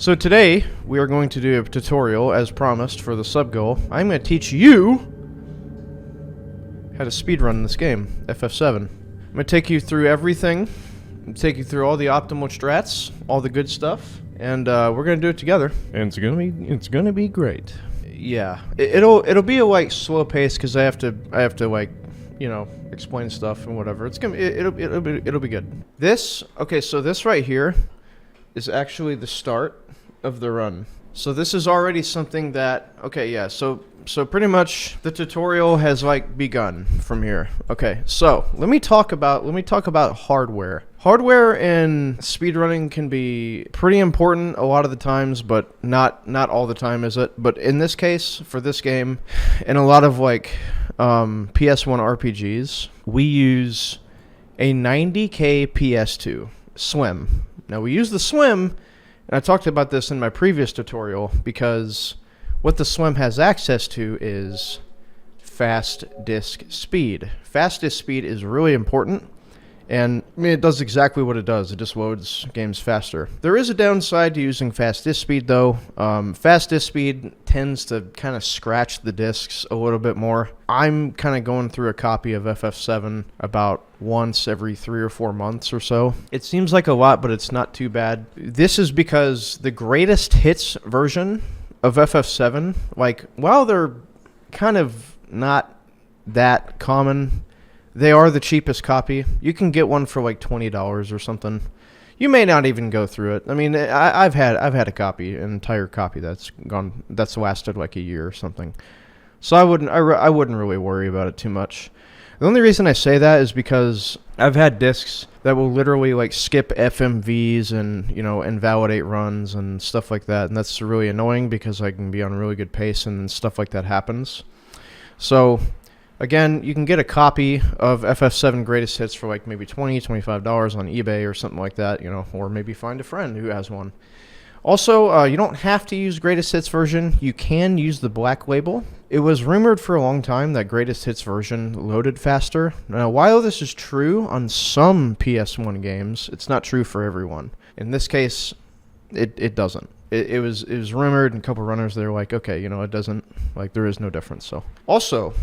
So today, we are going to do a tutorial, as promised, for the sub goal. I'm going to teach you how to speedrun this game, FF7. I'm going to take you through everything, take you through all the optimal strats, all the good stuff, and we're going to do it together. And it's going to be great. Yeah, it'll be a like slow pace because I have to like, you know, explain stuff and whatever. It'll be good. Okay, so this right here is actually the start of the run. So this is already something that, okay, yeah, so pretty much the tutorial has like begun from here. Okay, so let me talk about hardware. Hardware in speedrunning can be pretty important a lot of the times, but not all the time, is it? But in this case, for this game, in a lot of like PS1 RPGs, we use a 90K PS2 Slim. Now we use the Slim, and I talked about this in my previous tutorial, because what the Slim has access to is fast disk speed. Fast disk speed is really important, and I mean, it does exactly what it does. It just loads games faster. There is a downside to using fast disk speed, though. Fast disk speed tends to kind of scratch the disks a little bit more. I'm kind of going through a copy of FF7 about once every 3 or 4 months or so. It seems like a lot, but it's not too bad. This is because the greatest hits version of FF7, like, while they're kind of not that common, they are the cheapest copy. You can get one for like $20 or something. You may not even go through it. I mean, I've had a copy, an entire copy that's lasted like a year or something. So I wouldn't really worry about it too much. The only reason I say that is because I've had discs that will literally like skip FMVs and, you know, invalidate runs and stuff like that, and that's really annoying because I can be on a really good pace and stuff like that happens. So again, you can get a copy of FF7 Greatest Hits for like maybe $20, $25 on eBay or something like that, you know, or maybe find a friend who has one. Also, you don't have to use Greatest Hits version. You can use the black label. It was rumored for a long time that Greatest Hits version loaded faster. Now, while this is true on some PS1 games, it's not true for everyone. In this case, it doesn't. It was rumored, and a couple runners, they were like, okay, you know, it doesn't, like, there is no difference. So also,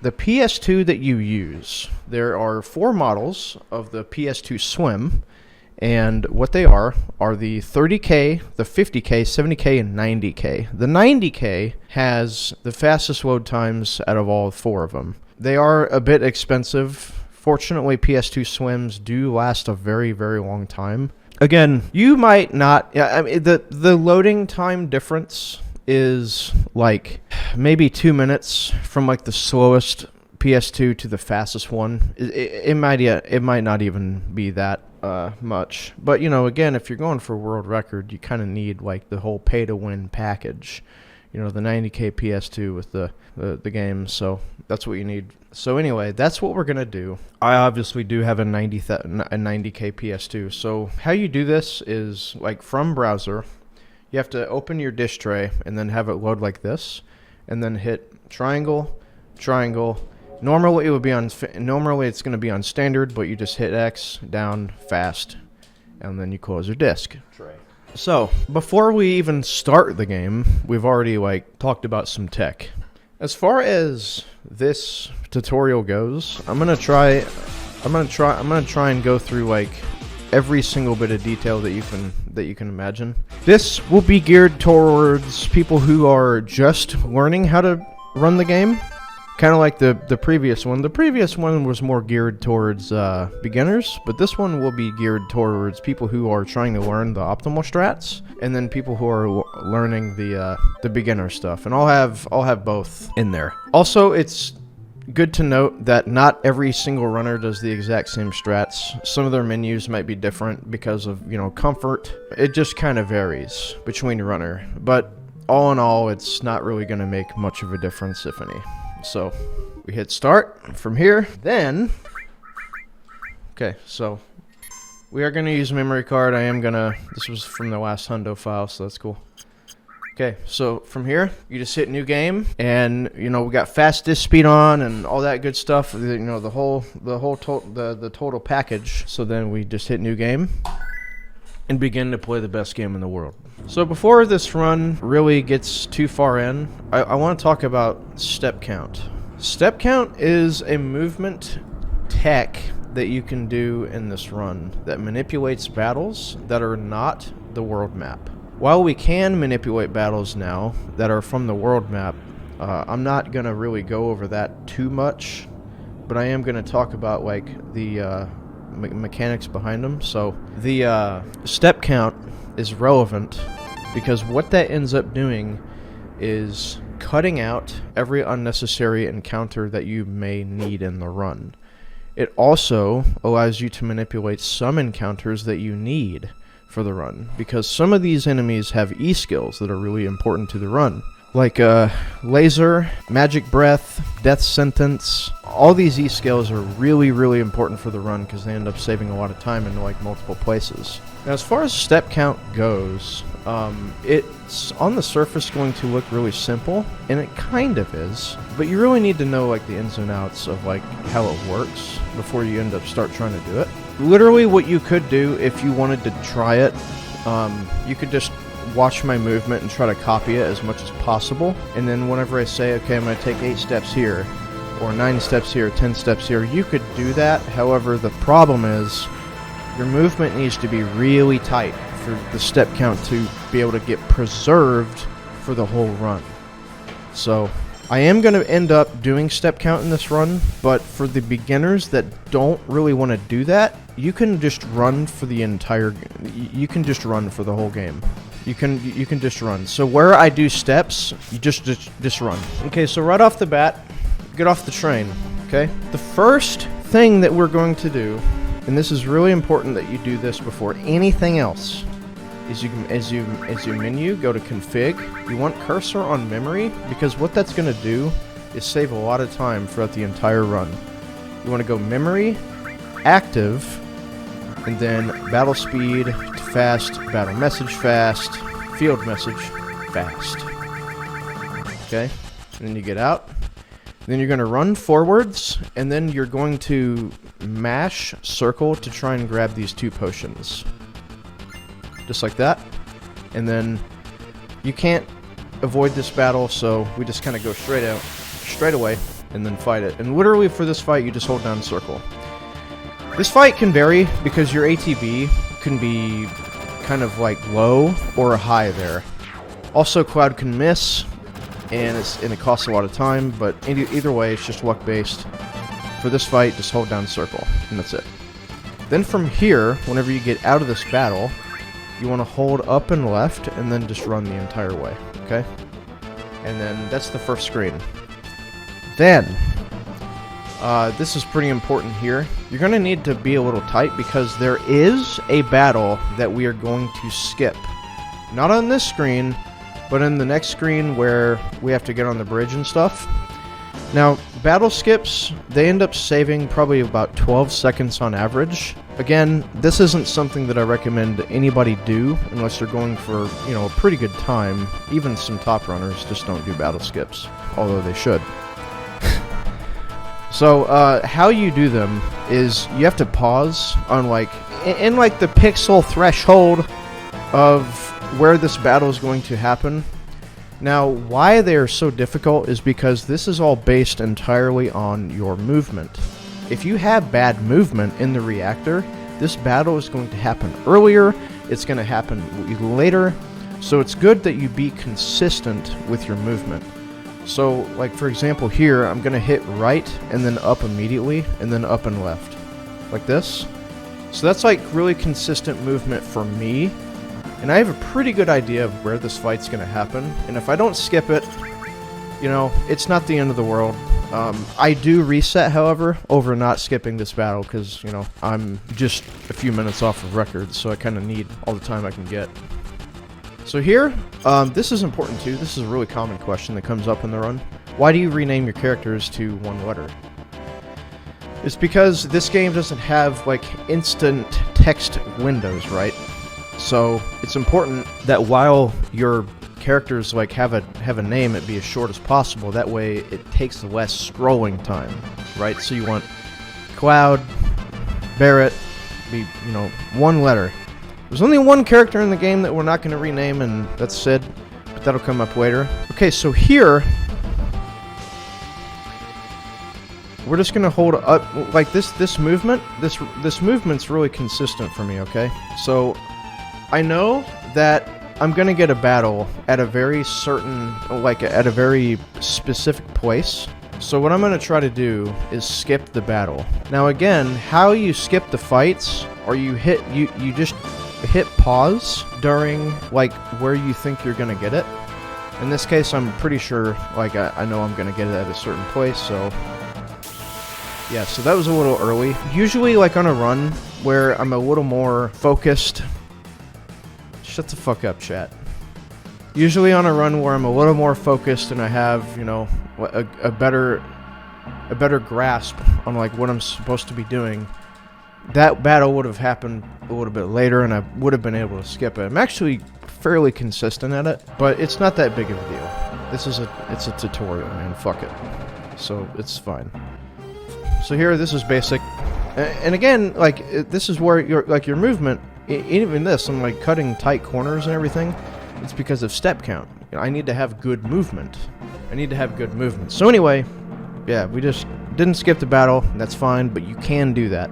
the PS2 that you use, there are 4 models of the PS2 Slim, and what they are the 30K, the 50K, 70K, and 90K. The 90K has the fastest load times out of all 4 of them. They are a bit expensive. Fortunately, PS2 Slims do last a very, very long time. Again, you might not, I mean, the loading time difference is like maybe 2 minutes from like the slowest PS2 to the fastest one. It might not even be that much. But, you know, again, if you're going for world record, you kind of need like the whole pay to win package, you know, the 90K PS2 with the game. So that's what you need. So anyway, that's what we're gonna do. I obviously do have a 90K PS2. So how you do this is like from browser, you have to open your disk tray and then have it load like this, and then hit triangle, triangle. Normally it's going to be on standard, but you just hit X, down, fast, and then you close your disk tray. So before we even start the game, we've already like talked about some tech. As far as this tutorial goes, I'm gonna try and go through like every single bit of detail that you can imagine. This will be geared towards people who are just learning how to run the game. Kind of like the previous one. The previous one was more geared towards beginners, but this one will be geared towards people who are trying to learn the optimal strats, and then people who are learning the beginner stuff. And I'll have both in there. Also, it's good to note that not every single runner does the exact same strats. Some of their menus might be different because of, you know, comfort. It just kind of varies between runner, but all in all, it's not really going to make much of a difference, if any. So we hit start from here, then, okay, so we are going to use memory card. This was from the last hundo file, so that's cool. Okay, so from here, you just hit new game, and, you know, we got fast disk speed on and all that good stuff, you know, the total package. So then we just hit new game. and begin to play the best game in the world. So before this run really gets too far in, I want to talk about step count. Step count is a movement tech that you can do in this run that manipulates battles that are not the world map. While we can manipulate battles now that are from the world map, I'm not going to really go over that too much, but I am going to talk about like the mechanics behind them. So the step count is relevant because what that ends up doing is cutting out every unnecessary encounter that you may need in the run. It also allows you to manipulate some encounters that you need for the run, because some of these enemies have E-skills that are really important to the run. Like Laser, Magic Breath, Death Sentence. All these E-skills are really, really important for the run because they end up saving a lot of time in like multiple places. Now, as far as step count goes, it's on the surface going to look really simple, and it kind of is, but you really need to know like the ins and outs of like how it works before you end up start trying to do it. Literally what you could do if you wanted to try it, you could just watch my movement and try to copy it as much as possible, and then whenever I say, okay, I'm going to take 8 steps here, or 9 steps here, 10 steps here, you could do that. However, the problem is your movement needs to be really tight for the step count to be able to get preserved for the whole run. So I am going to end up doing step count in this run, but for the beginners that don't really want to do that, you can just run for the entire, you can just run for the whole game. You can just run. So where I do steps, you just run. Okay, so right off the bat, get off the train, okay? The first thing that we're going to do, and this is really important that you do this before anything else, is as you menu, go to config. You want cursor on memory, because what that's going to do is save a lot of time throughout the entire run. You want to go memory, active, and then battle speed, fast, battle message fast, field message fast. Okay, and then you get out. Then you're going to run forwards, and then you're going to mash circle to try and grab these 2 potions. Just like that. And then you can't avoid this battle, so we just kind of go straight away, and then fight it. And literally for this fight, you just hold down circle. This fight can vary because your ATB can be kind of like low or high there. Also, Cloud can miss, and it costs a lot of time, but either way, it's just luck based. For this fight, just hold down circle, and that's it. Then from here, whenever you get out of this battle, you want to hold up and left, and then just run the entire way, okay? And then that's the first screen. Then, this is pretty important here. You're going to need to be a little tight because there is a battle that we are going to skip. Not on this screen, but in the next screen where we have to get on the bridge and stuff. Now, battle skips, they end up saving probably about 12 seconds on average. Again, this isn't something that I recommend anybody do unless they're going for, you know, a pretty good time. Even some top runners just don't do battle skips, although they should. So, how you do them is you have to pause on, like, in like the pixel threshold of where this battle is going to happen. Now, why they are so difficult is because this is all based entirely on your movement. If you have bad movement in the reactor, this battle is going to happen earlier, it's going to happen later, so it's good that you be consistent with your movement. So, like for example here, I'm going to hit right and then up immediately, and then up and left. Like this. So that's like really consistent movement for me. And I have a pretty good idea of where this fight's going to happen. And if I don't skip it, you know, it's not the end of the world. I do reset, however, over not skipping this battle because, you know, I'm just a few minutes off of record, so I kind of need all the time I can get. So here, this is important too. This is a really common question that comes up in the run. Why do you rename your characters to one letter? It's because this game doesn't have, like, instant text windows, right? So it's important that while your characters like have a name, it be as short as possible. That way it takes less scrolling time, right? So you want Cloud, Barret, be, you know, one letter. There's only one character in the game that we're not going to rename, and that's Sid, but that'll come up later. Okay, so here, we're just going to hold up, like this movement, this movement's really consistent for me, okay? So, I know that I'm going to get a battle at a very certain, like at a very specific place. So what I'm going to try to do is skip the battle. Now again, how you skip the fights, or you just hit pause during like where you think you're going to get it. In this case, I'm pretty sure, like I know I'm going to get it at a certain place, so yeah, so that was a little early. Usually like on a run where I'm a little more focused. Shut the fuck up, chat. Usually on a run where I'm a little more focused and I have, you know, a better grasp on like what I'm supposed to be doing, that battle would have happened a little bit later and I would have been able to skip it. I'm actually fairly consistent at it, but it's not that big of a deal. It's a tutorial, man. Fuck it. So it's fine. So here, this is basic, and again, like this is where your movement. Even this, I'm like cutting tight corners and everything. It's because of step count. You know, I need to have good movement. So anyway, yeah, we just didn't skip the battle. That's fine, but you can do that.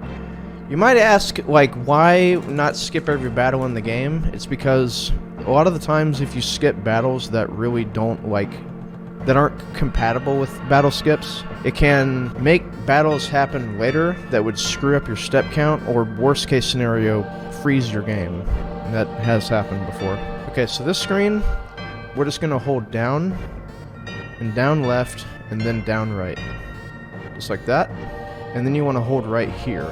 You might ask, like, why not skip every battle in the game? It's because a lot of the times if you skip battles that really that aren't compatible with battle skips, it can make battles happen later that would screw up your step count, or worst case scenario, freeze your game. And that has happened before. Okay, so this screen, we're just going to hold down, and down left, and then down right. Just like that. And then you want to hold right here.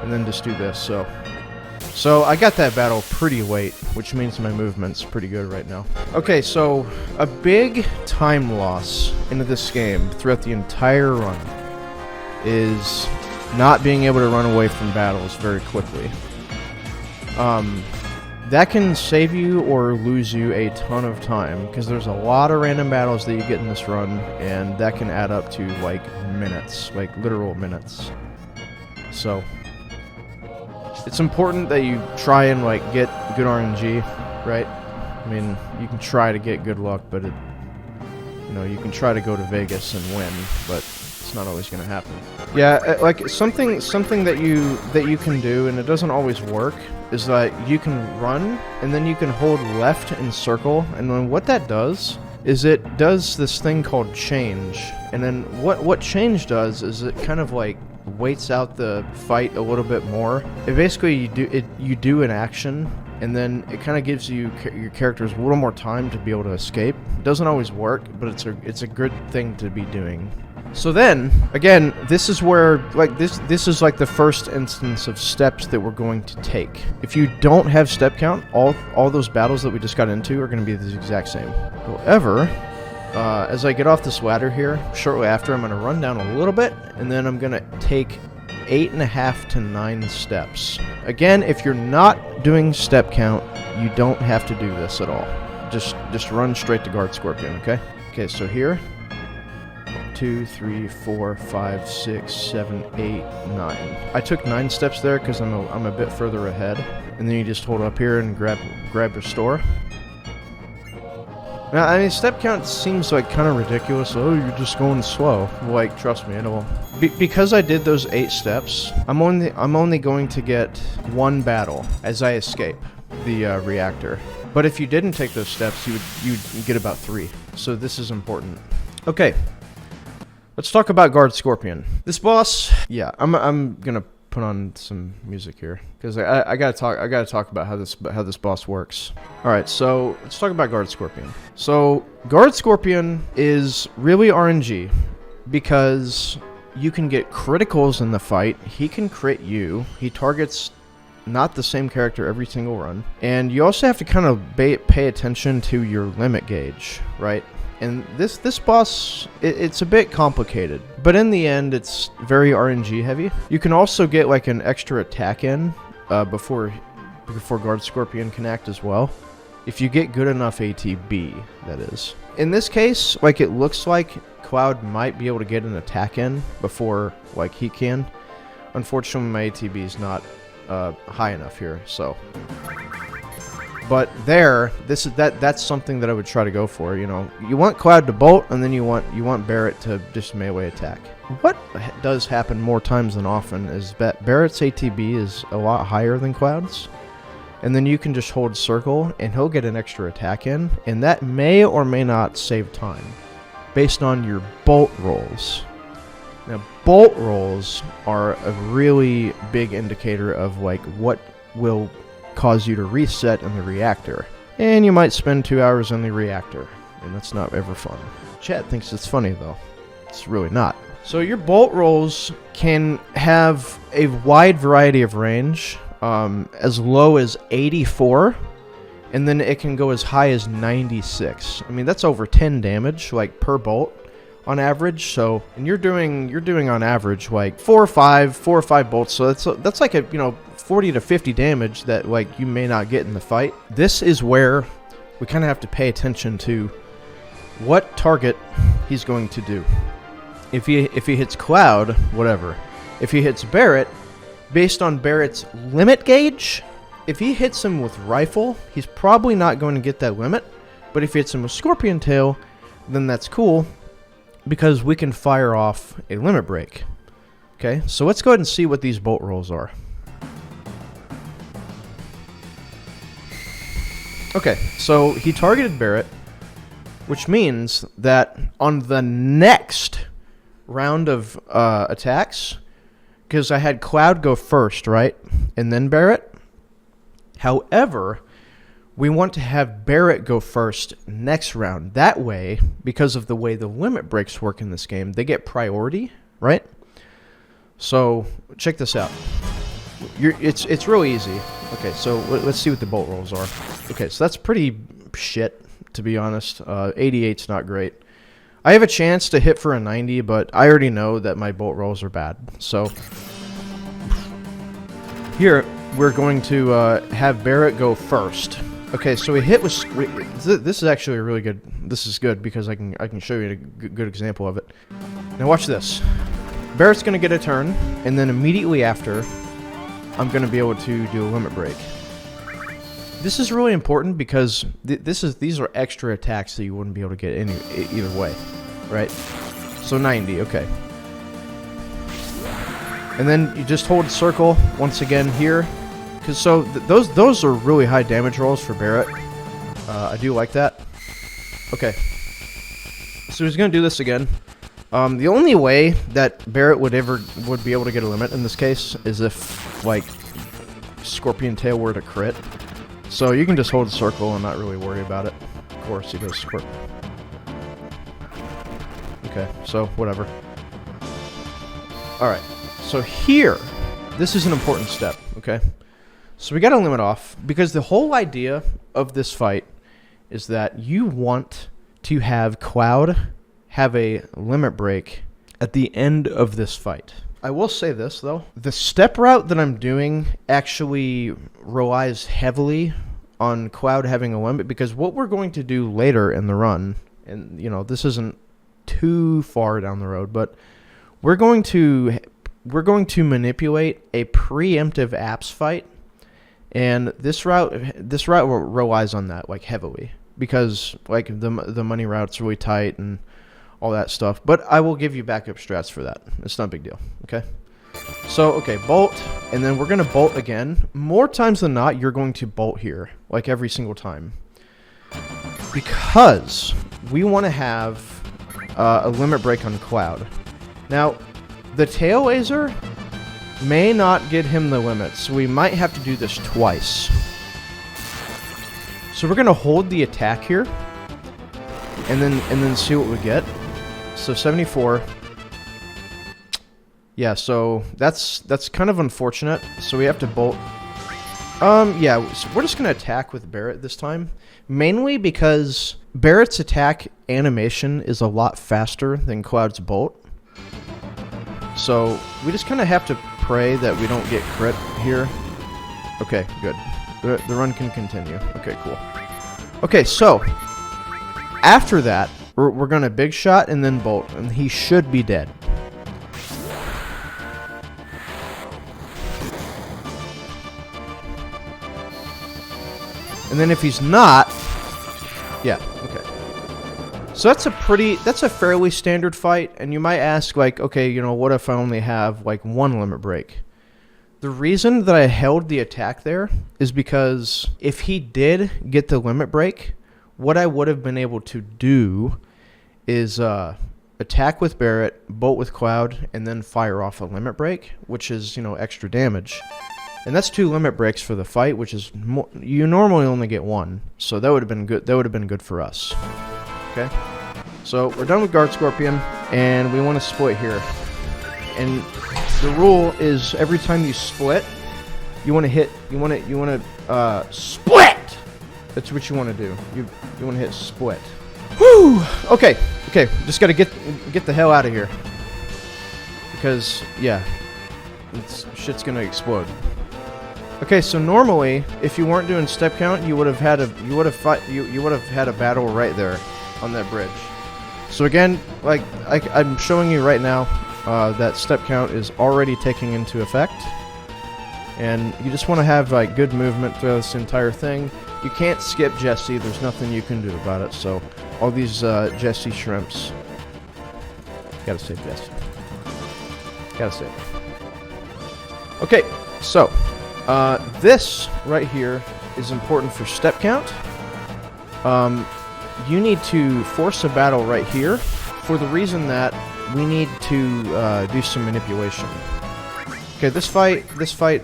And then just do this, So I got that battle pretty late, which means my movement's pretty good right now. Okay, so a big time loss into this game throughout the entire run is not being able to run away from battles very quickly. That can save you or lose you a ton of time, because there's a lot of random battles that you get in this run, and that can add up to like minutes, like literal minutes. So it's important that you try and like get good RNG, right? I mean, you can try to get good luck, but you can try to go to Vegas and win, but it's not always going to happen. Yeah, like something that you can do, and it doesn't always work, is that you can run and then you can hold left and circle, and then what that does is it does this thing called change. And then what change does is it kind of like waits out the fight a little bit more. It basically you do an action, and then it kind of gives your characters a little more time to be able to escape. It doesn't always work, but it's a good thing to be doing. So then, again, this is where, like, this is like the first instance of steps that we're going to take. If you don't have step count, all those battles that we just got into are going to be the exact same. However, as I get off this ladder here, shortly after, I'm going to run down a little bit, and then I'm going to take 8.5 to 9 steps. Again, if you're not doing step count, you don't have to do this at all. Just run straight to Guard Scorpion, okay? Okay, so here, 2, 3, 4, 5, 6, 7, 8, 9. I took 9 steps there because I'm a bit further ahead, and then you just hold up here and grab restore. Now, I mean, step count seems like kind of ridiculous. Oh, you're just going slow. Like, trust me, I know. Because I did those 8 steps, I'm only going to get 1 battle as I escape the reactor. But if you didn't take those steps, you'd get about 3. So this is important. Okay, let's talk about Guard Scorpion. This boss, yeah, I'm gonna put on some music here because I gotta talk about how this boss works. All right, so let's talk about Guard Scorpion. So Guard Scorpion is really RNG because you can get criticals in the fight. He can crit you. He targets not the same character every single run, and you also have to kind of pay attention to your limit gauge, right? And this boss, it's a bit complicated, but in the end, it's very RNG heavy. You can also get like an extra attack in before Guard Scorpion can act as well, if you get good enough ATB, that is. In this case, like, it looks like Cloud might be able to get an attack in before like he can. Unfortunately, my ATB is not high enough here. So, but there, that's something that I would try to go for. You know, you want Cloud to bolt, and then you want Barret to just melee attack. What does happen more times than often is that Barret's ATB is a lot higher than Cloud's, and then you can just hold circle, and he'll get an extra attack in, and that may or may not save time, based on your bolt rolls. Now, bolt rolls are a really big indicator of like what will cause you to reset in the reactor, and you might spend 2 hours in the reactor, and that's not ever fun. Chat thinks it's funny though. It's really not. So your bolt rolls can have a wide variety of range, as low as 84, and then it can go as high as 96. I mean, that's over 10 damage, like, per bolt on average. So, and you're doing on average like 4 or 5 bolts. So that's like a, you know, 40 to 50 damage that like you may not get in the fight. This is where we kind of have to pay attention to what target he's going to do. If he hits Cloud, whatever. If he hits Barret, based on Barret's limit gauge, if he hits him with rifle, he's probably not going to get that limit. But if he hits him with Scorpion Tail, then that's cool, because we can fire off a limit break. Okay, so let's go ahead and see what these bolt rolls are. Okay, so he targeted Barret, which means that on the next round of attacks, because I had Cloud go first, right? And then Barret. However, we want to have Barret go first next round. That way, because of the way the limit breaks work in this game, they get priority, right? So, check this out. It's real easy. Okay, so let's see what the bolt rolls are. Okay, so that's pretty shit, to be honest. 88's not great. I have a chance to hit for a 90, but I already know that my bolt rolls are bad. So, here, we're going to have Barret go first. Okay, so we hit with... This is actually really good. This is good because I can show you a good example of it. Now watch this. Barret's going to get a turn, and then immediately after, I'm going to be able to do a limit break. This is really important because these are extra attacks that you wouldn't be able to get either way, right? So 90, okay. And then you just hold circle once again here. Cause so those are really high damage rolls for Barret. I do like that. Okay. So he's gonna do this again. The only way that Barret would be able to get a limit in this case is if like Scorpion Tail were to crit. So you can just hold circle and not really worry about it. Of course he does squirt. Okay, so whatever. Alright. So here, this is an important step, okay? So we got to limit off, because the whole idea of this fight is that you want to have Cloud have a limit break at the end of this fight. I will say this, though. The step route that I'm doing actually relies heavily on Cloud having a limit, because what we're going to do later in the run, and, you know, this isn't too far down the road, but we're going to manipulate a preemptive apps fight. And this route relies on that, like, heavily, because like the money route's really tight and all that stuff. But I will give you backup strats for that. It's not a big deal. Okay. So okay, bolt, and then we're gonna bolt again. More times than not, you're going to bolt here, like every single time, because we want to have a limit break on Cloud. Now, the tail laser may not get him the limit, so we might have to do this twice. So we're gonna hold the attack here, and then see what we get. So 74. Yeah, so that's kind of unfortunate. So we have to bolt. Yeah, so we're just gonna attack with Barret this time, mainly because Barret's attack animation is a lot faster than Cloud's bolt. So we just kind of have to pray that we don't get crit here. Okay, good. The run can continue. Okay, cool. Okay, so after that, we're gonna big shot and then bolt, and he should be dead. And then if he's not, yeah, okay. So that's a fairly standard fight, and you might ask, like, okay, you know, what if I only have, like, one limit break? The reason that I held the attack there is because if he did get the limit break, what I would have been able to do is attack with Barret, bolt with Cloud, and then fire off a limit break, which is, you know, extra damage. And that's 2 limit breaks for the fight, which is you normally only get 1. So that would have been good. That would have been good for us. Okay. So we're done with Guard Scorpion, and we want to split here. And the rule is every time you split, you want to hit. You want to split. That's what you want to do. You want to hit split. Whew. Okay. Okay. Just gotta get the hell out of here. Because yeah, shit's gonna explode. Okay, so normally, if you weren't doing step count, you would have had a battle right there on that bridge. So again, like I'm showing you right now, that step count is already taking into effect, and you just want to have like good movement throughout this entire thing. You can't skip Jessie. There's nothing you can do about it. So all these Jessie shrimps, gotta save Jessie. Gotta save. Okay, so. This right here is important for step count. You need to force a battle right here for the reason that we need to do some manipulation. Okay, this fight,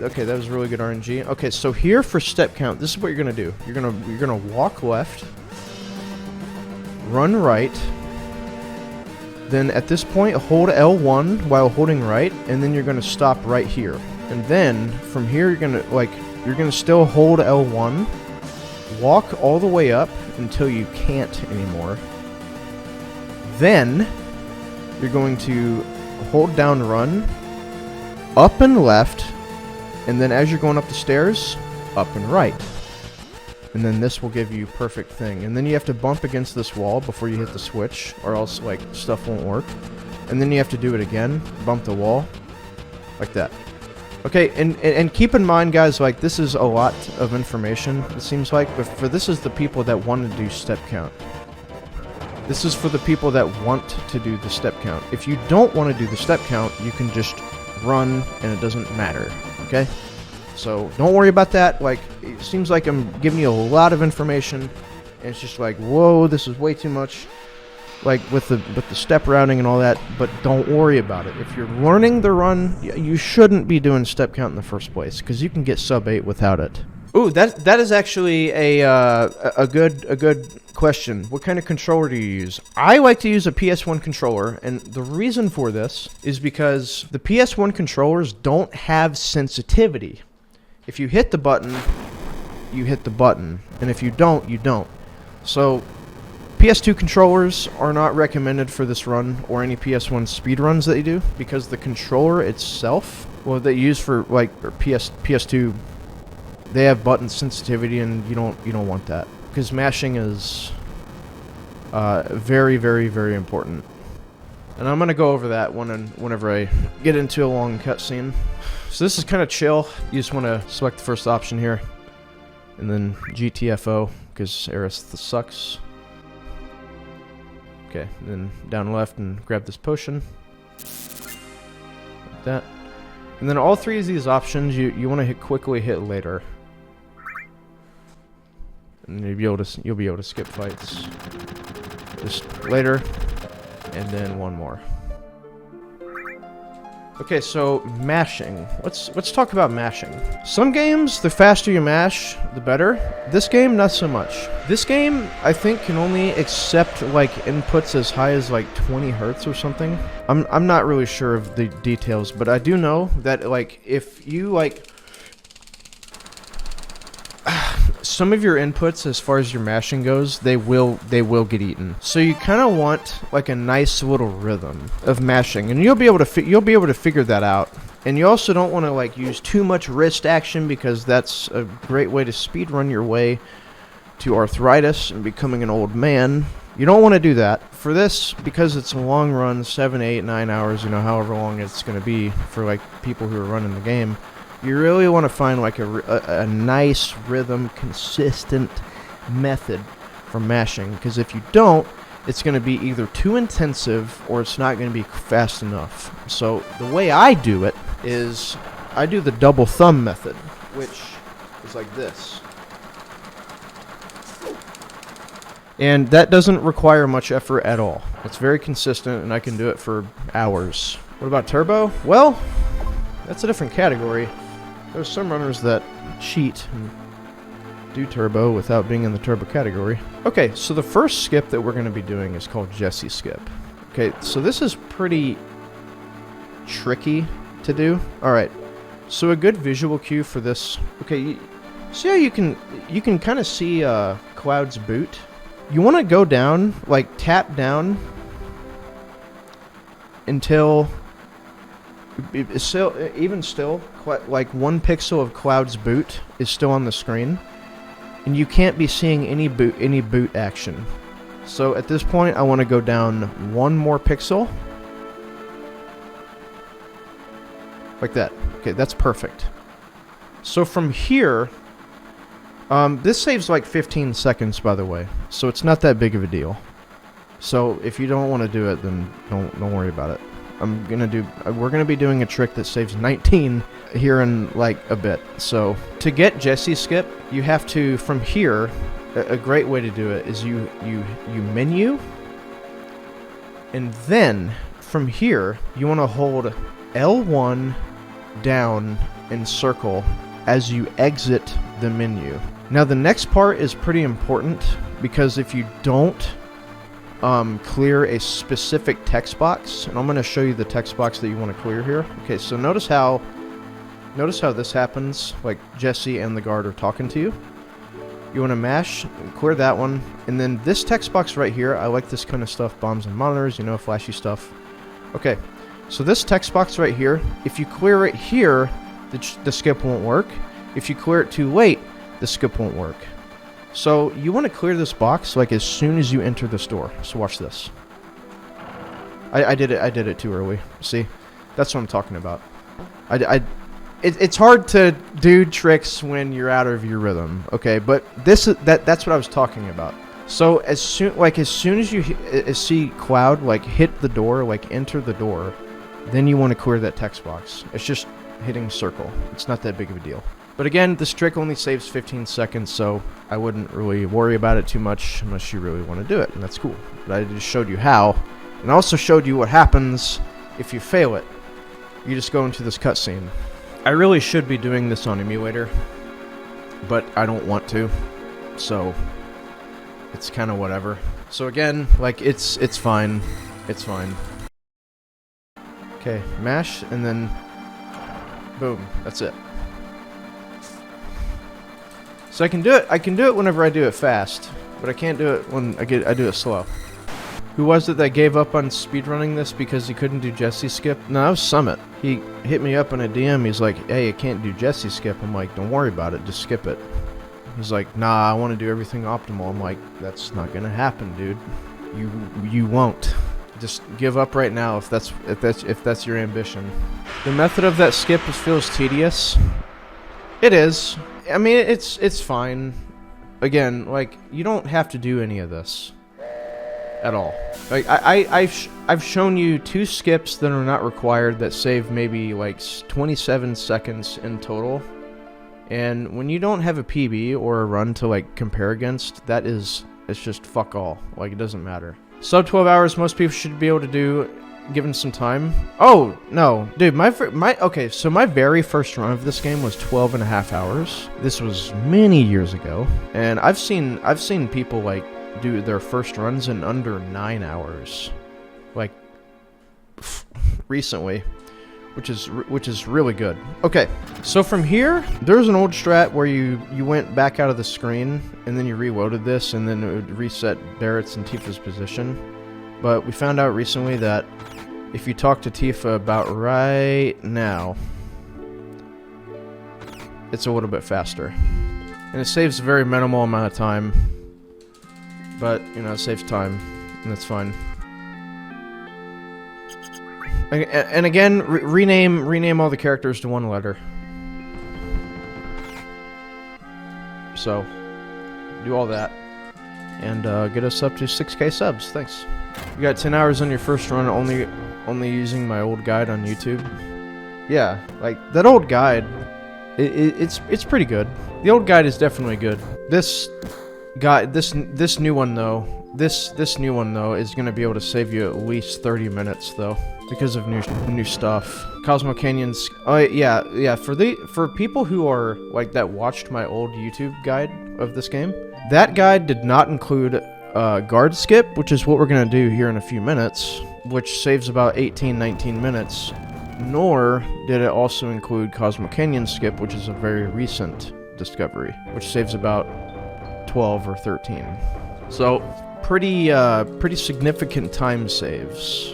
okay, that was really good RNG. Okay, so here for step count, this is what you're gonna do. You're gonna walk left, run right, then at this point hold L1 while holding right, and then you're gonna stop right here. And then from here you're gonna still hold L1, walk all the way up until you can't anymore. Then you're going to hold down run, up and left, and then as you're going up the stairs, up and right. And then this will give you perfect thing. And then you have to bump against this wall before you hit the switch, or else like stuff won't work. And then you have to do it again, bump the wall, like that. Okay, and keep in mind, guys, like, this is a lot of information, it seems like, but this is the people that want to do step count. This is for the people that want to do the step count. If you don't want to do the step count, you can just run, and it doesn't matter, okay? So, don't worry about that. Like, it seems like I'm giving you a lot of information, and it's just like, whoa, this is way too much. Like with the step routing and all that, but don't worry about it. If you're learning the run, you shouldn't be doing step count in the first place because you can get sub 8 without it. Ooh, that is actually a good question. What kind of controller do you use? I like to use a PS1 controller, and the reason for this is because the PS1 controllers don't have sensitivity. If you hit the button, you hit the button, and if you don't, you don't. So PS2 controllers are not recommended for this run or any PS1 speedruns that you do because the controller itself, well, they use for like PS2, they have button sensitivity, and you don't want that because mashing is very, very, very important. And I'm gonna go over that whenever I get into a long cutscene. So this is kind of chill. You just want to select the first option here, and then GTFO because Eris sucks. Okay, then down left and grab this potion. Like that. And then all 3 of these options you want to quickly hit later. And you'll be able to skip fights. Just later, and then one more. Okay, so mashing. Let's talk about mashing. Some games, the faster you mash, the better. This game, not so much. This game, I think, can only accept like inputs as high as like 20 hertz or something. I'm not really sure of the details, but I do know that like if you like some of your inputs as far as your mashing goes, they will get eaten. So you kind of want like a nice little rhythm of mashing, and you'll be able to figure that out. And you also don't want to like use too much wrist action because that's a great way to speedrun your way to arthritis and becoming an old man. You don't want to do that. For this, because it's a long run, 7, 8, 9 hours, you know, however long it's going to be for like people who are running the game, You really want to find like a nice rhythm, consistent method for mashing, because if you don't, it's going to be either too intensive or it's not going to be fast enough. So the way I do it is I do the double thumb method, which is like this. And that doesn't require much effort at all. It's very consistent, and I can do it for hours. What about turbo? Well, that's a different category. There's some runners that cheat and do turbo without being in the turbo category. Okay, so the first skip that we're going to be doing is called Jessie Skip. Okay, so this is pretty tricky to do. All right, so a good visual cue for this. Okay, see how you can kind of see Cloud's boot? You want to go down, like tap down until even still, like 1 pixel of Cloud's boot is still on the screen, and you can't be seeing any boot action. So at this point, I want to go down 1 more pixel, like that. Okay, that's perfect. So from here, this saves like 15 seconds, by the way, so it's not that big of a deal. So if you don't want to do it, then don't worry about it. We're gonna be doing a trick that saves 19 here in like a bit. So to get Jessie Skip, you have to, from here, a great way to do it is you menu, and then from here you want to hold L1 down and circle as you exit the menu. Now the next part is pretty important, because if you don't clear a specific text box, and I'm going to show you the text box that you want to clear here. Okay, so notice how this happens, like Jessie and the guard are talking to you. You want to mash, clear that one, and then this text box right here, I like this kind of stuff, bombs and monitors, you know, flashy stuff. Okay, so this text box right here, if you clear it here, the skip won't work. If you clear it too late, the skip won't work. So you want to clear this box like as soon as you enter the store. So watch this. I did it too early. See, that's what I'm talking about. It's hard to do tricks when you're out of your rhythm. Okay, but that's what I was talking about. So as soon as you see Cloud like hit the door, like enter the door, then you want to clear that text box. It's just hitting circle. It's not that big of a deal. But again, this trick only saves 15 seconds, so I wouldn't really worry about it too much unless you really want to do it, and that's cool. But I just showed you how, and I also showed you what happens if you fail it. You just go into this cutscene. I really should be doing this on emulator, but I don't want to, so it's kind of whatever. So again, like it's fine. It's fine. Okay, mash, and then boom, that's it. So I can do it whenever I do it fast, but I can't do it when I do it slow. Who was it that gave up on speedrunning this because he couldn't do Jessie Skip? No, that was Summit. He hit me up in a DM, he's like, hey, I can't do Jessie Skip. I'm like, don't worry about it, just skip it. He's like, nah, I want to do everything optimal. I'm like, that's not gonna happen, dude. You won't. Just give up right now if that's your ambition. The method of that skip feels tedious. It is. I mean, it's fine. Again, like, you don't have to do any of this at all. Like, I've shown you 2 skips that are not required that save maybe like 27 seconds in total. And when you don't have a PB or a run to like compare against, it's just fuck all. Like, it doesn't matter. Sub 12 hours, most people should be able to do, given some time. Oh, no. Dude, okay, so my very first run of this game was 12.5 hours. This was many years ago. And I've seen people, like, do their first runs in under 9 hours. Like, recently. Which is really good. Okay, so from here, there's an old strat where you went back out of the screen, and then you reloaded this, and then it would reset Barret's and Tifa's position. But we found out recently that if you talk to Tifa about right now, it's a little bit faster. And it saves a very minimal amount of time. But, you know, it saves time, and that's fine. And again, rename all the characters to 1 letter. So, do all that. And get us up to 6K subs. Thanks. You got 10 hours on your first run only using my old guide on YouTube. Yeah, like, that old guide, it's pretty good. The old guide is definitely good. This guide, this new one though, this new one though is gonna be able to save you at least 30 minutes though, because of new stuff. Cosmo Canyons. Oh yeah. For people who are like that watched my old YouTube guide of this game, that guide did not include guard skip, which is what we're gonna do here in a few minutes, which saves about 18-19 minutes. Nor did it also include Cosmo Canyon skip, which is a very recent discovery, which saves about 12 or 13. So pretty significant time saves,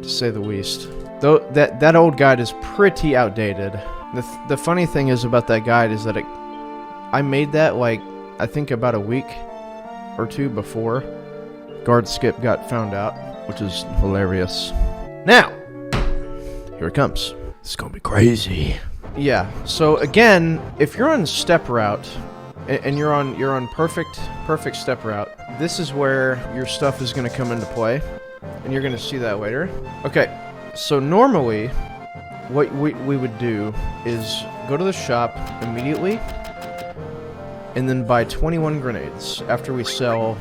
to say the least. Though that old guide is pretty outdated. The funny thing is about that guide is that I made that like I think about a week or two before guard skip got found out, which is hilarious. Now, here it comes. It's gonna be crazy. Yeah. So again, if you're on step route and you're on perfect step route, this is where your stuff is gonna come into play, and you're gonna see that later. Okay. So normally, what we would do is go to the shop immediately, and then buy 21 grenades after we sell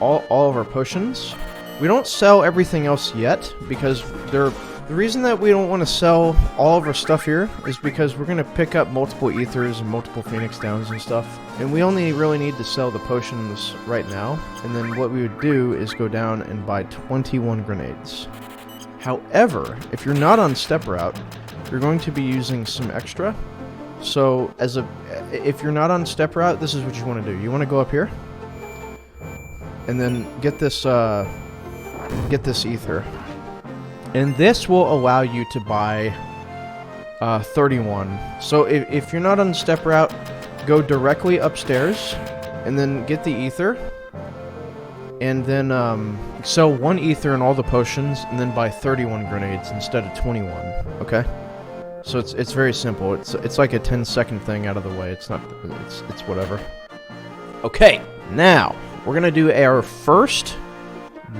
all of our potions. We don't sell everything else yet because the reason that we don't want to sell all of our stuff here is because we're going to pick up multiple ethers and multiple phoenix downs and stuff, and we only really need to sell the potions right now. And then what we would do is go down and buy 21 grenades. However, if you're not on step route, you're going to be using some extra. So if you're not on step route, this is what you want to do. You want to go up here and then get this ether. And this will allow you to buy 31. So if you're not on step route, go directly upstairs and then get the ether. And then sell 1 ether and all the potions, and then buy 31 grenades instead of 21. Okay? So it's very simple. It's like a 10-second thing out of the way. It's whatever. Okay, now we're gonna do our first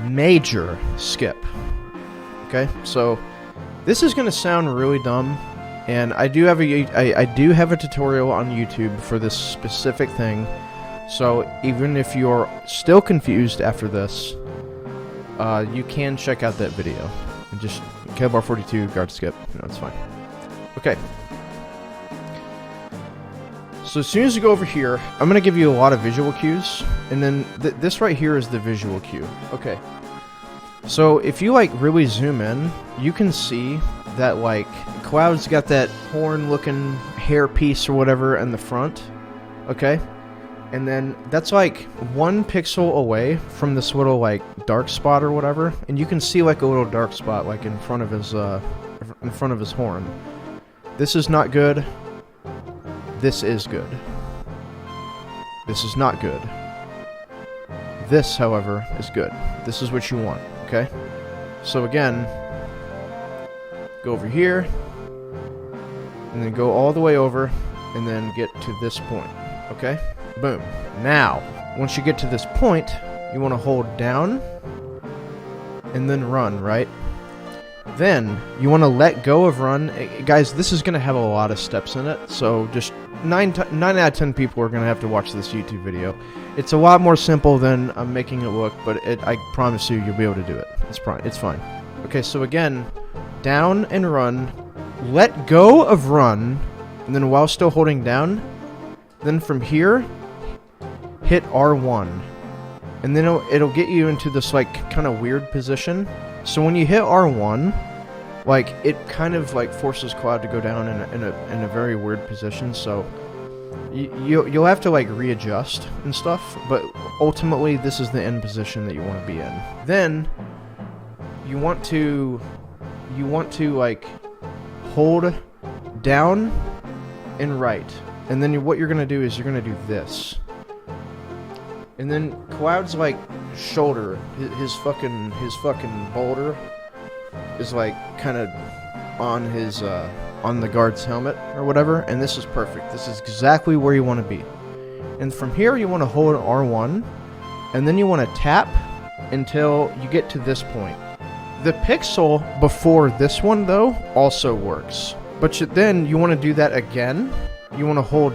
major skip. Okay, so this is gonna sound really dumb, and I do have a tutorial on YouTube for this specific thing. So even if you're still confused after this, you can check out that video. And just Kbar 42 guard skip. No, it's fine. Okay. So as soon as you go over here, I'm going to give you a lot of visual cues, and then this right here is the visual cue. Okay. So if you like really zoom in, you can see that like Cloud's got that horn-looking hair piece or whatever in the front. Okay. And then that's like 1 pixel away from this little like dark spot or whatever, and you can see like a little dark spot like in front of his horn. This is not good. This is good. This is not good. This, however, is good. This is what you want, okay? So again, go over here, and then go all the way over, and then get to this point, okay? Boom. Now, once you get to this point, you want to hold down, and then run, right? Then, you want to let go of run. Guys, this is going to have a lot of steps in it, so just 9 out of 10 people are going to have to watch this YouTube video. It's a lot more simple than I'm making it look, but I promise you'll be able to do it. It's fine. Okay, so again, down and run, let go of run, and then while still holding down, then from here, hit R1. And then it'll get you into this like kind of weird position. So when you hit R1, like it kind of like forces Cloud to go down in a very weird position. So you'll have to like readjust and stuff. But ultimately, this is the end position that you want to be in. Then you want to like hold down and right. And then what you're gonna do is you're gonna do this. And then Cloud's like shoulder, his fucking boulder is like kind of on his on the guard's helmet or whatever, and this is perfect. This is exactly where you want to be. And from here, you want to hold R1, and then you want to tap until you get to this point. The pixel before this one, though, also works. But then you want to do that again. You want to hold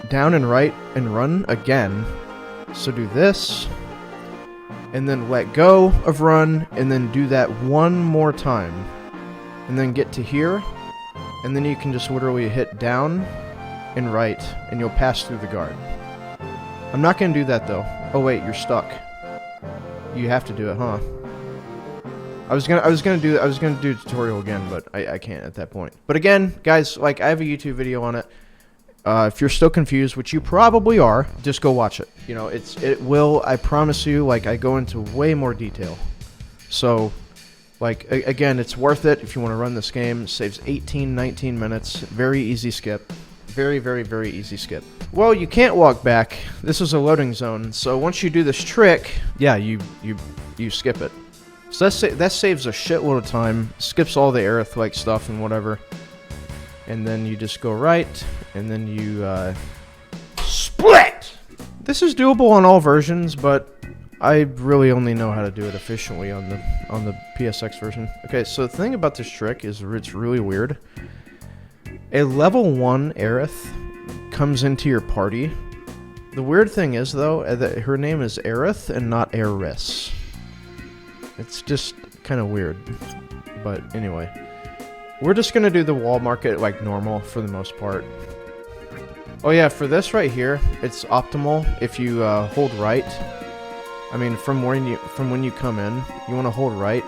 down and right and run again. So do this, and then let go of run, and then do that one more time. And then get to here, and then you can just literally hit down and right, and you'll pass through the guard. I'm not going to do that, though. Oh, wait, you're stuck. You have to do it, huh? I was gonna do a tutorial again, but I can't at that point. But again, guys, like, I have a YouTube video on it. If you're still confused, which you probably are, just go watch it. You know, it will, I promise you, like, I go into way more detail. So, like, again, it's worth it if you want to run this game. It saves 18, 19 minutes. Very easy skip. Very, very, very easy skip. Well, you can't walk back. This is a loading zone. So once you do this trick, yeah, you skip it. So that saves a shitload of time. Skips all the Aerith-like stuff and whatever. And then you just go right, and then you split! This is doable on all versions, but I really only know how to do it efficiently on the PSX version. Okay, so the thing about this trick is it's really weird. A level 1 Aerith comes into your party. The weird thing is, though, that her name is Aerith and not Aeris. It's just kind of weird. But anyway, we're just going to do the wall market like normal for the most part. Oh yeah, for this right here, it's optimal if you hold right. I mean, from when you come in, you want to hold right,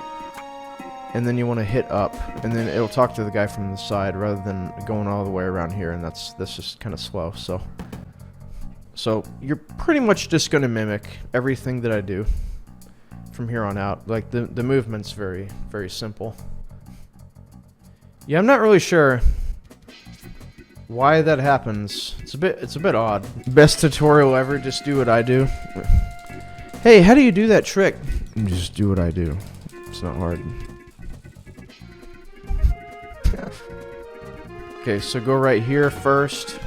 and then you want to hit up, and then it'll talk to the guy from the side rather than going all the way around here, and that's just kind of slow. So you're pretty much just going to mimic everything that I do from here on out. Like the movement's very, very simple. Yeah, I'm not really sure why that happens. It's a bit odd. Best tutorial ever, just do what I do. Hey, how do you do that trick? Just do what I do. It's not hard. Okay, so go right here first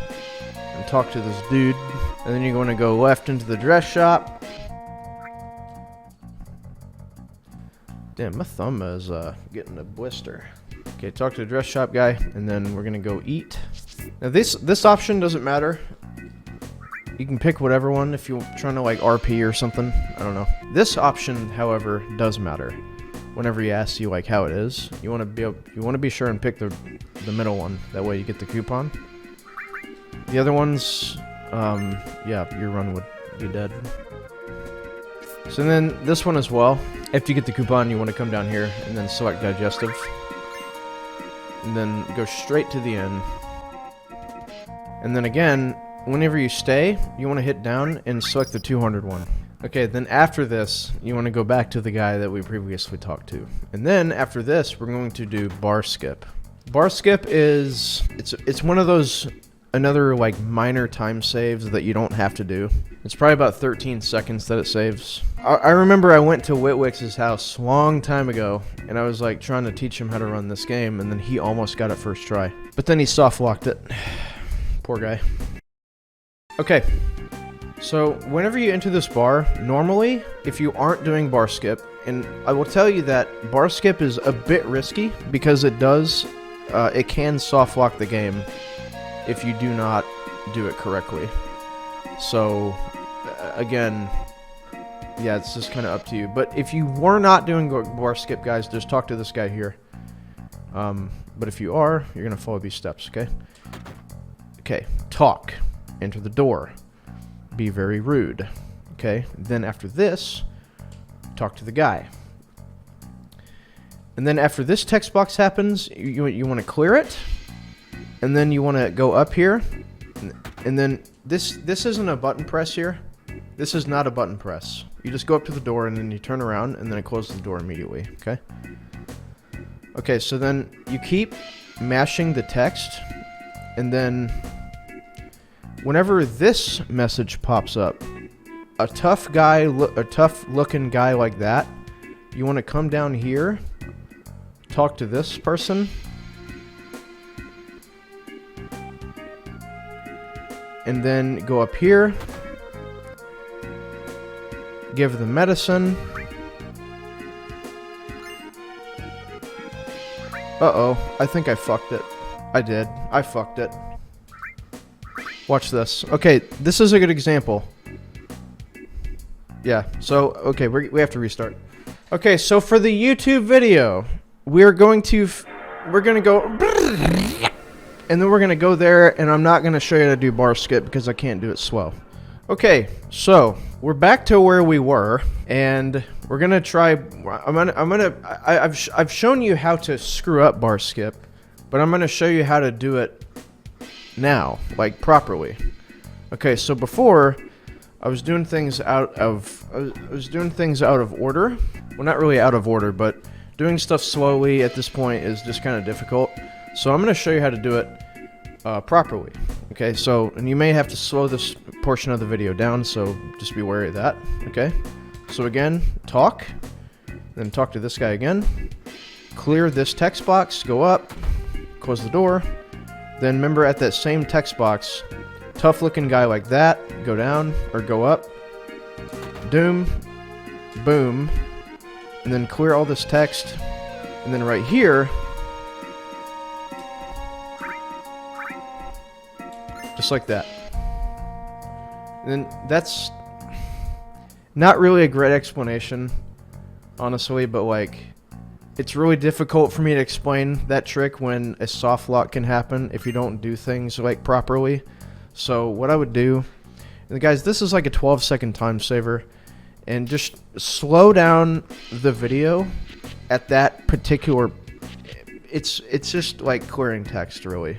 and talk to this dude. And then you're going to go left into the dress shop. Damn, my thumb is getting a blister. Okay, talk to the dress shop guy, and then we're gonna go eat. Now this option doesn't matter. You can pick whatever one if you're trying to like RP or something. I don't know. This option, however, does matter. Whenever he asks you like how it is, you want to be sure and pick the middle one. That way you get the coupon. The other ones, yeah, your run would be dead. So then this one as well. After you get the coupon, you want to come down here and then select digestive. And then go straight to the end. And then again, whenever you stay, you want to hit down and select the 200 one. Okay, then after this, you want to go back to the guy that we previously talked to. And then after this, we're going to do bar skip. Bar skip is, it's one of those, another like minor time saves that you don't have to do. It's probably about 13 seconds that it saves. I remember I went to Witwix's house a long time ago, and I was like trying to teach him how to run this game, and then he almost got it first try. But then he soft locked it. Poor guy. Okay. So whenever you enter this bar, normally, if you aren't doing bar skip, and I will tell you that bar skip is a bit risky because it can soft lock the game if you do not do it correctly. So again, yeah, it's just kind of up to you. But if you were not doing bar skip, guys, just talk to this guy here. But if you are, you're gonna follow these steps, okay? Okay, talk, enter the door. Be very rude, okay? Then after this, talk to the guy. And then after this text box happens, you want to clear it, and then you want to go up here, and then this isn't a button press here. This is not a button press. You just go up to the door, and then you turn around, and then it closes the door immediately, okay? Okay, so then you keep mashing the text, and then whenever this message pops up, a tough looking guy like that, you want to come down here, talk to this person, and then go up here. Give the medicine. Uh-oh, I think I fucked it. I did. I fucked it. Watch this. Okay, this is a good example. Yeah, so, okay, we have to restart. Okay, so for the YouTube video, we're going to go, and then we're going to go there, and I'm not going to show you how to do bar skip because I can't do it slow. Okay, so we're back to where we were, and we're going to try, I've shown you how to screw up bar skip, but I'm going to show you how to do it now, like properly. Okay, so before, I was doing things out of order. Well, not really out of order, but doing stuff slowly at this point is just kind of difficult. So I'm going to show you how to do it properly. Okay, so, and you may have to slow this portion of the video down, so just be wary of that. Okay, so again, talk, then talk to this guy again. Clear this text box, go up, close the door. Then remember at that same text box, tough looking guy like that, go down or go up, doom, boom, and then clear all this text, and then right here, just like that. And then that's not really a great explanation, honestly, but like, it's really difficult for me to explain that trick when a soft lock can happen if you don't do things like properly. So what I would do, and guys, this is like a 12-second time saver, and just slow down the video at that particular. It's just like clearing text, really,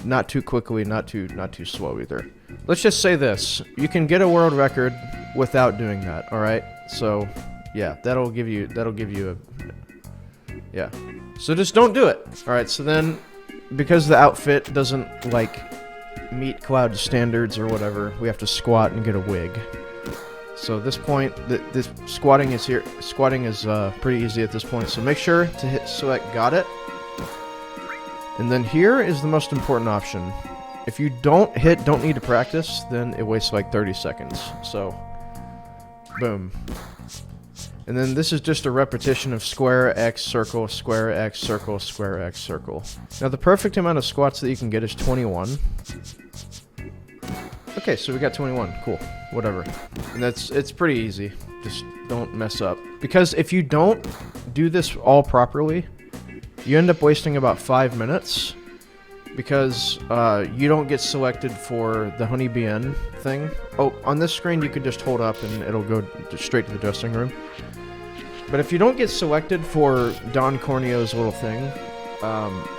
not too quickly, not too slow either. Let's just say this: you can get a world record without doing that. All right, so yeah, that'll give you a. Yeah, so just don't do it. All right, so then, because the outfit doesn't like meet cloud standards or whatever, we have to squat and get a wig. So at this point, this squatting is here. Squatting is pretty easy at this point. So make sure to hit select. Got it. And then here is the most important option. If you don't need to practice, then it wastes like 30 seconds. So, boom. And then this is just a repetition of square, X, circle, square, X, circle, square, X, circle. Now the perfect amount of squats that you can get is 21. Okay, so we got 21. Cool. Whatever. And it's pretty easy. Just don't mess up. Because if you don't do this all properly, you end up wasting about 5 minutes. Because you don't get selected for the Honey BN thing. Oh, on this screen you could just hold up and it'll go straight to the dressing room. But if you don't get selected for Don Corneo's little thing,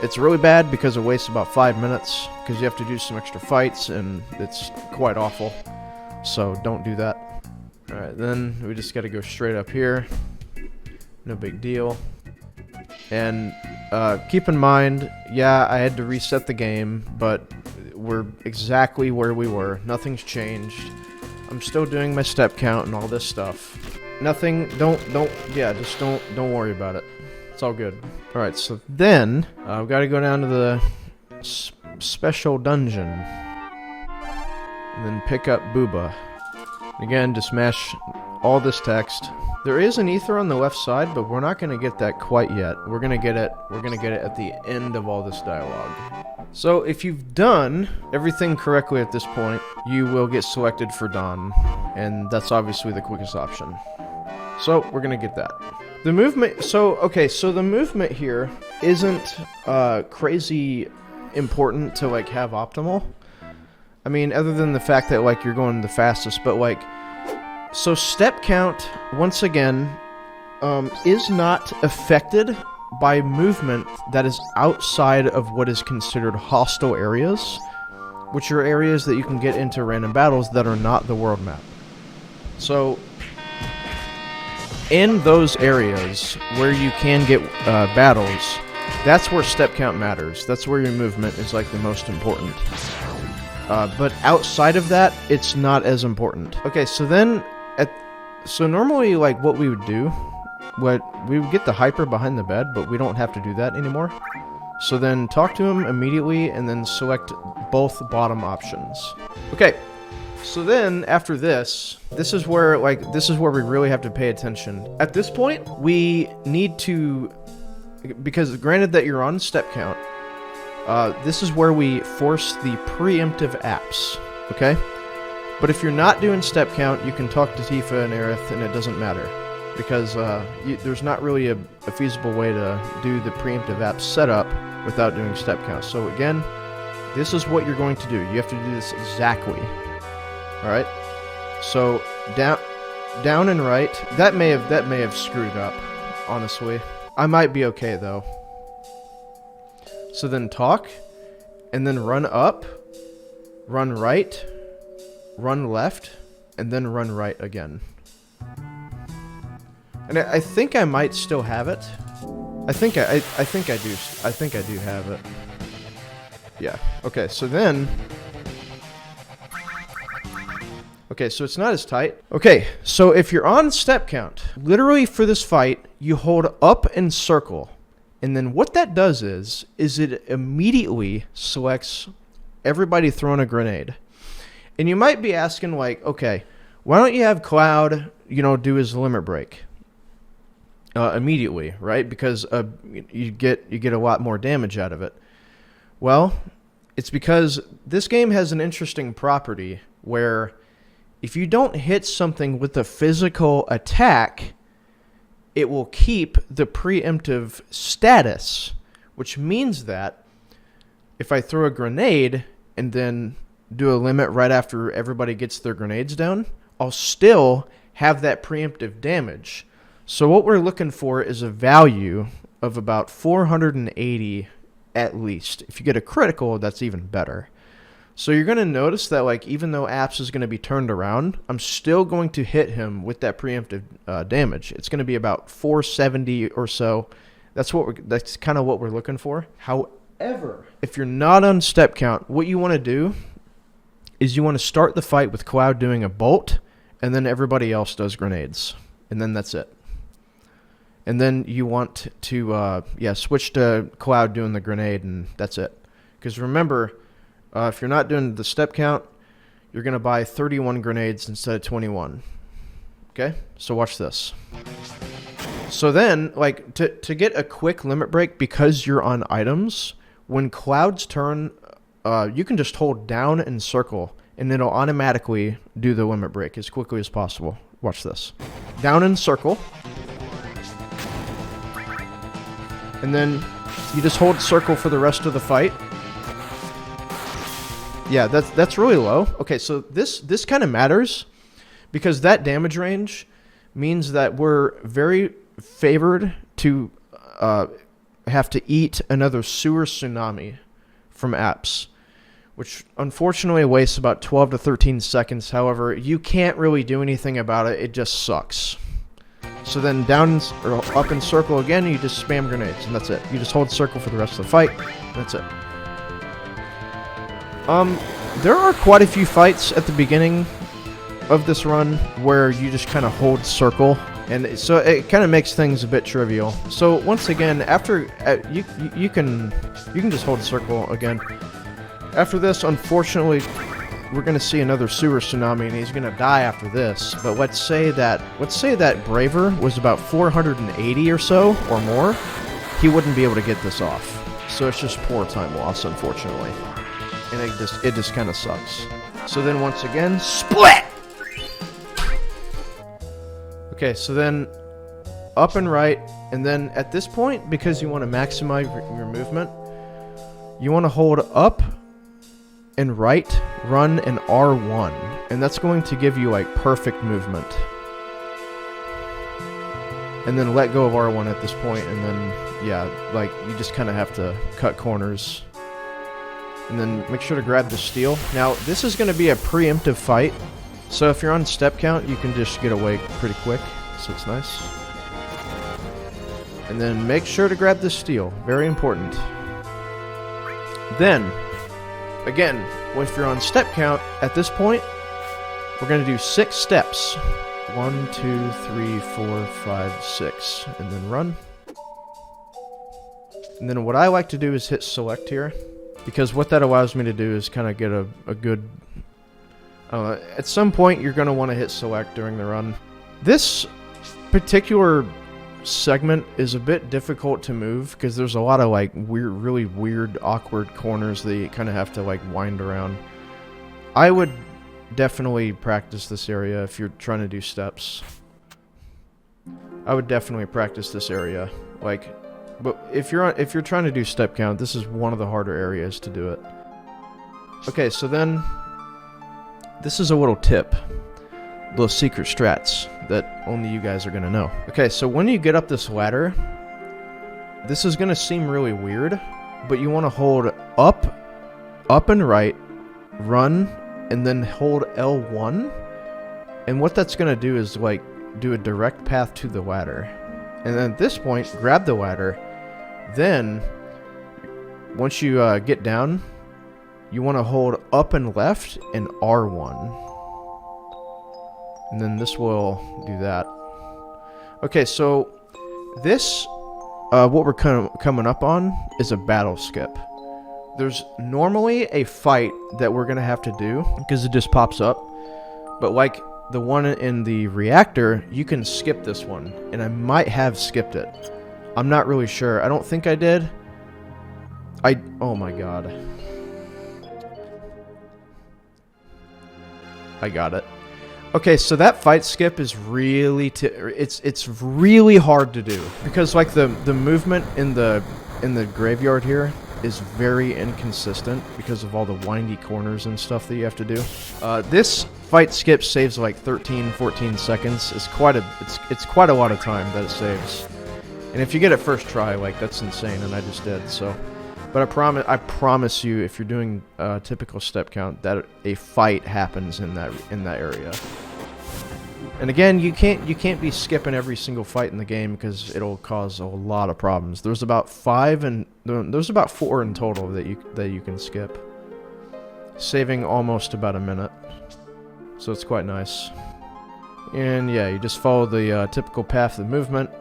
it's really bad because it wastes about 5 minutes because you have to do some extra fights and it's quite awful. So don't do that. Alright, then we just gotta go straight up here. No big deal. And keep in mind, yeah, I had to reset the game, but we're exactly where we were. Nothing's changed. I'm still doing my step count and all this stuff. Nothing, yeah, just don't worry about it. It's all good. Alright, so then, I've got to go down to the special dungeon. And then pick up Booba. Again, just mash all this text. There is an ether on the left side, but we're not going to get that quite yet. We're going to get it at the end of all this dialogue. So if you've done everything correctly at this point, you will get selected for Don, and that's obviously the quickest option. So we're going to get that. The movement, so the movement here isn't crazy important to like have optimal. I mean, other than the fact that like you're going the fastest, but like, so step count, once again, is not affected by movement that is outside of what is considered hostile areas, which are areas that you can get into random battles that are not the world map. So, in those areas where you can get battles, that's where step count matters. That's where your movement is like the most important. But outside of that, it's not as important. Okay, so then, so normally, like, what we would do, we would get the hyper behind the bed, but we don't have to do that anymore. So then talk to him immediately and then select both bottom options. Okay, so then after this is where we really have to pay attention. At this point, we need to, because granted that you're on step count, this is where we force the preemptive apps, okay? But if you're not doing step count, you can talk to Tifa and Aerith and it doesn't matter. Because there's not really a feasible way to do the preemptive app setup without doing step count. So again, this is what you're going to do. You have to do this exactly. Alright? So down and right. That may have screwed it up, honestly. I might be okay though. So then talk, and then run up, run right, run left, and then run right again. And I think I might still have it. I think I do have it. Yeah. Okay, so then... Okay, so it's not as tight. Okay, so if you're on step count, literally for this fight, you hold up and circle. And then what that does is it immediately selects everybody throwing a grenade. And you might be asking, like, okay, why don't you have Cloud, do his limit break immediately, right? Because you get a lot more damage out of it. Well, it's because this game has an interesting property where if you don't hit something with a physical attack, it will keep the preemptive status, which means that if I throw a grenade and then do a limit right after everybody gets their grenades down, I'll still have that preemptive damage. So what we're looking for is a value of about 480 at least. If you get a critical, that's even better. So you're going to notice that, like, even though Apps is going to be turned around, I'm still going to hit him with that preemptive damage. It's going to be about 470 or so. That's kind of what we're looking for. However, if you're not on step count, what you want to do is you want to start the fight with Cloud doing a bolt, and then everybody else does grenades. And then that's it. And then you want to switch to Cloud doing the grenade, and that's it. Because remember... if you're not doing the step count, you're going to buy 31 grenades instead of 21. Okay? So watch this. So then, like, to get a quick limit break, because you're on items, when Cloud's turn, you can just hold down and circle, and it'll automatically do the limit break as quickly as possible. Watch this. Down and circle. And then you just hold circle for the rest of the fight. Yeah, that's really low. Okay, so this kind of matters because that damage range means that we're very favored to have to eat another sewer tsunami from Apps, which unfortunately wastes about 12 to 13 seconds. However, you can't really do anything about it. It just sucks. So then down or up in circle again, you just spam grenades, and that's it. You just hold circle for the rest of the fight, and that's it. There are quite a few fights at the beginning of this run where you just kind of hold circle, and so it kind of makes things a bit trivial. So once again, after you can just hold circle again. After this, unfortunately, we're going to see another sewer tsunami, and he's going to die after this. But let's say that Braver was about 480 or so or more, he wouldn't be able to get this off. So it's just poor time loss, unfortunately. And it just kind of sucks. So then once again, split! Okay, so then up and right, and then at this point, because you want to maximize your movement, you want to hold up and right, run, and R1. And that's going to give you, like, perfect movement. And then let go of R1 at this point, and then, yeah, like, you just kind of have to cut corners. And then make sure to grab the steel. Now, this is going to be a preemptive fight, so if you're on step count, you can just get away pretty quick, so it's nice. And then make sure to grab the steel, very important. Then, again, if you're on step count, at this point, we're going to do 6 steps. 1, 2, 3, 4, 5, 6, and then run. And then what I like to do is hit select here, because what that allows me to do is kind of get a good... at some point, you're going to want to hit select during the run. This particular segment is a bit difficult to move, because there's a lot of like really weird, awkward corners that you kind of have to like wind around. I would definitely practice this area if you're trying to do steps. I would definitely practice this area. Like, but if you're trying to do step count, this is one of the harder areas to do it. Okay, so then this is a little tip, little secret strats that only you guys are gonna know. Okay, so when you get up this ladder, this is gonna seem really weird, but you want to hold up and right, run, and then hold L1, and what that's gonna do is like do a direct path to the ladder. And then at this point, grab the ladder. Then, once you get down, you want to hold up and left and R1. And then this will do that. Okay, so this, what we're coming up on is a battle skip. There's normally a fight that we're going to have to do, because it just pops up. But like the one in the reactor, you can skip this one, and I might have skipped it. I'm not really sure. I don't think I did. Oh my god. I got it. Okay, so that fight skip is really it's really hard to do, because like the movement in the graveyard here is very inconsistent because of all the windy corners and stuff that you have to do. This fight skip saves like 13-14 seconds. It's quite a lot of time that it saves. And if you get it first try, like, that's insane, and I just did. So, but I promise you, if you're doing typical step count, that a fight happens in that area. And again, you can't be skipping every single fight in the game, because it'll cause a lot of problems. There's about 4 in total that you can skip, saving almost about a minute. So it's quite nice. And yeah, you just follow the typical path of movement.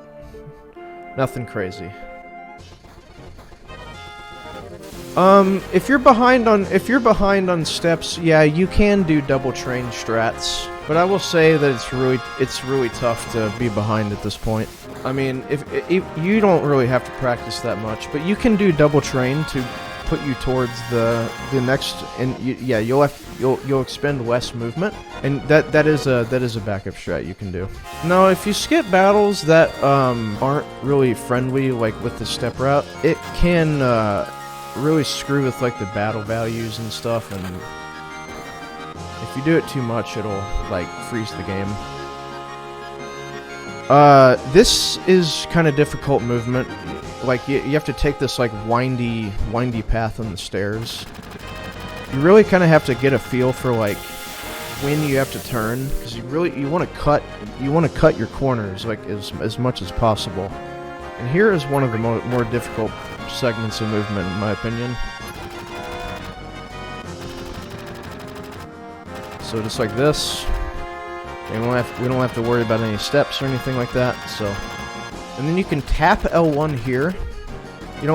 Nothing crazy. If you're behind on steps, yeah, you can do double train strats. But I will say that it's really tough to be behind at this point. I mean, if you don't really have to practice that much, but you can do double train to put you towards the next, and yeah, you'll expend less movement, and that is a backup strat you can do. Now, if you skip battles that aren't really friendly, like with the step route, it can really screw with like the battle values and stuff, and if you do it too much, it'll like freeze the game. This is kind of difficult movement. Like you have to take this like windy path on the stairs. You really kind of have to get a feel for like when you have to turn, because you want to cut your corners like as much as possible. And here is one of the more difficult segments of movement, in my opinion. So just like this, and we don't have to worry about any steps or anything like that. So, and then you can tap L1 here. You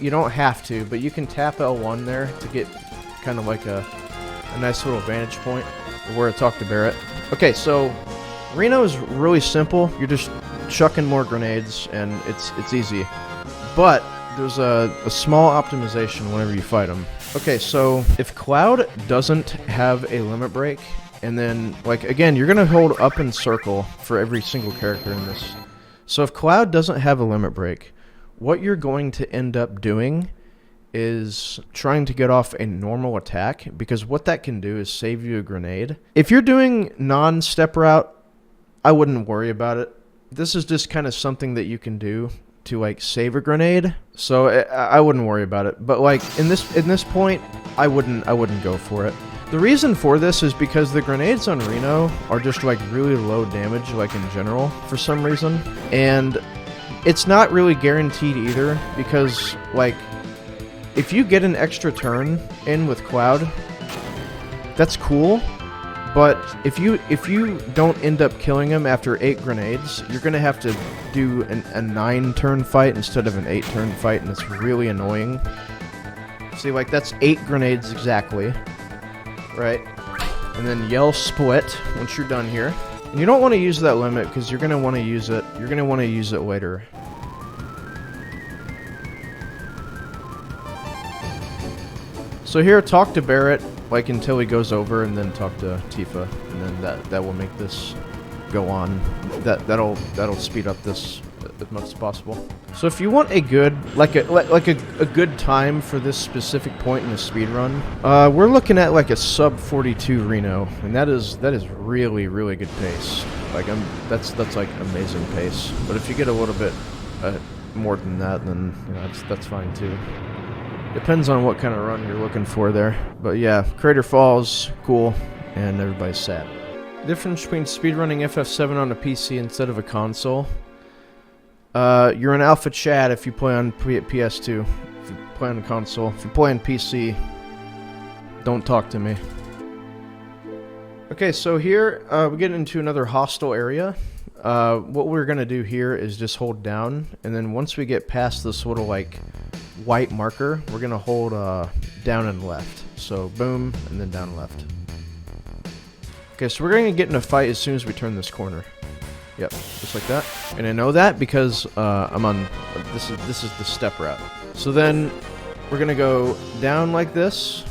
don't have to, but you can tap L1 there to get kind of like a nice little vantage point where I talk to Barret. Okay, so Reno is really simple. You're just chucking more grenades, and it's easy. But there's a small optimization whenever you fight them. Okay, so if Cloud doesn't have a limit break, and then, like, again, you're going to hold up and circle for every single character in this. So if Cloud doesn't have a limit break, what you're going to end up doing is trying to get off a normal attack, because what that can do is save you a grenade. If you're doing non-step route, I wouldn't worry about it. This is just kind of something that you can do to like save a grenade, so I wouldn't worry about it. But like in this point, I wouldn't go for it. The reason for this is because the grenades on Reno are just like really low damage, like in general, for some reason, and it's not really guaranteed either, because like if you get an extra turn in with Cloud, that's cool, But if you don't end up killing him after 8 grenades, you're gonna have to do a 9-turn fight instead of an 8-turn fight, and it's really annoying. See, like, that's 8 grenades exactly, right? And then yell split once you're done here. And you don't want to use that limit because you're gonna want to use it. You're gonna want to use it later. So here, talk to Barret, like, until he goes over, and then talk to Tifa, and then that will make this go on. That'll speed up this as much as possible. So if you want a good, like a good time for this specific point in the speed run, we're looking at like a sub 42 Reno, and that is really good pace. Like, that's like amazing pace. But if you get a little bit more than that, then you know, that's fine too. Depends on what kind of run you're looking for there. But yeah, Crater Falls, cool, and everybody's sad. Difference between speedrunning FF7 on a PC instead of a console. You're an alpha Chad if you play on PS2. If you play on a console. If you play on PC, don't talk to me. Okay, so here we get into another hostile area. What we're gonna do here is just hold down, and then once we get past this little like white marker, we're gonna hold down and left. So boom, and then down and left. Okay, so we're gonna get in a fight as soon as we turn this corner. Yep, just like that. And I know that because I'm on. This is the step route. So then we're gonna go down like this,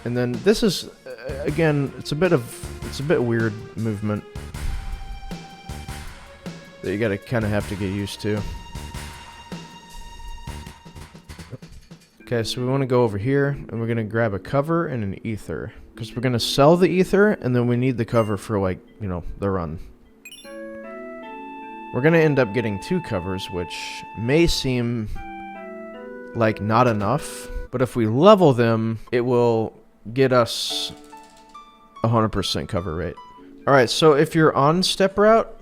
and then this is again. It's a bit weird movement that you gotta kind of have to get used to. Okay, so we want to go over here, and we're going to grab a cover and an ether. Because we're going to sell the ether, and then we need the cover for, like, you know, the run. We're going to end up getting 2 covers, which may seem like not enough. But if we level them, it will get us 100% cover rate. Alright, so if you're on step route,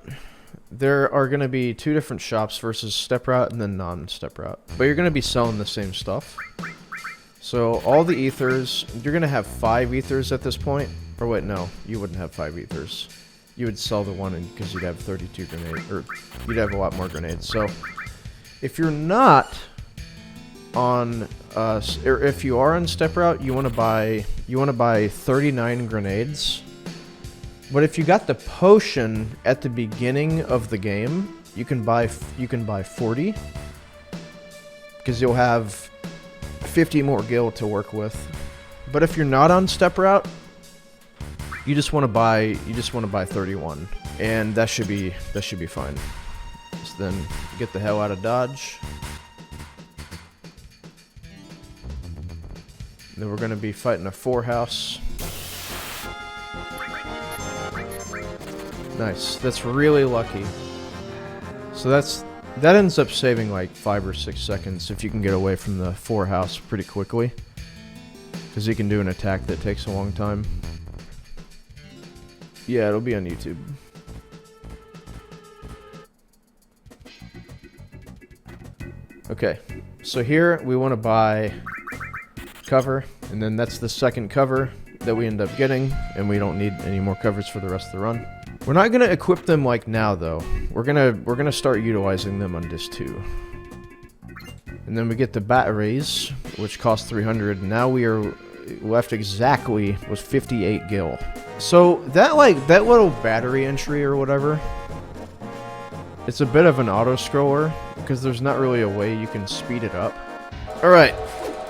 there are going to be 2 different shops versus step route and then non-step route. But you're going to be selling the same stuff. So all the ethers, you're going to have 5 ethers at this point. Or wait, no, you wouldn't have 5 ethers. You would sell the one because you'd have 32 grenades, or you'd have a lot more grenades. So if you're not on, or if you are on step route, you want to buy 39 grenades. But if you got the potion at the beginning of the game, you can buy 40 because you'll have 50 more gil to work with. But if you're not on step route, you just want to buy 31, and that should be fine. So then get the hell out of Dodge. And then we're going to be fighting a 4-house. Nice. That's really lucky. So that ends up saving like 5 or 6 seconds if you can get away from the 4-house pretty quickly. Because you can do an attack that takes a long time. Yeah, it'll be on YouTube. Okay. So here we want to buy cover, and then that's the second cover that we end up getting, and we don't need any more covers for the rest of the run. We're not gonna equip them like now though. We're gonna start utilizing them on disc 2. And then we get the batteries, which cost 300. Now we are left exactly with 58 gil. So that little battery entry or whatever, it's a bit of an auto scroller because there's not really a way you can speed it up. All right.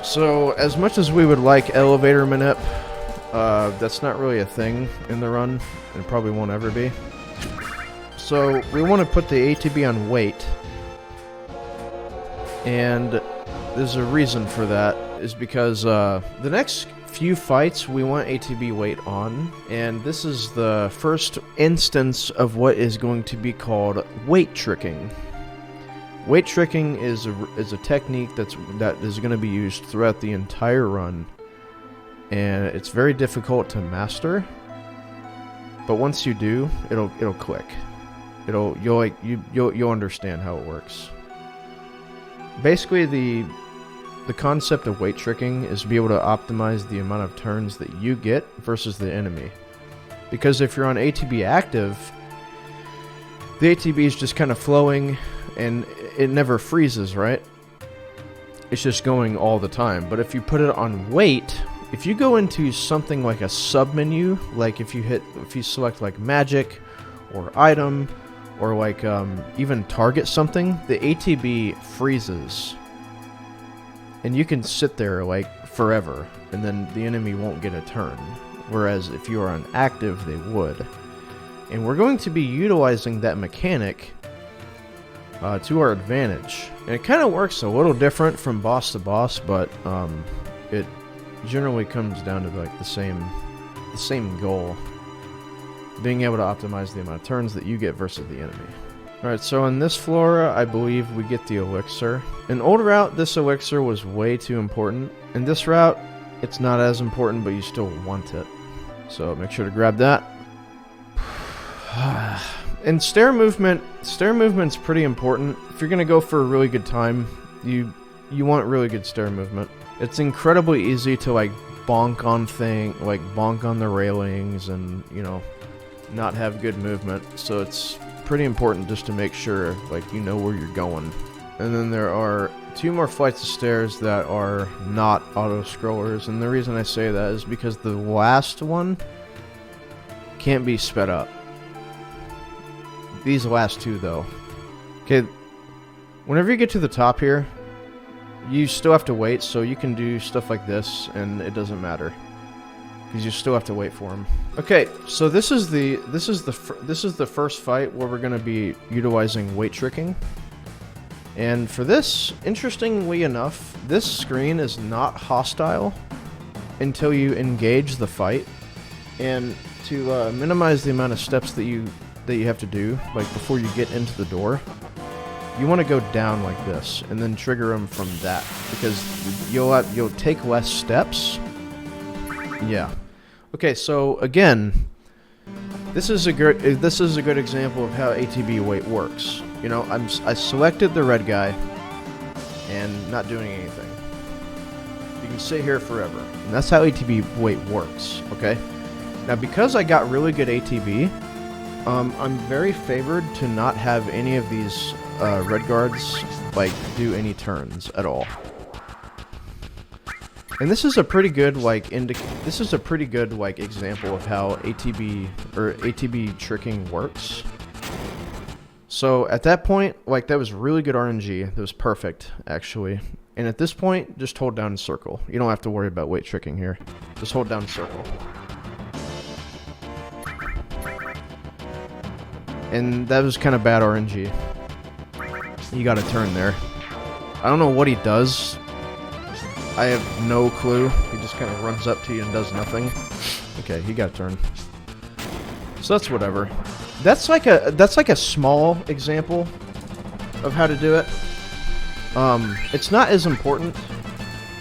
So as much as we would like elevator manip, that's not really a thing in the run, and probably won't ever be. So we want to put the ATB on wait, and there's a reason for that, is because the next few fights we want ATB wait on, and this is the first instance of what is going to be called wait tricking. Wait tricking is a technique that is going to be used throughout the entire run, and it's very difficult to master. But once you do, it'll click. You'll understand how it works. Basically, the concept of wait tricking is to be able to optimize the amount of turns that you get versus the enemy. Because if you're on ATB active, the ATB is just kind of flowing and it never freezes, right? It's just going all the time. But if you put it on wait, if you go into something like a sub-menu, like if you select like magic or item or like even target something, the ATB freezes. And you can sit there like forever and then the enemy won't get a turn. Whereas if you are on active, they would. And we're going to be utilizing that mechanic to our advantage. And it kind of works a little different from boss to boss, but it generally comes down to like the same goal. Being able to optimize the amount of turns that you get versus the enemy. Alright, so in this flora, I believe we get the elixir. In old route, this elixir was way too important. In this route, it's not as important, but you still want it. So make sure to grab that. And stair movement's pretty important. If you're gonna go for a really good time, you want really good stair movement. It's incredibly easy to like bonk on the railings and, you know, not have good movement. So it's pretty important just to make sure like you know where you're going. And then there are 2 more flights of stairs that are not auto scrollers, and the reason I say that is because the last one can't be sped up. These last 2 though. Okay, whenever you get to the top here, you still have to wait, so you can do stuff like this and it doesn't matter because you still have to wait for them. Okay, so this is the first fight where we're going to be utilizing weight tricking. And for this, interestingly enough, this screen is not hostile until you engage the fight. And to minimize the amount of steps that you have to do, like before you get into the door, you want to go down like this and then trigger them from that, because you'll take less steps. Yeah. Okay, so again, this is a good example of how ATB Wait works. You know, I selected the red guy and not doing anything. You can sit here forever, and that's how ATB Wait works. Okay. Now, because I got really good ATB, I'm very favored to not have any of these red guards like do any turns at all. And this is a pretty good example of how ATB tricking works. So at that point, like, that was really good RNG. That was perfect, actually. And at this point, just hold down circle. You don't have to worry about weight tricking here. Just hold down circle. And that was kind of bad RNG. You got a turn there. I don't know what he does. I have no clue. He just kind of runs up to you and does nothing. Okay, he got a turn. So that's whatever. That's like a small example of how to do it. It's not as important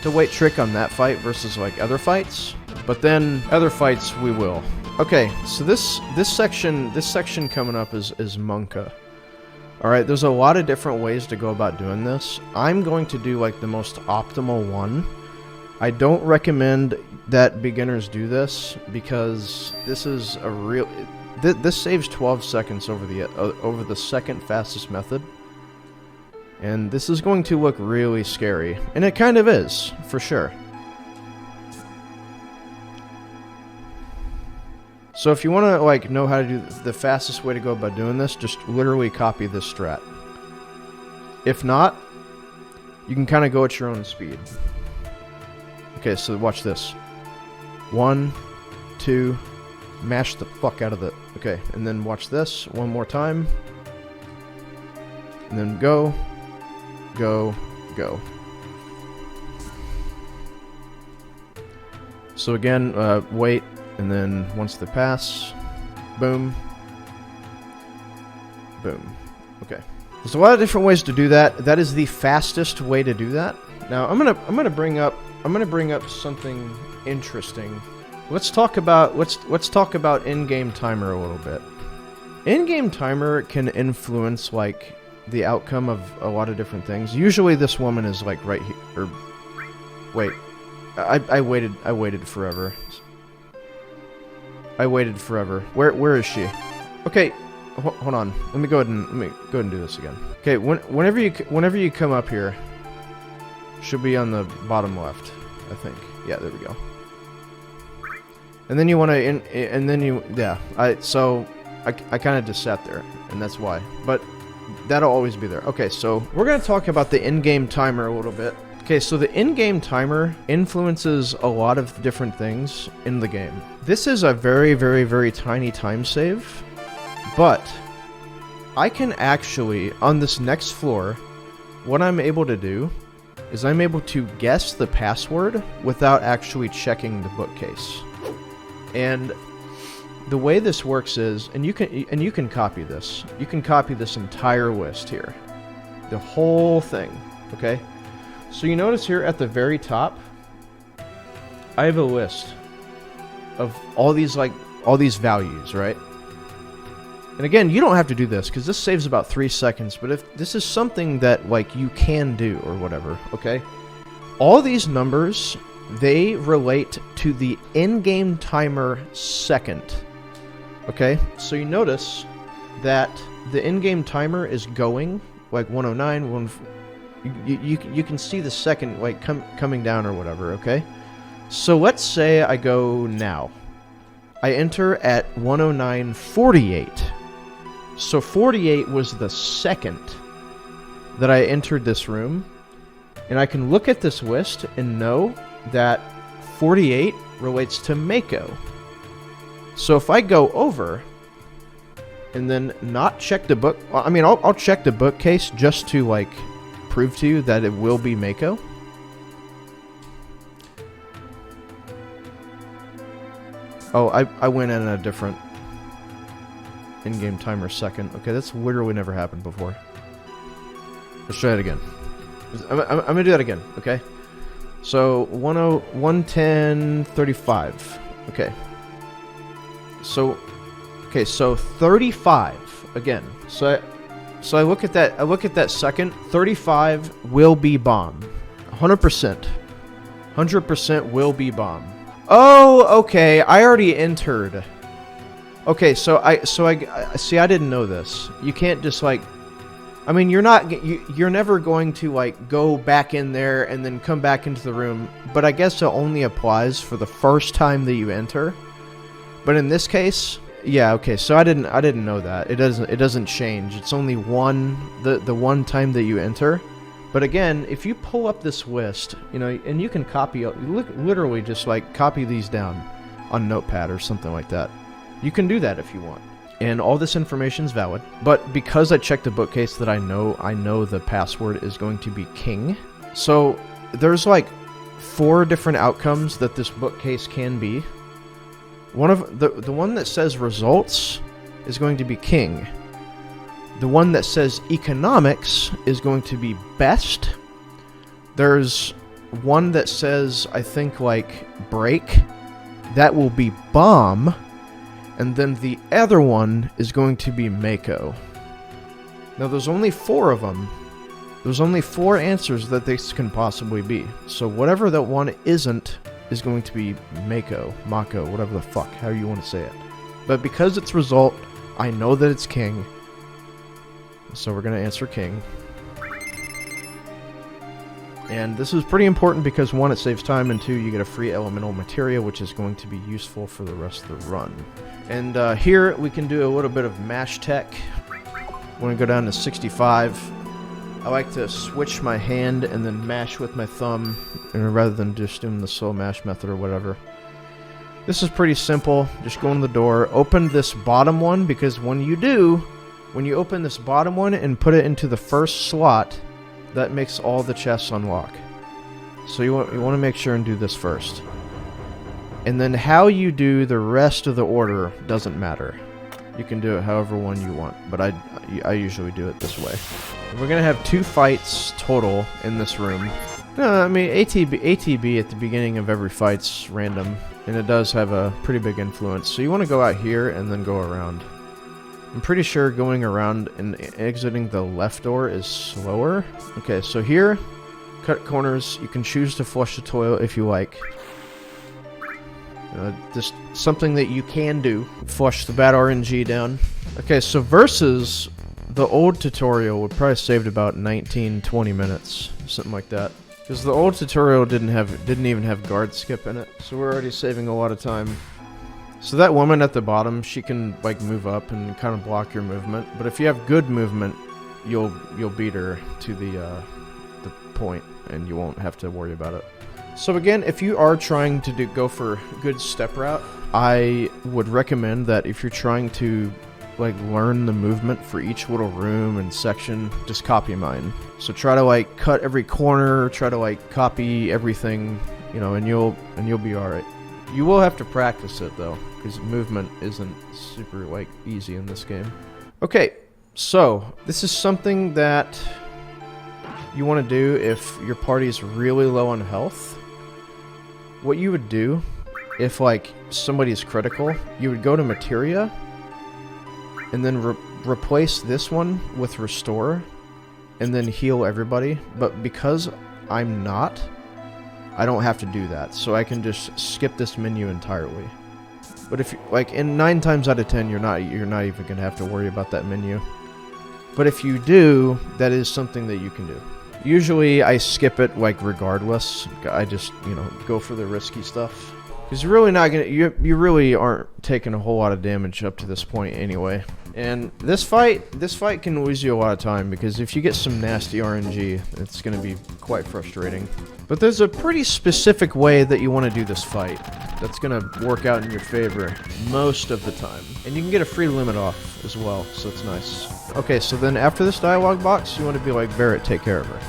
to weight trick on that fight versus like other fights, but then other fights we will. Okay, so this section coming up is Monka. Alright, there's a lot of different ways to go about doing this. I'm going to do like the most optimal one. I don't recommend that beginners do this because this is a real... This saves 12 seconds over the second fastest method. And this is going to look really scary. And it kind of is, for sure. So if you want to like know how to do the fastest way to go about doing this, just literally copy this strat. If not, you can kind of go at your own speed. Okay, so watch this. 1, 2, mash the fuck out of the... Okay, and then watch this one more time. And then go, go, go. So again, wait. And then once they pass, boom, boom. Okay. There's a lot of different ways to do that. That is the fastest way to do that. Now I'm gonna bring up something interesting. Let's talk about in-game timer a little bit. In-game timer can influence like the outcome of a lot of different things. Usually this woman is like right here. Or wait, I waited forever. I waited forever. Where is she? Okay, hold on. Let me go ahead and do this again. Okay, whenever you come up here, should be on the bottom left, I think. Yeah, there we go. And then you want to, and then you, yeah. I kind of just sat there, and that's why. But that'll always be there. Okay, so we're gonna talk about the in-game timer a little bit. Okay, so the in-game timer influences a lot of different things in the game. This is a very, very, very tiny time save, but I can actually, on this next floor, what I'm able to do is I'm able to guess the password without actually checking the bookcase. And the way this works is, and you can copy this. You can copy this entire list here. The whole thing, okay? So you notice here at the very top, I have a list of all these values, right? And again, you don't have to do this because this saves about 3 seconds, but if this is something that like you can do or whatever, okay? All these numbers, they relate to the in-game timer second. Okay? So you notice that the in-game timer is going like 109, you can see the second like coming down or whatever, okay? So let's say I go now. I enter at 109:48. So 48 was the second that I entered this room, and I can look at this list and know that 48 relates to Mako. So if I go over and then not check the book, I mean, I'll check the bookcase just to like prove to you that it will be Mako. Oh, I went in a different in-game timer second. Okay, that's literally never happened before. Let's try it again. I'm gonna do that again, okay? So 110:35. Okay. So 35 again. So I look at that. I look at that second. 35 will be bomb. 100%. 100% will be bomb. Oh, okay. I already entered. Okay, so I see. I didn't know this. You can't just like. I mean, you're never going to like go back in there and then come back into the room. But I guess it only applies for the first time that you enter. But in this case, yeah, okay. So I didn't know that. It doesn't change. It's only the one time that you enter. But again, if you pull up this list, you know, and you can copy, literally just like copy these down on Notepad or something like that. You can do that if you want. And all this information is valid. But because I checked the bookcase that I know the password is going to be king. So there's like 4 different outcomes that this bookcase can be. One of the one that says results is going to be king. The one that says economics is going to be best. There's one that says, I think, like break. That will be bomb. And then the other one is going to be Mako. Now there's only 4 of them. There's only 4 answers that this can possibly be. So whatever that one isn't is going to be Mako, whatever the fuck, how you want to say it. But because it's result, I know that it's king. So we're going to answer king. And this is pretty important because 1, it saves time, and 2, you get a free elemental materia, which is going to be useful for the rest of the run. And here we can do a little bit of mash tech. I'm going to go down to 65. I like to switch my hand and then mash with my thumb, and rather than just doing the slow mash method or whatever. This is pretty simple. Just go in the door, open this bottom one, because when you open this bottom one and put it into the first slot, that makes all the chests unlock. So you want to make sure and do this first. And then how you do the rest of the order doesn't matter. You can do it however one you want, but I usually do it this way. We're gonna have 2 fights total in this room. No, I mean ATB at the beginning of every fight's random, and it does have a pretty big influence. So you want to go out here and then go around. I'm pretty sure going around and exiting the left door is slower. Okay, so here, cut corners. You can choose to flush the toilet if you like. Just something that you can do. Flush the bad RNG down. Okay, so versus the old tutorial would probably saved about 19-20 minutes, something like that. Because the old tutorial didn't even have guard skip in it, so we're already saving a lot of time. So that woman at the bottom, she can like move up and kind of block your movement. But if you have good movement, you'll beat her to the point, and you won't have to worry about it. So again, if you are trying to go for good step route, I would recommend that if you're trying to like learn the movement for each little room and section, just copy mine. So try to like cut every corner, try to like copy everything, you know, and you'll be all right. You will have to practice it though, because movement isn't super like easy in this game. Okay, so this is something that you want to do if your party's really low on health. What you would do if like somebody's critical, you would go to Materia and then replace this one with Restore and then heal everybody. But because I'm not, I don't have to do that, so I can just skip this menu entirely. But if you, like in 9 times out of 10, you're not even gonna have to worry about that menu. But if you do, that is something that you can do. Usually I skip it like regardless. I just, you know, go for the risky stuff. Because you're really not gonna, you really aren't taking a whole lot of damage up to this point anyway. And this fight can lose you a lot of time, because if you get some nasty RNG, it's gonna be quite frustrating. But there's a pretty specific way that you want to do this fight that's gonna work out in your favor most of the time. And you can get a free limit off as well, so it's nice. Okay, so then after this dialogue box, you want to be like, Barret, take care of her.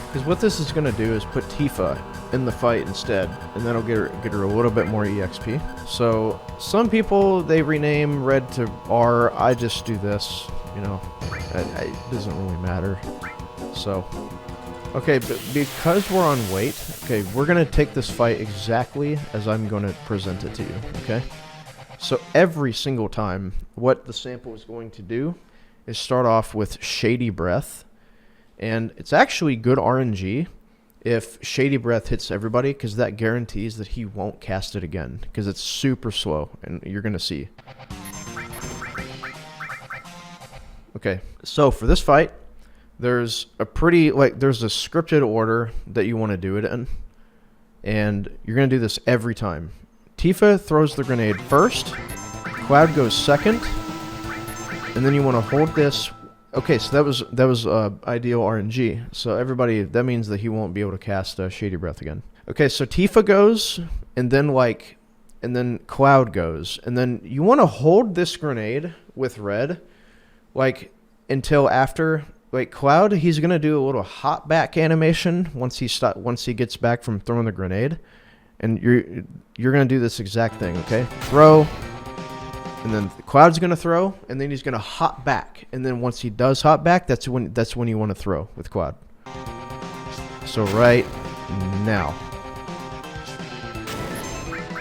Because what this is gonna do is put Tifa in the fight instead, and that'll get her a little bit more EXP. So some people, they rename red to R. I just do this, you know. It doesn't really matter. So okay, but because we're on wait, okay, we're gonna take this fight exactly as I'm gonna present it to you. Okay, so every single time, what the sample is going to do is start off with Shady Breath, and it's actually good RNG if Shady Breath hits everybody, because that guarantees that he won't cast it again, because it's super slow, and you're gonna see. Okay, so for this fight, there's a scripted order that you want to do it in, and you're gonna do this every time. Tifa throws the grenade first, Cloud goes second, and then you want to hold this. Okay, so that was ideal RNG. So everybody, that means that he won't be able to cast Shady Breath again. Okay, so Tifa goes, and then Cloud goes, and then you want to hold this grenade with red, like until after, like Cloud, he's gonna do a little hop back animation once he gets back from throwing the grenade, and you're gonna do this exact thing. Okay, throw. And then Cloud's gonna throw, and then he's gonna hop back. And then once he does hop back, that's when you want to throw with Cloud. So right now.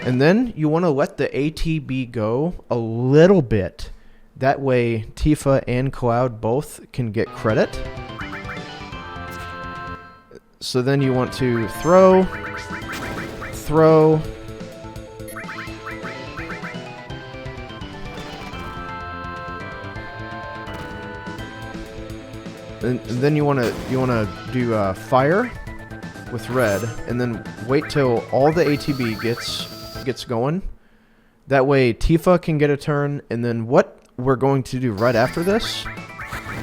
And then you want to let the ATB go a little bit. That way Tifa and Cloud both can get credit. So then you want to throw. And then you want to do fire with red, and then wait till all the ATB gets going. That way Tifa can get a turn, and then what we're going to do right after this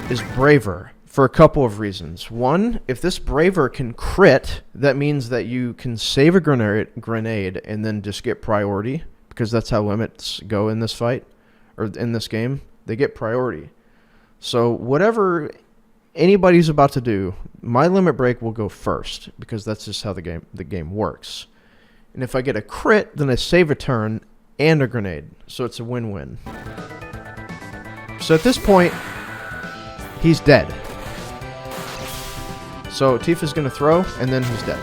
is Braver, for a couple of reasons. One, if this Braver can crit, that means that you can save a grenade and then just get priority, because that's how limits go in this fight, or in this game. They get priority. So whatever anybody's about to do, my limit break will go first, because that's just how the game works. And if I get a crit, then I save a turn and a grenade, so it's a win-win. So at this point, he's dead. So Tifa's gonna throw, and then he's dead.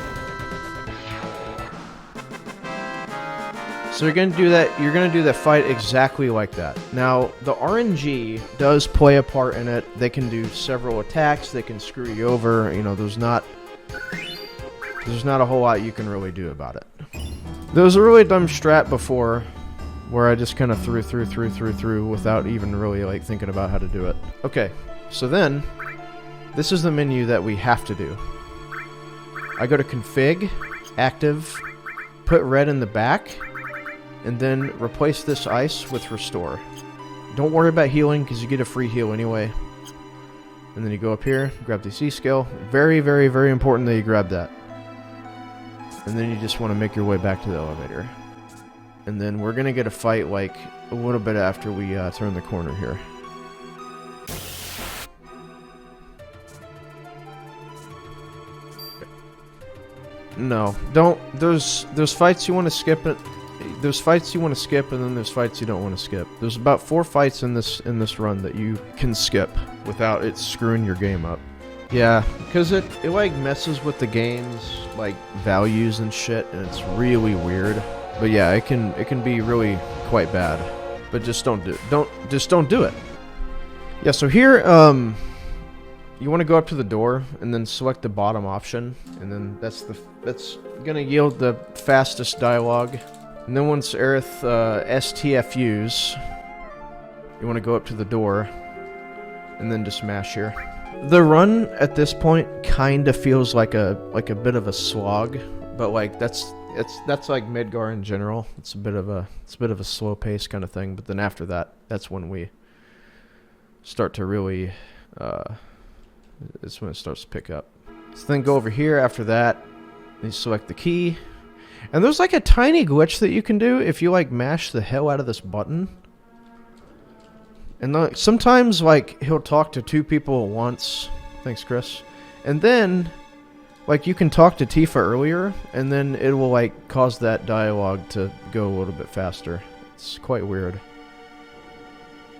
So you're gonna do that. You're gonna do the fight exactly like that. Now the RNG does play a part in it. They can do several attacks. They can screw you over. You know, there's not a whole lot you can really do about it. There was a really dumb strat before where I just kind of threw without even really like thinking about how to do it. Okay, so then this is the menu that we have to do. I go to config, active, put red in the back, and then replace this ice with restore. Don't worry about healing because you get a free heal anyway. And then you go up here, grab the C skill. Very, very, very important that you grab that. And then you just want to make your way back to the elevator. And then we're going to get a fight like a little bit after we turn the corner here. No, don't. There's fights you want to skip it. There's fights you want to skip, and then there's fights you don't want to skip. There's about 4 fights in this run that you can skip without it screwing your game up. Yeah, because it like messes with the game's like values and shit, and it's really weird. But yeah, it can be really quite bad. But just don't do it. Yeah, so here you want to go up to the door and then select the bottom option, and then that's gonna yield the fastest dialogue. And then once Aerith STFUs, you want to go up to the door and then just mash here. The run at this point kind of feels like a bit of a slog, but like that's like Midgar in general. It's a bit of a slow pace kind of thing. But then after that, that's when we start to really. It's when it starts to pick up. So then go over here after that. You select the key. And there's like a tiny glitch that you can do if you like mash the hell out of this button. And sometimes like he'll talk to 2 people at once. Thanks, Chris. And then like you can talk to Tifa earlier, and then it will like cause that dialogue to go a little bit faster. It's quite weird.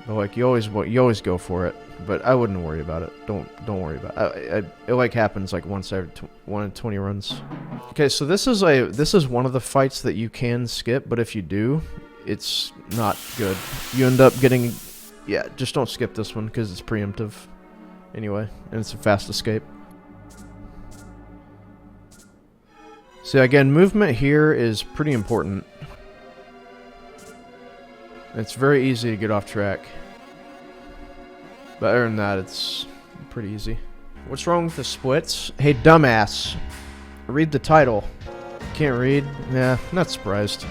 But like you always go for it, but I wouldn't worry about it. Don't worry about it. It like happens like once every 1 in 20 runs. Okay, so this is one of the fights that you can skip, but if you do, it's not good. You end up getting, yeah, just don't skip this one because it's preemptive anyway, and it's a fast escape. So again, movement here is pretty important. It's very easy to get off track. But other than that, it's pretty easy. What's wrong with the splits? Hey, dumbass. Read the title. Can't read? Yeah, not surprised.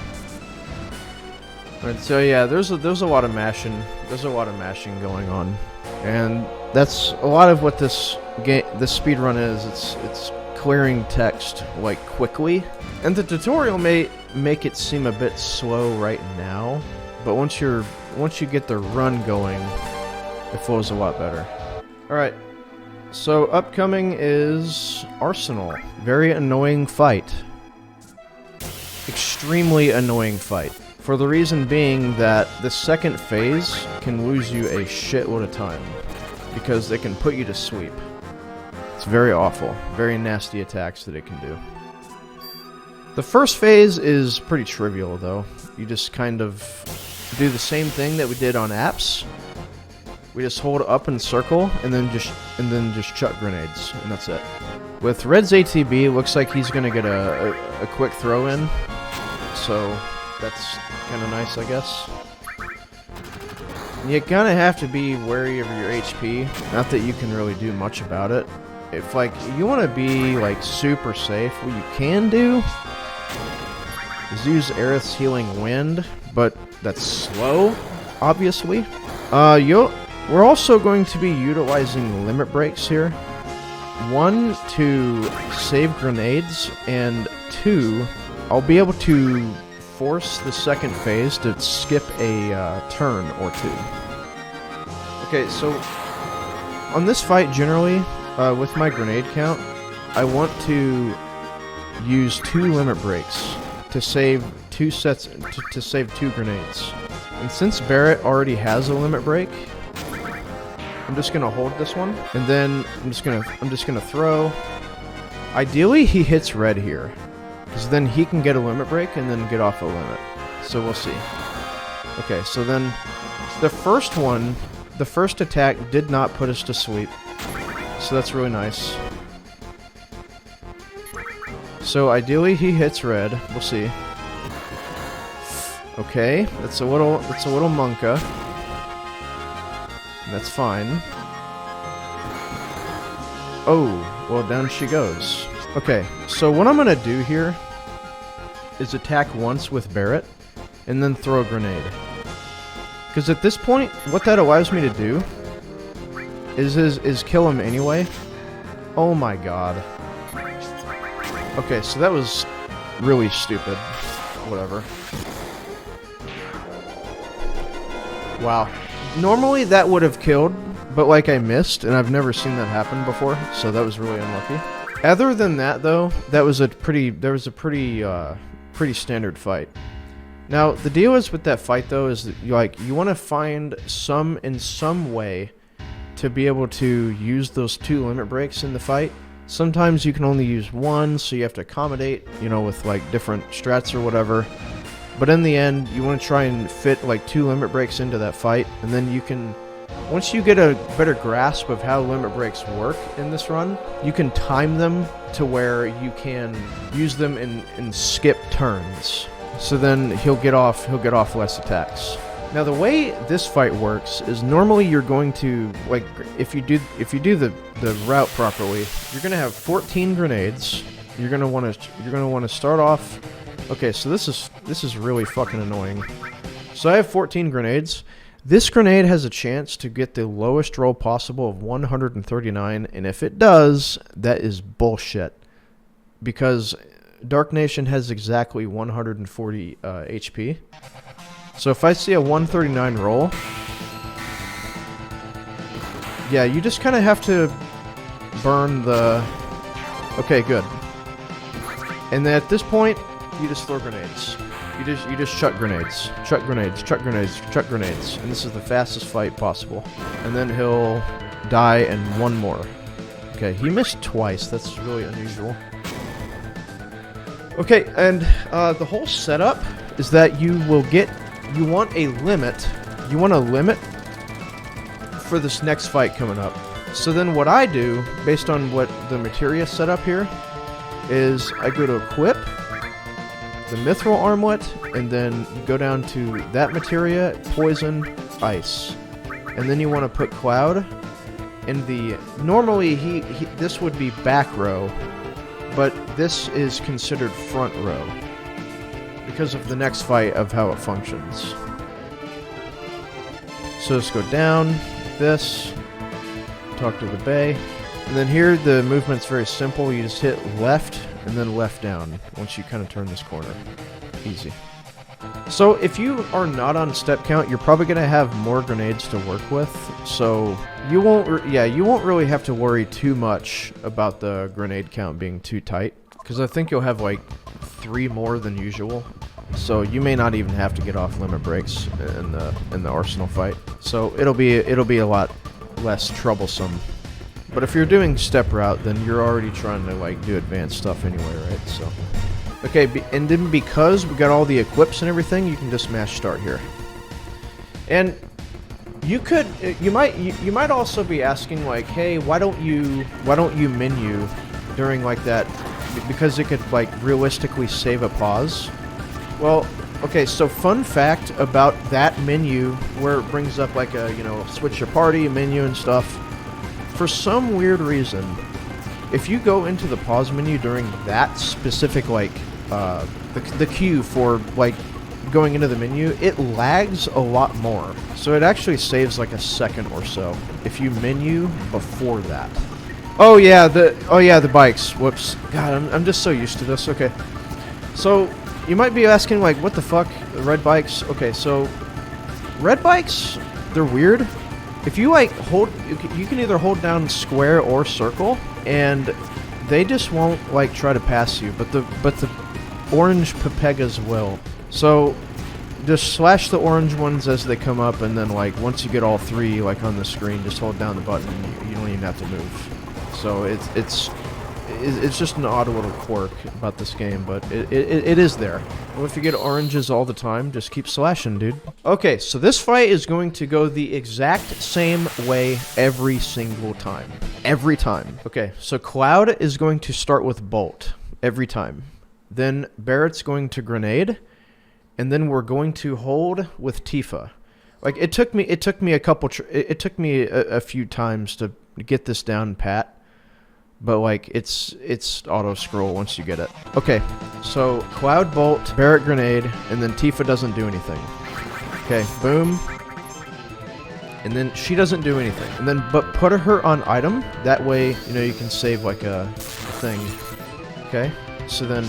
Alright, so yeah, there's a lot of mashing. There's a lot of mashing going on. And that's a lot of what this speedrun is. It's clearing text like quickly. And the tutorial may make it seem a bit slow right now. But once you get the run going, it flows a lot better. Alright, so upcoming is Arsenal. Very annoying fight. Extremely annoying fight. For the reason being that the second phase can lose you a shitload of time. Because they can put you to sleep. It's very awful. Very nasty attacks that it can do. The first phase is pretty trivial though. You just kind of do the same thing that we did on apps. We just hold up and circle, and then just chuck grenades, and that's it. With Red's ATB, it looks like he's gonna get a quick throw in, so that's kind of nice, I guess. You kind of have to be wary of your HP. Not that you can really do much about it. If like you want to be like super safe, what you can do is use Aerith's Healing Wind, but that's slow, obviously. We're also going to be utilizing limit breaks here. 1, to save grenades, and 2, I'll be able to force the second phase to skip a turn or 2. Okay, so on this fight generally, with my grenade count, I want to use 2 limit breaks to save 2 sets to save 2 grenades. And since Barret already has a limit break, I'm just gonna hold this one, and then I'm just gonna throw. Ideally, he hits red here, because then he can get a limit break and then get off a limit. So we'll see. Okay, so then the first one, the first attack did not put us to sleep, so that's really nice. So ideally, he hits red. We'll see. Okay, that's a little Monka. That's fine. Oh, well, down she goes. Okay, so what I'm gonna do here is attack once with Barret, and then throw a grenade. Because at this point, what that allows me to do is kill him anyway. Oh my god. Okay, so that was really stupid. Whatever. Wow. Normally that would have killed, but like I missed, and I've never seen that happen before, so that was really unlucky. Other than that, though, that was a pretty standard fight. Now, the deal is with that fight, though, is that you want to find in some way to be able to use those 2 limit breaks in the fight. Sometimes you can only use 1, so you have to accommodate, with like different strats or whatever. But in the end, you want to try and fit like 2 limit breaks into that fight, and then you can, once you get a better grasp of how limit breaks work in this run, you can time them to where you can use them in skip turns. So then he'll get off less attacks. Now the way this fight works is normally you're going to, like, if you do the route properly, you're gonna have 14 grenades. You're gonna want to start off. Okay, so this is really fucking annoying. So I have 14 grenades. This grenade has a chance to get the lowest roll possible of 139, and if it does, that is bullshit. Because Dark Nation has exactly 140 HP. So if I see a 139 roll, yeah, you just kind of have to burn the... Okay, good. And then at this point, you just throw grenades. You just chuck grenades. Chuck grenades, chuck grenades, chuck grenades. And this is the fastest fight possible. And then he'll die and 1 more. Okay, he missed twice. That's really unusual. Okay, and the whole setup is that you want a limit for this next fight coming up. So then what I do, based on what the Materia set up here, is I go to equip the Mithril Armlet, and then you go down to that Materia, Poison, Ice. And then you want to put Cloud in the... Normally, this would be back row, but this is considered front row because of the next fight of how it functions. So just go down, this, talk to the bay, and then here the movement's very simple. You just hit left and then left down once you kind of turn this corner. Easy. So if you are not on step count, you're probably going to have more grenades to work with, so you won't really have to worry too much about the grenade count being too tight, because I think you'll have like 3 more than usual. So you may not even have to get off limit breaks in the Arsenal fight. So it'll be a lot less troublesome. But if you're doing step route, then you're already trying to like do advanced stuff anyway, right? So okay, and then because we got all the equips and everything, you can just mash start here. And you might also be asking like, hey, why don't you menu during like that, because it could like realistically save a pause. Well, okay, so fun fact about that menu where it brings up like a, switch your party menu and stuff. For some weird reason, if you go into the pause menu during that specific, like, the queue for, like, going into the menu, it lags a lot more. So it actually saves, like, a second or so if you menu before that. Oh, yeah, the bikes. Whoops. God, I'm just so used to this. Okay. So, you might be asking, like, what the fuck? The red bikes? Okay, so, red bikes, they're weird. If you like you can either hold down square or circle, and they just won't like try to pass you, but the orange Pepegas will. So just slash the orange ones as they come up, and then like once you get all 3 like on the screen, just hold down the button and you don't even have to move. So it's just an odd little quirk about this game, but it is there. Well, if you get oranges all the time, just keep slashing, dude. Okay, so this fight is going to go the exact same way every single time. Every time. Okay, so Cloud is going to start with Bolt every time. Then Barret's going to Grenade, and then we're going to hold with Tifa. Like it took me a few times to get this down pat. But like it's auto scroll once you get it. Okay, so Cloud Bolt, Barret Grenade, and then Tifa doesn't do anything. Okay, boom. And then she doesn't do anything. And then but put her on item. That way, you know, you can save like a thing. Okay? So then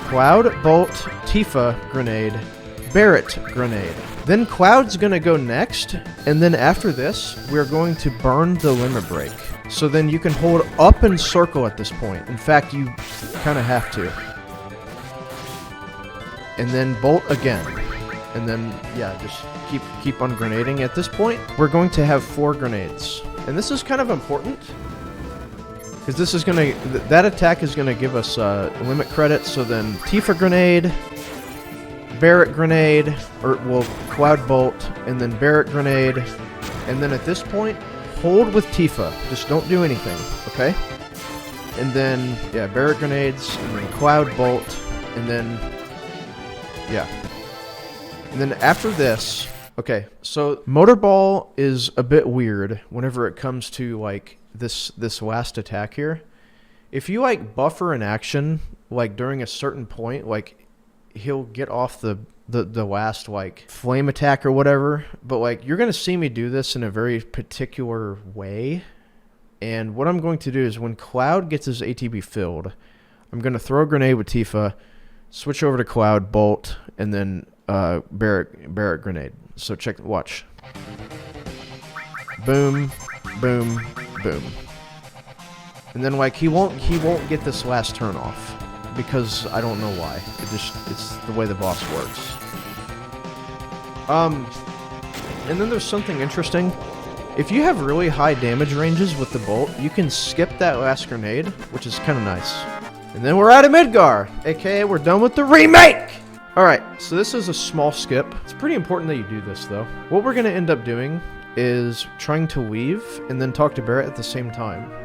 Cloud Bolt, Tifa Grenade, Barret Grenade. Then Cloud's gonna go next, and then after this, we're going to burn the limit break. So then you can hold up and circle at this point. In fact, you kind of have to. And then bolt again. And then, yeah, just keep on grenading. At this point, we're going to have 4 grenades. And this is kind of important. Because this is going to... That attack is going to give us limit credit. So then Tifa Grenade, Barret Grenade, or, well, Cloud Bolt, and then Barret Grenade. And then at this point... Hold with Tifa. Just don't do anything, okay? And then, yeah, Barret Grenades, and then Cloud Bolt, and then, yeah. And then after this, okay, so Motorball is a bit weird whenever it comes to, like, this last attack here. If you, like, buffer an action, like, during a certain point, like, he'll get off the last, like, flame attack or whatever, but, like, you're gonna see me do this in a very particular way, and what I'm going to do is when Cloud gets his ATB filled, I'm gonna throw a grenade with Tifa, switch over to Cloud Bolt, and then Barret Grenade. So watch. Boom, boom, boom. And then, like, he won't get this last turn off. Because I don't know why. It's the way the boss works. And then there's something interesting. If you have really high damage ranges with the bolt, you can skip that last grenade, which is kind of nice. And then we're out of Midgar, aka we're done with the remake! Alright, so this is a small skip. It's pretty important that you do this, though. What we're going to end up doing is trying to leave and then talk to Barret at the same time.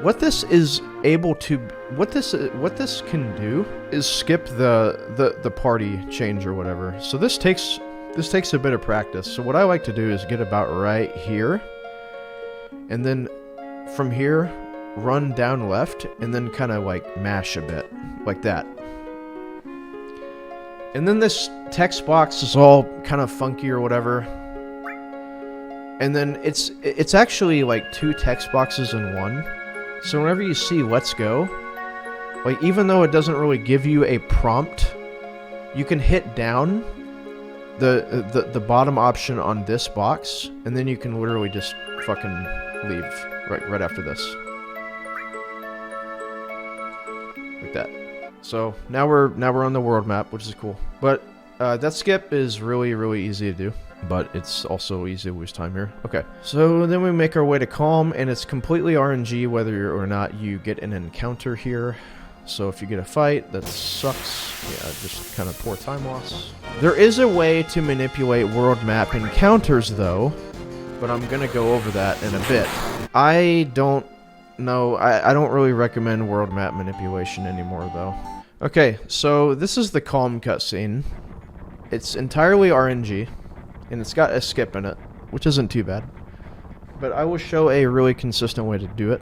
What this is able to, what this can do is skip the party change or whatever. So this takes a bit of practice. So what I like to do is get about right here, and then from here run down left, and then kind of like mash a bit like that. And then this text box is all kind of funky or whatever. And then it's actually like 2 text boxes in one. So whenever you see "Let's go," like even though it doesn't really give you a prompt, you can hit down the bottom option on this box, and then you can literally just fucking leave right after this, like that. So now we're on the world map, which is cool. But that skip is really easy to do. But it's also easy to lose time here. Okay, so then we make our way to Calm, and it's completely RNG whether or not you get an encounter here. So if you get a fight, that sucks. Yeah, just kind of poor time loss. There is a way to manipulate world map encounters, though, but I'm gonna go over that in a bit. I don't know. I don't really recommend world map manipulation anymore, though. Okay, so this is the Calm cutscene. It's entirely RNG. And it's got a skip in it, which isn't too bad. But I will show a really consistent way to do it.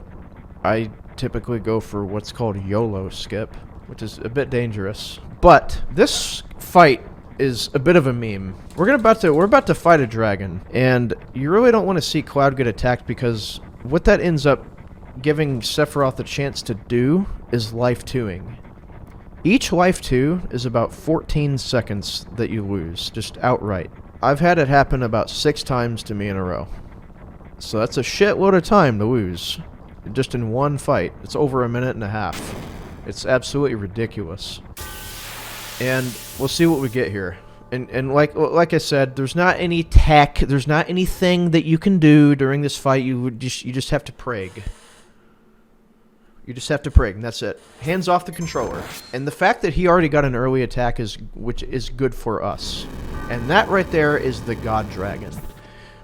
I typically go for what's called YOLO skip, which is a bit dangerous. But this fight is a bit of a meme. We're about to fight a dragon, and you really don't want to see Cloud get attacked, because what that ends up giving Sephiroth a chance to do is life 2ing. Each life 2 is about 14 seconds that you lose, just outright. I've had it happen about 6 times to me in a row. So that's a shitload of time to lose. Just in one fight. It's over a minute and a half. It's absolutely ridiculous. And we'll see what we get here. And like I said, there's not any tech, there's not anything that you can do during this fight. You just have to prig. You just have to prig, and that's it. Hands off the controller. And the fact that he already got an early attack which is good for us. And that right there is the God Dragon.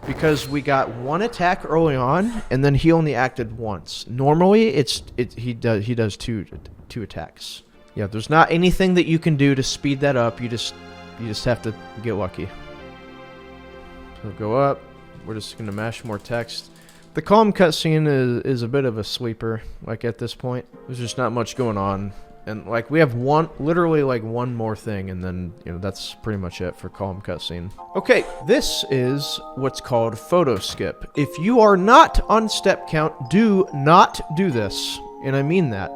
Because we got one attack early on, and then he only acted once. Normally, he does two attacks. Yeah, there's not anything that you can do to speed that up. You just You just have to get lucky. So go up. We're just gonna mash more text. The calm cutscene is a bit of a sleeper, like at this point. There's just not much going on. And like we have literally like one more thing, and then, you know, that's pretty much it for calm cutscene. Okay, this is what's called photo skip. If you are not on step count, do not do this. And I mean that.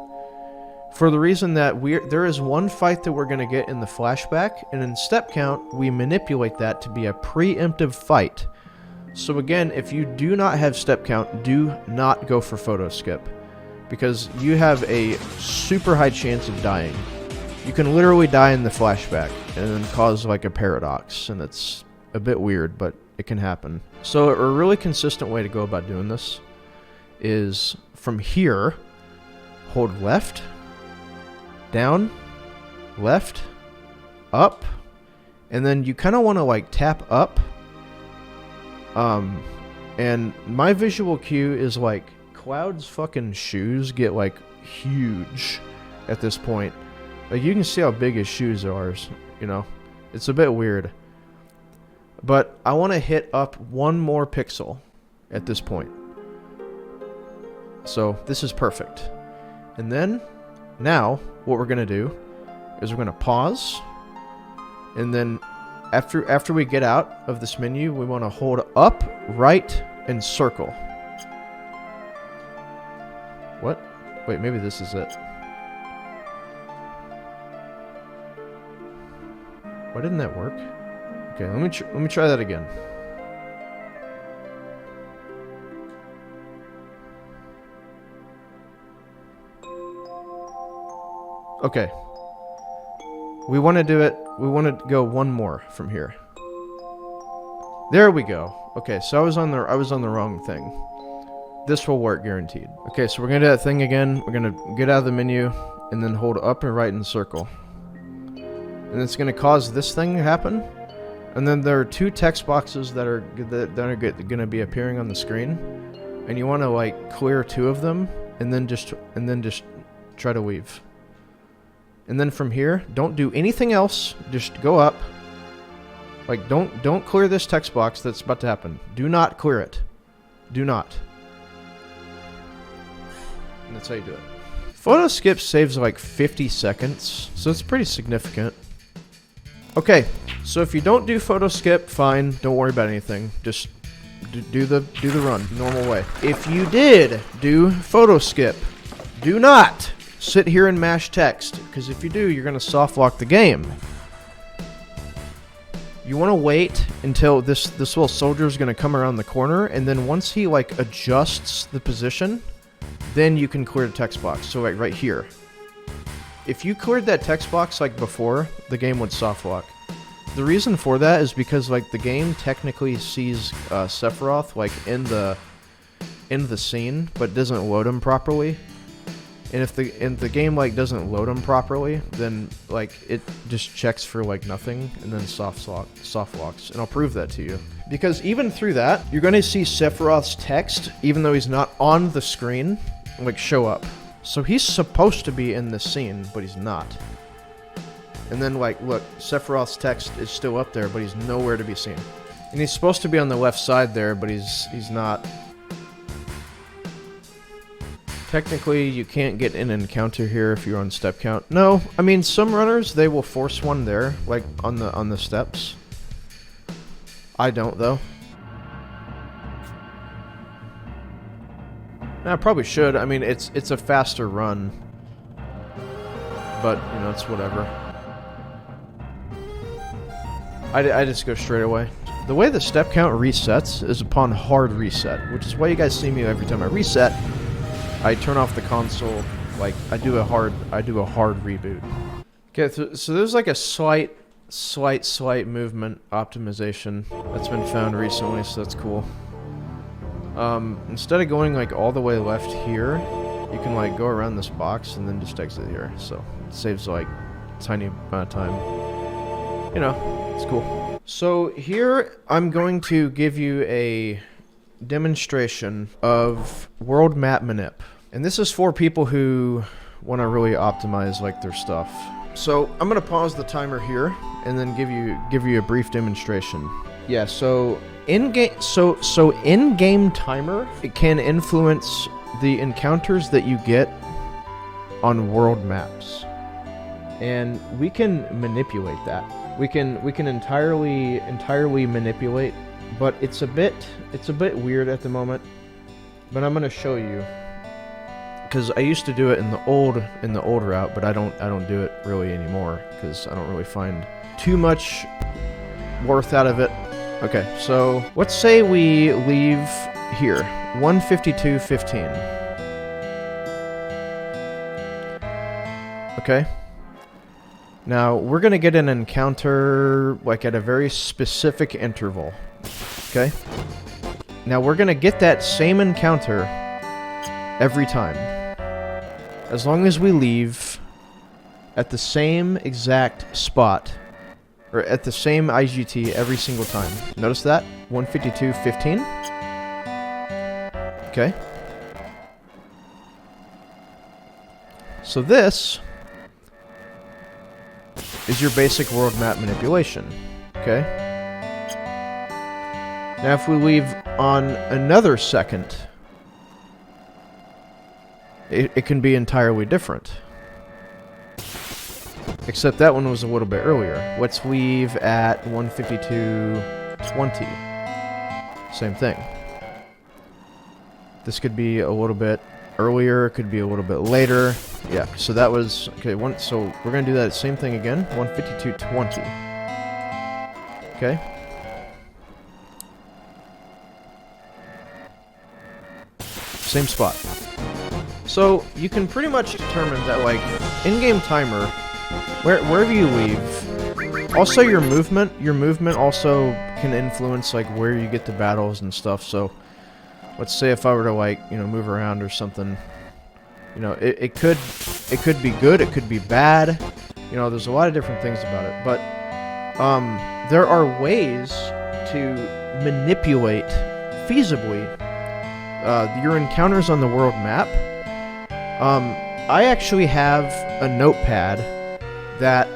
For the reason that there is one fight that we're gonna get in the flashback, and in step count, we manipulate that to be a preemptive fight. So again, if you do not have step count, do not go for photo skip, because you have a super high chance of dying. You can literally die in the flashback and then cause like a paradox, and it's a bit weird, but it can happen. So a really consistent way to go about doing this is from here, hold left, down, left, up, and then you kind of want to like tap up. And my visual cue is like Cloud's fucking shoes get like huge at this point. Like you can see how big his shoes are, you know. It's a bit weird. But I want to hit up one more pixel at this point. So this is perfect. And then now what we're going to do is we're going to pause, and then after we get out of this menu, we want to hold up, right, and circle. What? Wait, maybe this is it. Why didn't that work? Okay, let me try that again. Okay. We want to do it. We want to go one more from here. There we go. Okay, so I was on the wrong thing. This will work guaranteed. Okay, so we're gonna do that thing again. We're gonna get out of the menu and then hold up and right and circle. And it's gonna cause this thing to happen. And then there are two text boxes that are gonna be appearing on the screen. And you want to like clear two of them and then just try to weave. And then from here, don't do anything else. Just go up. Like, don't clear this text box that's about to happen. Do not clear it. Do not. And that's how you do it. Photo skip saves like 50 seconds, so it's pretty significant. Okay, so if you don't do photo skip, fine. Don't worry about anything. Just do the run, normal way. If you did do photo skip, do not sit here and mash text, because if you do, you're going to soft lock the game. You want to wait until this little soldier is going to come around the corner, and then once he like adjusts the position, then you can clear the text box. So like right here. If you cleared that text box like before, the game would soft lock. The reason for that is because like the game technically sees Sephiroth like in the scene, but doesn't load him properly. And if the game like doesn't load them properly, then like it just checks for like nothing and then soft locks. And I'll prove that to you. Because even through that, you're going to see Sephiroth's text, even though he's not on the screen, like show up. So he's supposed to be in this scene, but he's not. And then like look, Sephiroth's text is still up there, but he's nowhere to be seen. And he's supposed to be on the left side there, but he's not. Technically, you can't get an encounter here if you're on step count. No, I mean some runners they will force one there, like on the steps. I don't though. I probably should. I mean it's a faster run, but you know it's whatever. I just go straight away. The way the step count resets is upon hard reset, which is why you guys see me every time I reset. I turn off the console, like I do a hard reboot. Okay, so there's like a slight movement optimization that's been found recently, so that's cool. Instead of going like all the way left here, you can like go around this box and then just exit here, so it saves like a tiny amount of time. You know, it's cool. So here I'm going to give you a demonstration of world map manip. And this is for people who want to really optimize like their stuff. So I'm gonna pause the timer here and then give you a brief demonstration. Yeah, so in-game timer, it can influence the encounters that you get on world maps, and we can manipulate that. We can entirely manipulate, but it's a bit weird at the moment. But I'm gonna show you, because I used to do it in the old route, but I don't do it really anymore because I don't really find too much worth out of it. Okay, so let's say we leave here, 152.15. Okay. Now we're gonna get an encounter like at a very specific interval. Okay. Now we're gonna get that same encounter every time, as long as we leave at the same exact spot, or at the same IGT every single time. Notice that? 152.15. Okay. So this is your basic world map manipulation. Okay. Now if we leave on another second, it can be entirely different. Except that one was a little bit earlier. Let's leave at 152.20. Same thing. This could be a little bit earlier, it could be a little bit later. Yeah, so that was... Okay, so we're going to do that same thing again. 152.20. Okay. Same spot. So, you can pretty much determine that, like, in-game timer, wherever you leave, also your movement also can influence, like, where you get to battles and stuff. So, let's say if I were to, like, you know, move around or something, you know, it could be good, it could be bad, you know, there's a lot of different things about it, but, there are ways to manipulate, feasibly, your encounters on the world map. I actually have a notepad that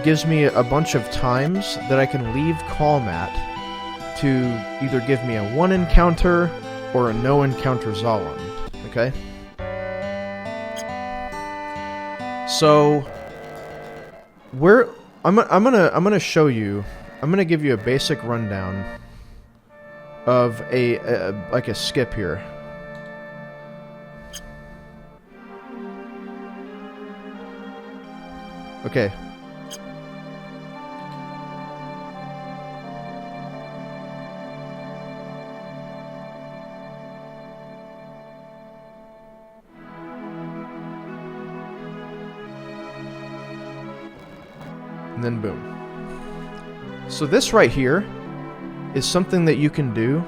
gives me a bunch of times that I can leave calm at to either give me a 1 encounter or a no encounter Zolom. Okay? So I'm gonna show you. I'm gonna give you a basic rundown of like a skip here. Okay. And then boom. So this right here is something that you can do,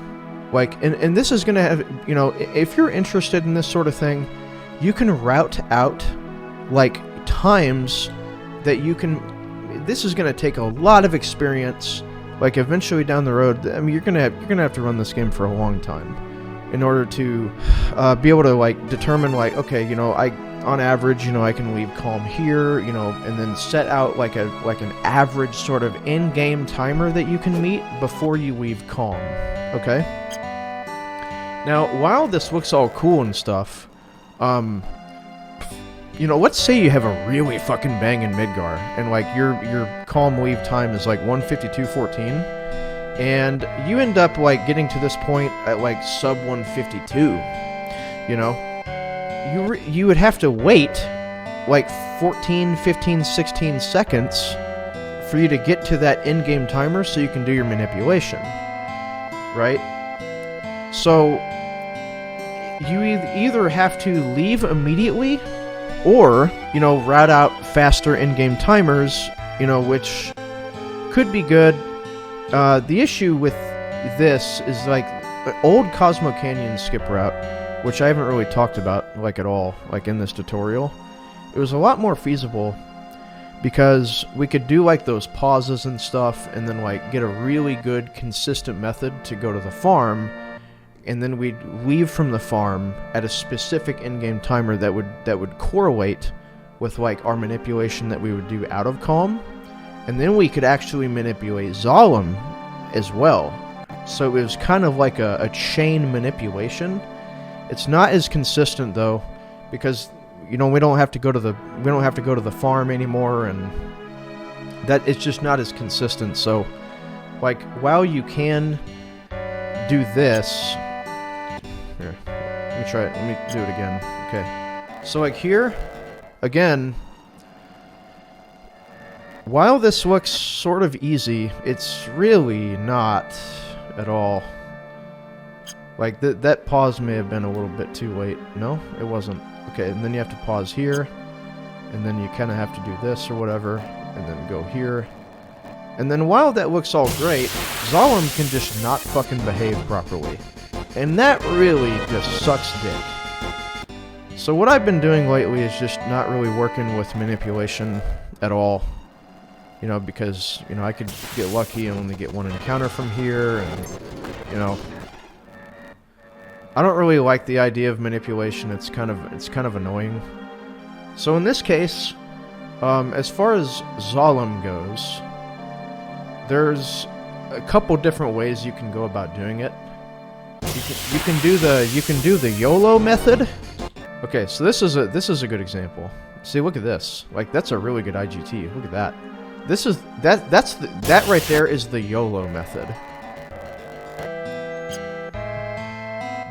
like, and this is gonna have, you know, if you're interested in this sort of thing, you can route out, like, times that you can. This is gonna take a lot of experience, like, eventually down the road. I mean, you're gonna have to run this game for a long time in order to be able to, like, determine, like, okay, you know, on average, you know, I can leave calm here, you know, and then set out like an average sort of in-game timer that you can meet before you leave calm. Okay. Now, while this looks all cool and stuff, you know, let's say you have a really fucking banging Midgar, and, like, your calm leave time is like 152.14, and you end up, like, getting to this point at, like, sub 152. You know, you would have to wait like 14, 15, 16 seconds for you to get to that in-game timer so you can do your manipulation, right? So you either have to leave immediately, or, you know, route out faster in-game timers, you know, which could be good. The issue with this is, like, old Cosmo Canyon skip route, which I haven't really talked about, like, at all, like, in this tutorial. It was a lot more feasible because we could do, like, those pauses and stuff, and then, like, get a really good, consistent method to go to the farm, and then we'd leave from the farm at a specific in-game timer that would correlate with like our manipulation that we would do out of calm, and then we could actually manipulate Zolom as well. So it was kind of like a chain manipulation. It's not as consistent though, because you know we don't have to go to the farm anymore, and that it's just not as consistent. So like while you can do this, here, let me try it. Let me do it again. Okay. So like here, again, while this looks sort of easy, it's really not at all. Like that pause may have been a little bit too late. No, it wasn't. Okay, and then you have to pause here, and then you kind of have to do this or whatever, and then go here. And then while that looks all great, Zolom can just not fucking behave properly. And that really just sucks dick. So what I've been doing lately is just not really working with manipulation at all. You know, because, you know, I could get lucky and only get one encounter from here, and, you know, I don't really like the idea of manipulation. It's kind of annoying. So in this case, as far as Zolom goes, there's a couple different ways you can go about doing it. You can do the YOLO method. Okay, so this is a good example. See, look at this. Like, that's a really good IGT. Look at that. That right there is the YOLO method.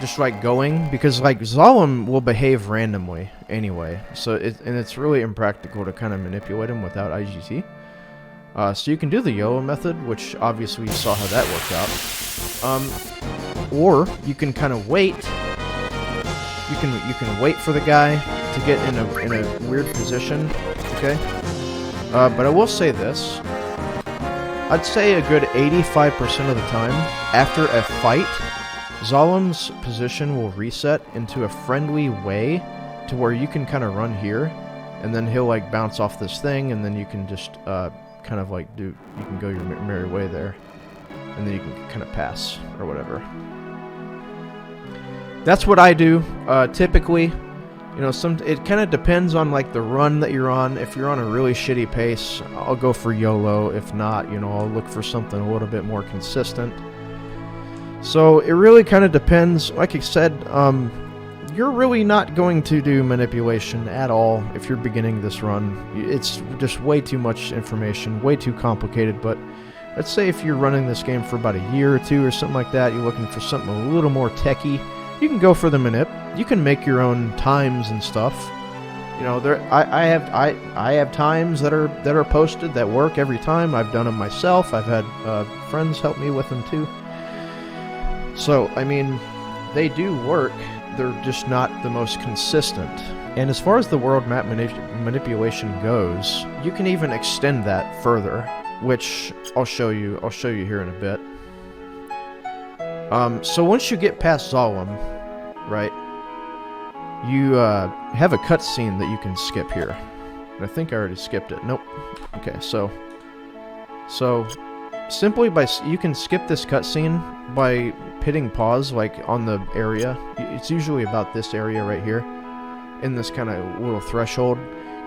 Just like going, because like Zolom will behave randomly anyway, so it's really impractical to kind of manipulate him without IGT. So you can do the YOLO method, which obviously you saw how that worked out. Or you can kind of wait. You can wait for the guy to get in a weird position. Okay. But I will say this. I'd say a good 85% of the time, after a fight, Zolom's position will reset into a friendly way to where you can kind of run here, and then he'll like bounce off this thing, and then you can just kind of like you can go your merry way there, and then you can kind of pass or whatever. That's what I do typically. You know, it kind of depends on like the run that you're on. If you're on a really shitty pace, I'll go for YOLO. If not, you know, I'll look for something a little bit more consistent. So it really kind of depends. Like I said, you're really not going to do manipulation at all if you're beginning this run. It's just way too much information, way too complicated. But let's say if you're running this game for about a year or two or something like that, you're looking for something a little more techy, you can go for the manip. You can make your own times and stuff. You know, I have times that are posted that work every time. I've done them myself. I've had friends help me with them too. So I mean, they do work. They're just not the most consistent. And as far as the world map manipulation goes, you can even extend that further, which I'll show you here in a bit. So once you get past Zolom, right, you have a cutscene that you can skip here. And I think I already skipped it. Nope. Okay, so simply you can skip this cutscene by hitting pause, like on the area. It's usually about this area right here, in this kind of little threshold.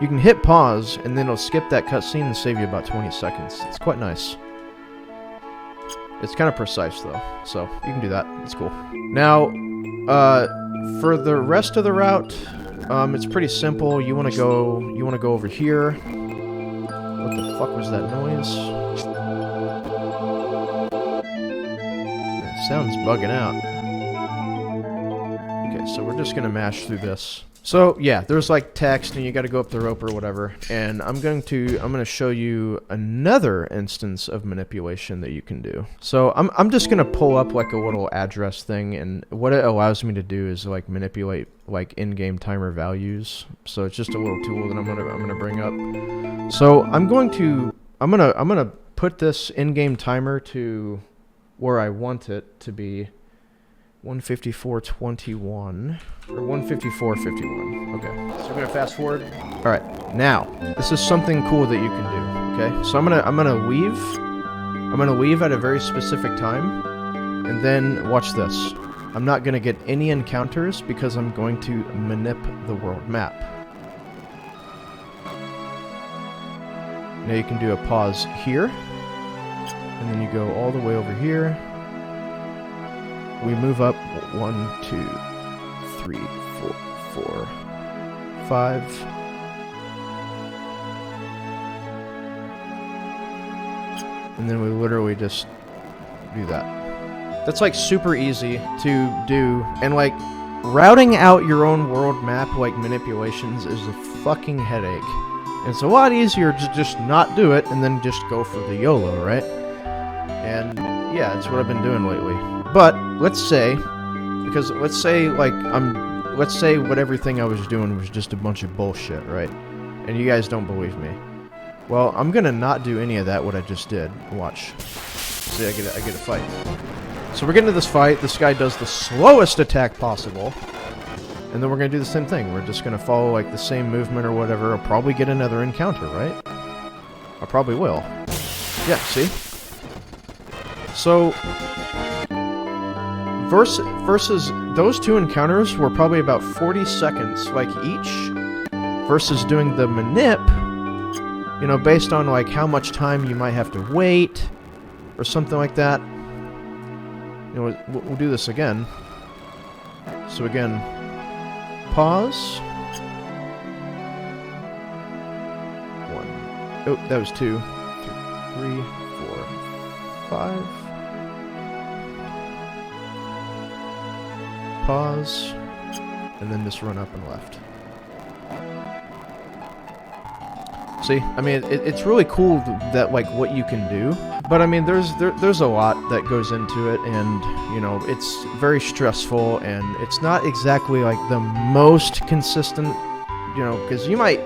You can hit pause, and then it'll skip that cutscene and save you about 20 seconds. It's quite nice. It's kind of precise though, so you can do that. It's cool. Now, for the rest of the route, it's pretty simple. You want to go over here. What the fuck was that noise? It sounds bugging out. Okay, so we're just gonna mash through this. So yeah, there's like text, and you got to go up the rope or whatever. And I'm gonna show you another instance of manipulation that you can do. So I'm just gonna pull up like a little address thing, and what it allows me to do is like manipulate like in-game timer values. So it's just a little tool that I'm gonna bring up. So I'm gonna put this in-game timer to where I want it to be. 154.21 or 154.51. Okay, so we're gonna fast forward. All right, now this is something cool that you can do. Okay, so I'm gonna leave. I'm gonna leave at a very specific time, and then watch this. I'm not gonna get any encounters because I'm going to manip the world map. Now you can do a pause here, and then you go all the way over here. We move up 1, 2, 3, 4, 4, 5. And then we literally just do that. That's like super easy to do, and like routing out your own world map like manipulations is a fucking headache. And it's a lot easier to just not do it and then just go for the YOLO, right? And yeah, it's what I've been doing lately. But let's say, because let's say what everything I was doing was just a bunch of bullshit, right? And you guys don't believe me. Well, I'm gonna not do any of that what I just did. Watch. See, I get a fight. So we're getting to this fight. This guy does the slowest attack possible. And then we're going to do the same thing. We're just going to follow like the same movement or whatever. I'll probably get another encounter, right? I probably will. Yeah, see? So, versus those two encounters were probably about 40 seconds, like each, versus doing the manip, you know, based on like how much time you might have to wait, or something like that. You know, we'll do this again. So again, pause. 1. Oh, that was 2. 3, 4, 5. Pause. And then just run up and left. See, I mean, it's really cool that like what you can do, but I mean, there's a lot that goes into it, and you know, it's very stressful, and it's not exactly like the most consistent, you know, because you might.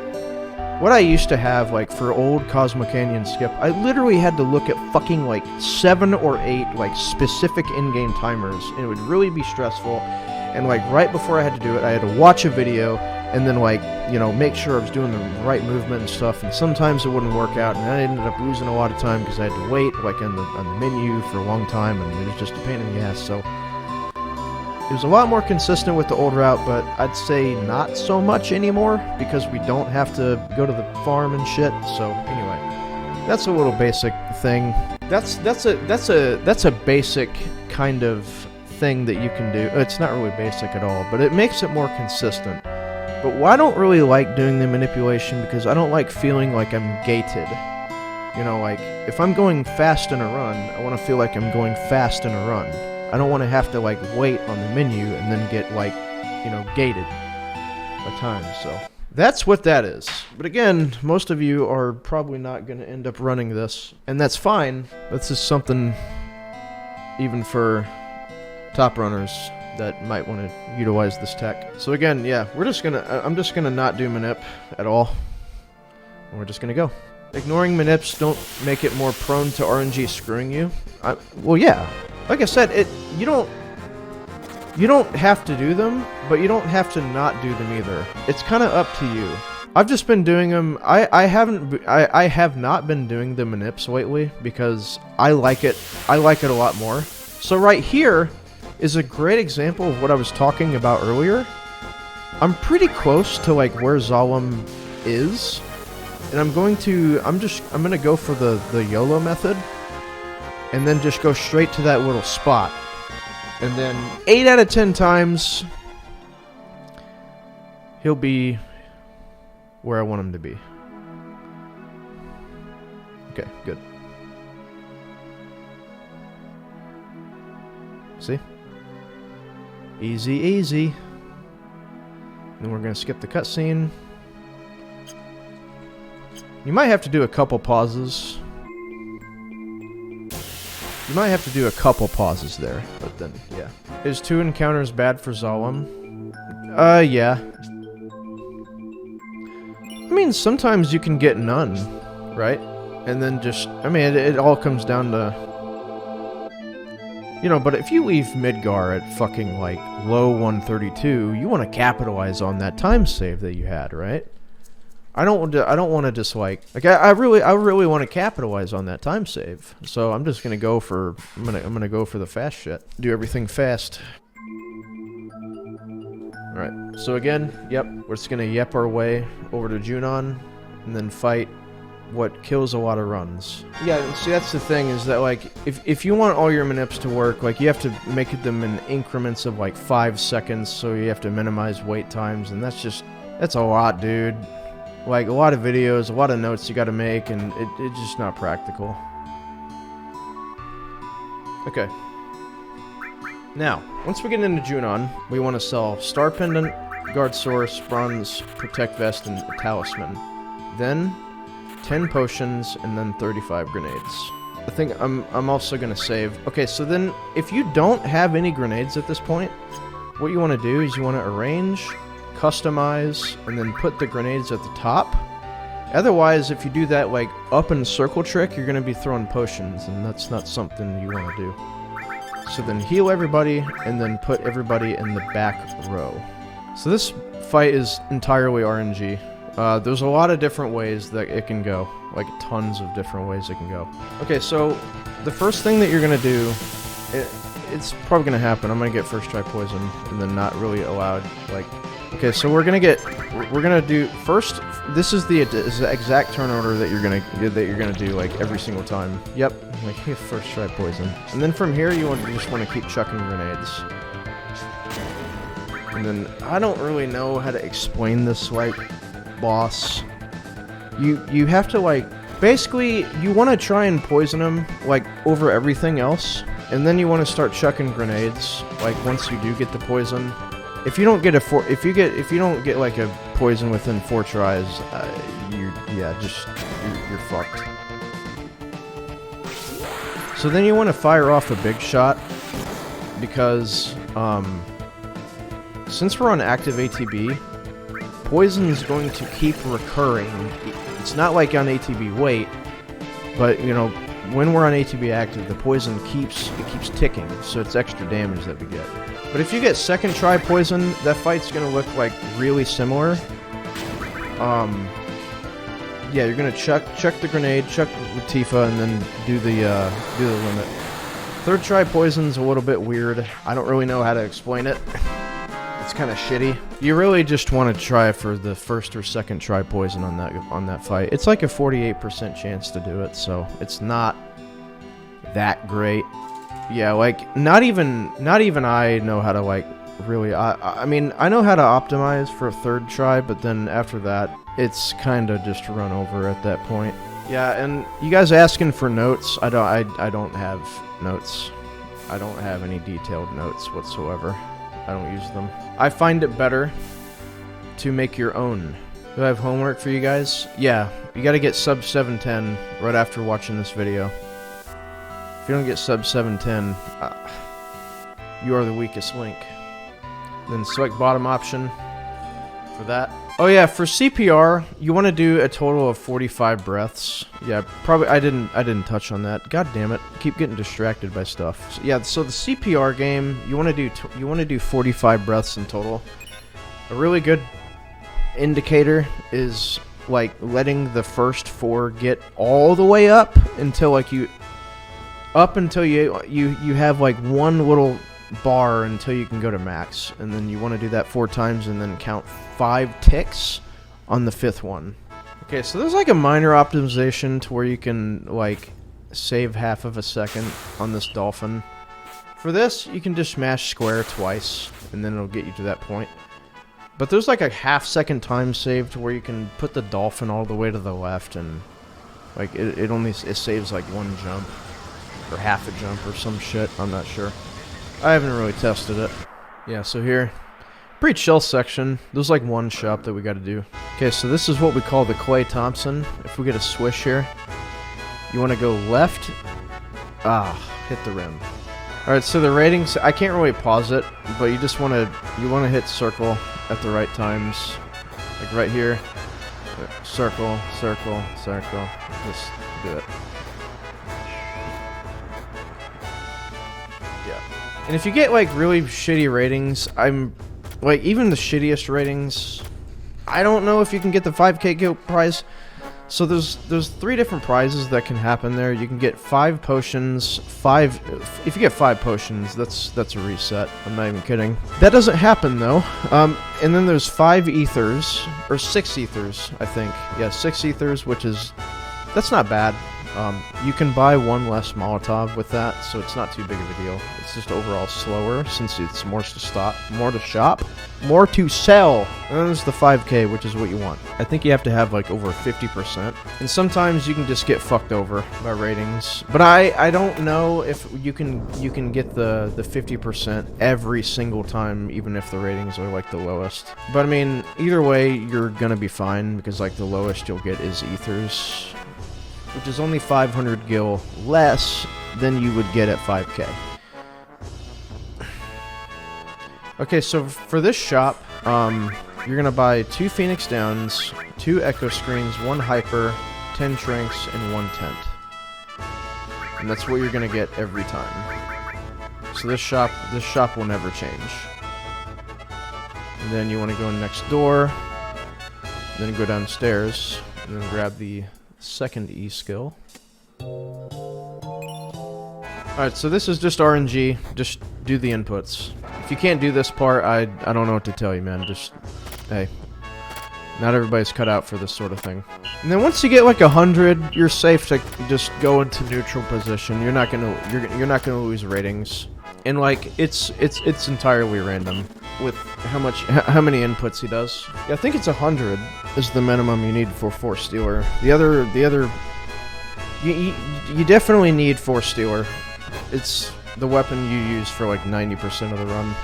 What I used to have, like for old Cosmo Canyon Skip, I literally had to look at fucking like 7 or 8 like specific in-game timers, and it would really be stressful. And like right before I had to do it, I had to watch a video and then like, you know, make sure I was doing the right movement and stuff. And sometimes it wouldn't work out, and I ended up losing a lot of time because I had to wait like on the menu for a long time, and it was just a pain in the ass. So it was a lot more consistent with the old route, but I'd say not so much anymore because we don't have to go to the farm and shit. So anyway, that's a little basic thing. That's a basic kind of thing that you can do. It's not really basic at all, but it makes it more consistent. But I don't really like doing the manipulation because I don't like feeling like I'm gated. You know, like if I'm going fast in a run, I want to feel like I'm going fast in a run. I don't want to have to like wait on the menu and then get like, you know, gated by time. So that's what that is. But again, most of you are probably not going to end up running this, and that's fine. This is something even for top runners that might want to utilize this tech. So again, yeah, I'm just gonna not do manip at all. And we're just gonna go. Ignoring manips don't make it more prone to RNG screwing you. Well, yeah. Like I said, you don't have to do them, but you don't have to not do them either. It's kind of up to you. I've just been doing them. I have not been doing the manips lately because I like it. I like it a lot more. So right here is a great example of what I was talking about earlier. I'm pretty close to like where Zolom is, and I'm gonna go for the YOLO method, and then just go straight to that little spot, and then 8 out of 10 times he'll be where I want him to be. Okay, good. See? Easy, easy. Then we're going to skip the cutscene. You might have to do a couple pauses. You might have to do a couple pauses there, but then, yeah. Is 2 encounters bad for Zolom? Yeah. I mean, sometimes you can get none, right? And then just, I mean, it all comes down to, you know, but if you leave Midgar at fucking, like, low 132, you want to capitalize on that time save that you had, right? I don't want to just, like I really want to capitalize on that time save. So I'm just going to go for, I'm gonna go for the fast shit. Do everything fast. Alright, so again, yep, we're just going to yep our way over to Junon, and then fight what kills a lot of runs. Yeah, see, that's the thing, is that, like, if you want all your manips to work, like, you have to make them in increments of, like, 5 seconds, so you have to minimize wait times, and that's a lot, dude. Like, a lot of videos, a lot of notes you gotta make, and it's just not practical. Okay. Now, once we get into Junon, we want to sell Star Pendant, Guard Source, Bronze, Protect Vest, and a Talisman. Then, 10 potions, and then 35 grenades. I think I'm also going to save. Okay, so then, if you don't have any grenades at this point, what you want to do is you want to arrange, customize, and then put the grenades at the top. Otherwise, if you do that, like, up and circle trick, you're going to be throwing potions, and that's not something you want to do. So then heal everybody, and then put everybody in the back row. So this fight is entirely RNG. There's a lot of different ways that it can go. Like, tons of different ways it can go. Okay, so the first thing that you're gonna do, it's probably gonna happen. I'm gonna get first try poison, and then not really allowed. Like, okay, so we're gonna do first. This is the exact turn order that you're gonna do, like, every single time. Yep, like, first try poison, and then from here you just want to keep chucking grenades. And then I don't really know how to explain this, like, boss. You have to, like, basically you want to try and poison him, like, over everything else, and then you want to start chucking grenades, like, once you do get the poison. If you don't get if you don't get like a poison within 4 tries, you're fucked. So then you want to fire off a big shot, because since we're on active ATB, poison is going to keep recurring. It's not like on ATB Wait, but, you know, when we're on ATB active, the poison keeps ticking, so it's extra damage that we get. But if you get second try poison, that fight's gonna look, like, really similar. Yeah, you're gonna chuck the grenade, chuck the Tifa, and then do the limit. Third try poison's a little bit weird. I don't really know how to explain it. It's kind of shitty. You really just want to try for the first or second try poison on that fight. It's like a 48% chance to do it, so it's not that great. Yeah, like, not even I know how to, like, really. I mean, I know how to optimize for a third try, but then after that, it's kind of just run over at that point. Yeah, and you guys asking for notes? I don't have notes. I don't have any detailed notes whatsoever. I don't use them. I find it better to make your own. Do I have homework for you guys? Yeah, you gotta get sub 710 right after watching this video. If you don't get sub 710, you are the weakest link. Then select bottom option for that. Oh yeah, for CPR, you want to do a total of 45 breaths. Yeah, probably I didn't touch on that. God damn it, keep getting distracted by stuff. So, yeah, so the CPR game, you want to do 45 breaths in total. A really good indicator is, like, letting the first 4 get all the way up until, like, you have, like, one little bar until you can go to max, and then you want to do that 4 times and then count 5 ticks on the 5th one. Okay, so there's, like, a minor optimization to where you can, like, save half of a second on this dolphin. For this, you can just smash square twice, and then it'll get you to that point. But there's, like, a half-second time save to where you can put the dolphin all the way to the left, and, like, it saves, like, 1 jump, or half a jump, or some shit. I'm not sure. I haven't really tested it. Yeah, so here, pretty chill section. There's, like, 1 shop that we got to do. Okay, so this is what we call the Clay Thompson. If we get a swish here, you want to go left. Hit the rim. All right, so the ratings, I can't really pause it, but you just want to hit circle at the right times, like right here. Circle, circle, circle. Just do it. And if you get, like, really shitty ratings, like, even the shittiest ratings, I don't know if you can get the 5K guild prize. So there's 3 different prizes that can happen there. You can get 5 potions, if you get 5 potions, that's a reset. I'm not even kidding. That doesn't happen, though. And then there's 5 ethers, or 6 ethers, I think. Yeah, 6 ethers, which is That's not bad. You can buy one less Molotov with that, so it's not too big of a deal. It's just overall slower, since it's more to stop, more to shop, more to sell. And then there's the 5K, which is what you want. I think you have to have like over 50%. And sometimes you can just get fucked over by ratings. But I don't know if you can get the 50% every single time, even if the ratings are like the lowest. But I mean, either way, you're gonna be fine, because like the lowest you'll get is Ethers, which is only 500 gil less than you would get at 5K. Okay, so for this shop, you're gonna buy 2 Phoenix Downs, 2 Echo Screens, 1 Hyper, 10 Trinks, and 1 Tent. And that's what you're gonna get every time. So this shop will never change. And then you want to go next door, then go downstairs, and then grab the second E skill. Alright, so this is just RNG. Just do the inputs. If you can't do this part, I don't know what to tell you, man. Just, hey, not everybody's cut out for this sort of thing. And then once you get like 100, you're safe to just go into neutral position. You're not gonna lose ratings. And like it's entirely random with how many inputs he does. Yeah, I think it's 100 is the minimum you need for Force Stealer. The other you definitely need Force Stealer. It's the weapon you use for like 90% of the run,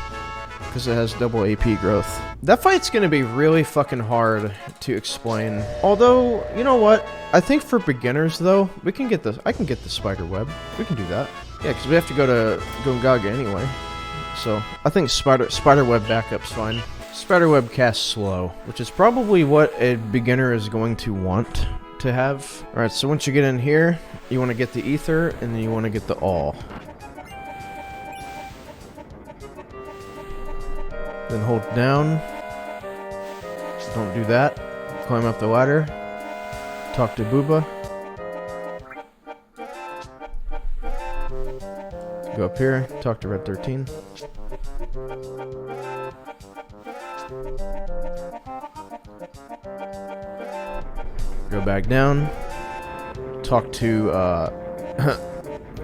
because it has double AP growth. That fight's gonna be really fucking hard to explain. Although, you know what? I think for beginners though, I can get the spider web. We can do that. Yeah, because we have to go to Gongaga anyway. So I think spider web backup's fine. Spider web casts slow, which is probably what a beginner is going to want to have. Alright, so once you get in here, you want to get the ether, and then you want to get the all. Then hold down. Don't do that. Climb up the ladder. Talk to Booba. Go up here. Talk to Red 13. Go back down. Talk to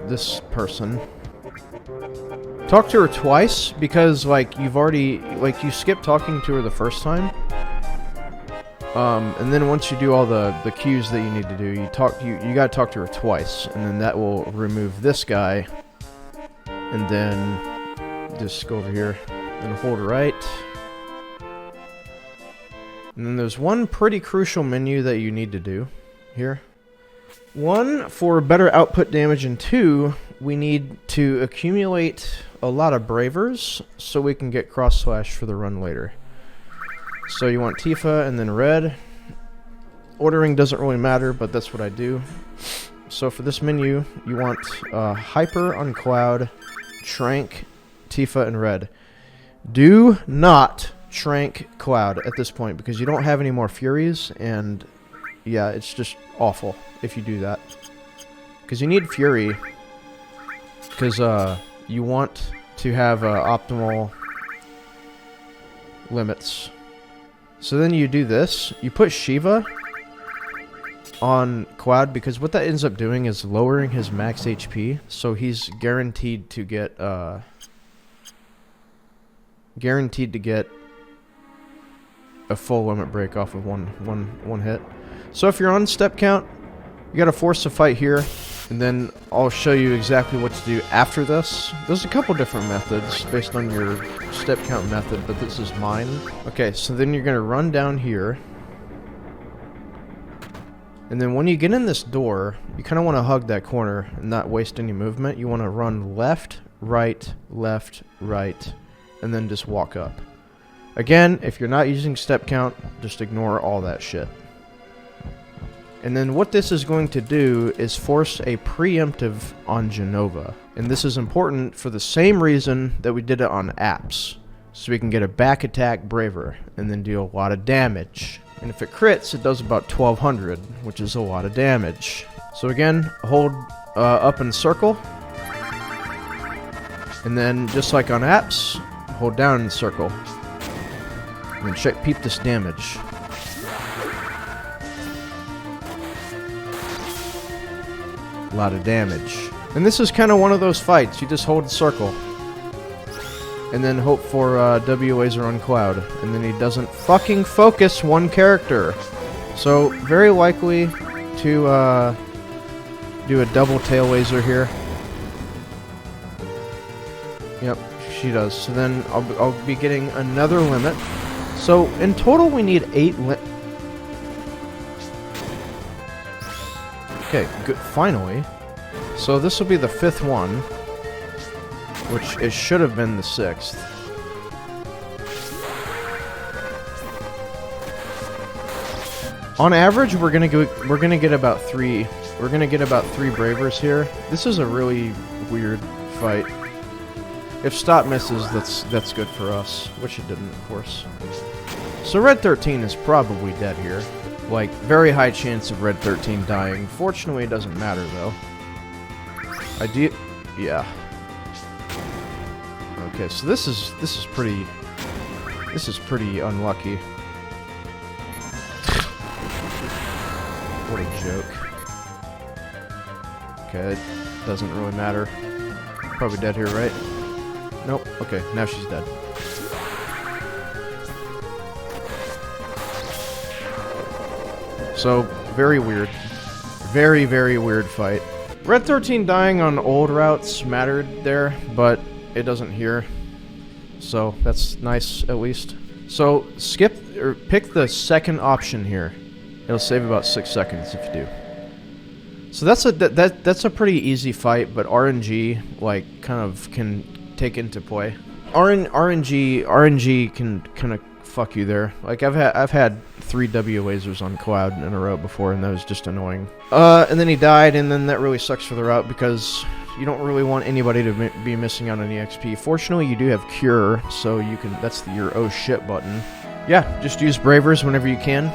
this person. Talk to her twice, because like you skipped talking to her the first time. And then once you do all the cues that you need to do, you gotta talk to her twice, and then that will remove this guy. And then just go over here and hold right. And then there's one pretty crucial menu that you need to do here. 1, for better output damage, and 2, we need to accumulate a lot of Bravers so we can get cross slash for the run later. So you want Tifa and then red. Ordering doesn't really matter, but that's what I do. So for this menu, you want Hyper on Cloud, Trank, Tifa, and red. Do not Trank Cloud at this point, because you don't have any more Furies, and yeah, it's just awful if you do that. Because you need Fury, because you want to have optimal limits. So then you do this. You put Shiva on Cloud, because what that ends up doing is lowering his max HP, so he's guaranteed to get a full limit break off of one hit. So if you're on step count, you gotta force a fight here, and then I'll show you exactly what to do after this. There's a couple different methods based on your step count method, but this is mine. Okay, so then you're gonna run down here, and then when you get in this door, you kind of want to hug that corner and not waste any movement. You want to run left, right, and then just walk up. Again, if you're not using step count, just ignore all that shit. And then what this is going to do is force a preemptive on Jenova. And this is important for the same reason that we did it on apps. So we can get a back attack braver and then deal a lot of damage. And if it crits, it does about 1200, which is a lot of damage. So again, hold up and circle. And then just like on apps, hold down and circle. And then peep this damage. A lot of damage. And this is kind of one of those fights. You just hold circle. And then hope for W-Laser on Cloud. And then he doesn't fucking focus one character. So, very likely to do a double tail laser here. Yep, she does. So then I'll be getting another limit. So, in total we need 8 Okay, good. Finally. So this will be the 5th one, which it should have been the 6th. On average, we're gonna get about 3. We're gonna get about 3 bravers here. This is a really weird fight. If Stop misses, that's good for us, which it didn't, of course. So Red 13 is probably dead here. Like, very high chance of Red 13 dying. Fortunately, it doesn't matter, though. Yeah. Okay, so this is pretty unlucky. What a joke. Okay, it doesn't really matter. Probably dead here, right? Nope. Okay, now she's dead. So, very weird. Very, very weird fight. Red 13 dying on old routes mattered there, but it doesn't here. So, that's nice, at least. So, pick the second option here. It'll save about 6 seconds if you do. So that's a pretty easy fight, but RNG, like, kind of can take into play. RNG can kind of fuck you there. Like, I've had 3 W lasers on Cloud in a row before, and that was just annoying. And then he died, and then that really sucks for the route because you don't really want anybody to be missing out on EXP. Fortunately, you do have Cure, so you can. That's your oh shit button. Yeah, just use Bravers whenever you can,